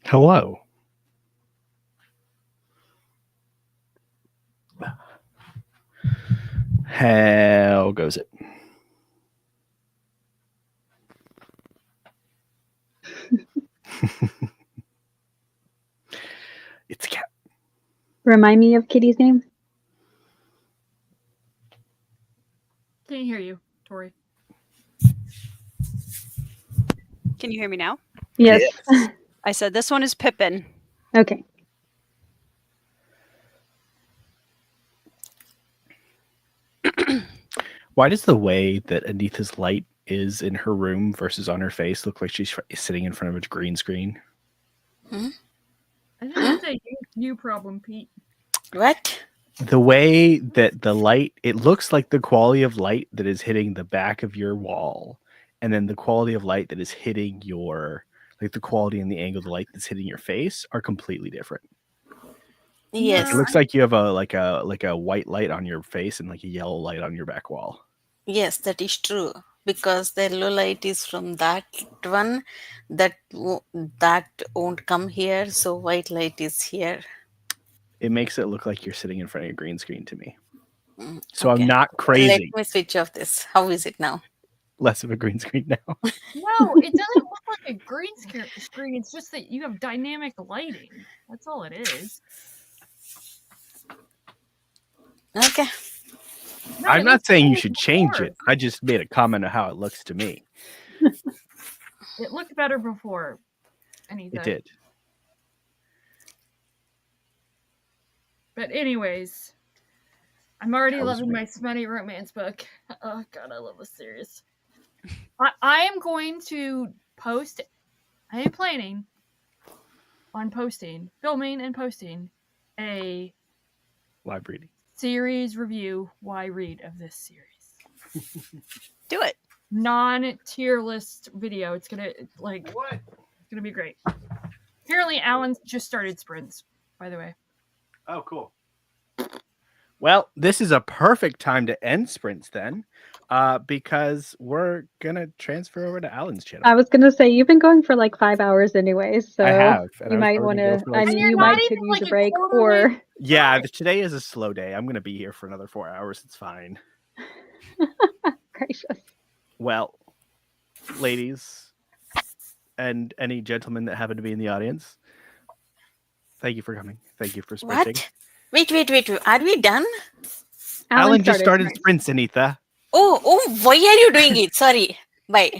Hello. How goes it? It's a cat. Remind me of Kitty's name. Can't hear you, Tori. Can you hear me now? Yes. I said this one is Pippin. Okay. Why does the way that Anita's light is in her room versus on her face look like she's sitting in front of a green screen? I think that's a you problem, Pete. What? The way that the light, it looks like the quality of light that is hitting the back of your wall, and then the quality of light that is hitting your, like the quality and the angle of the light that's hitting your face are completely different. Yes. It looks like you have a white light on your face and like a yellow light on your back wall. Yes, that is true. Because the yellow light is from that one, that won't come here. So white light is here. It makes it look like you're sitting in front of a green screen to me. So Okay. I'm not crazy. Let me switch off this. How is it now? Less of a green screen now. No, it doesn't look like a green screen. It's just that you have dynamic lighting. That's all it is. Okay. No, I'm it not looks saying you better should change before. it. I just made a comment on how it looks to me. It looked better before. Anything. It did. But anyways, I'm already That was loving weird. my smutty romance book. Oh god, I love this series. I am going to post. I am planning on filming and posting a Live reading. series review. Why read of this series? Do it. Non-tier list video. It's gonna It's gonna be great. Apparently, Alan's just started sprints. By the way. Oh, cool. Well, this is a perfect time to end sprints then, because we're gonna transfer over to Alan's channel. I was gonna say you've been going for like 5 hours anyways, so I have, and you I was might already want go to. for, like, I And mean, you're you not might even, could use like, a a break, quarter way- or Yeah, today is a slow day. I'm gonna be here for another 4 hours. It's fine. gracious. Well, ladies, and any gentlemen that happen to be in the audience, thank you for coming. Thank you for sprinting. What? Wait. Are we done? Alan just started first. sprints, Anita. Oh, why are you doing it? Sorry. Bye.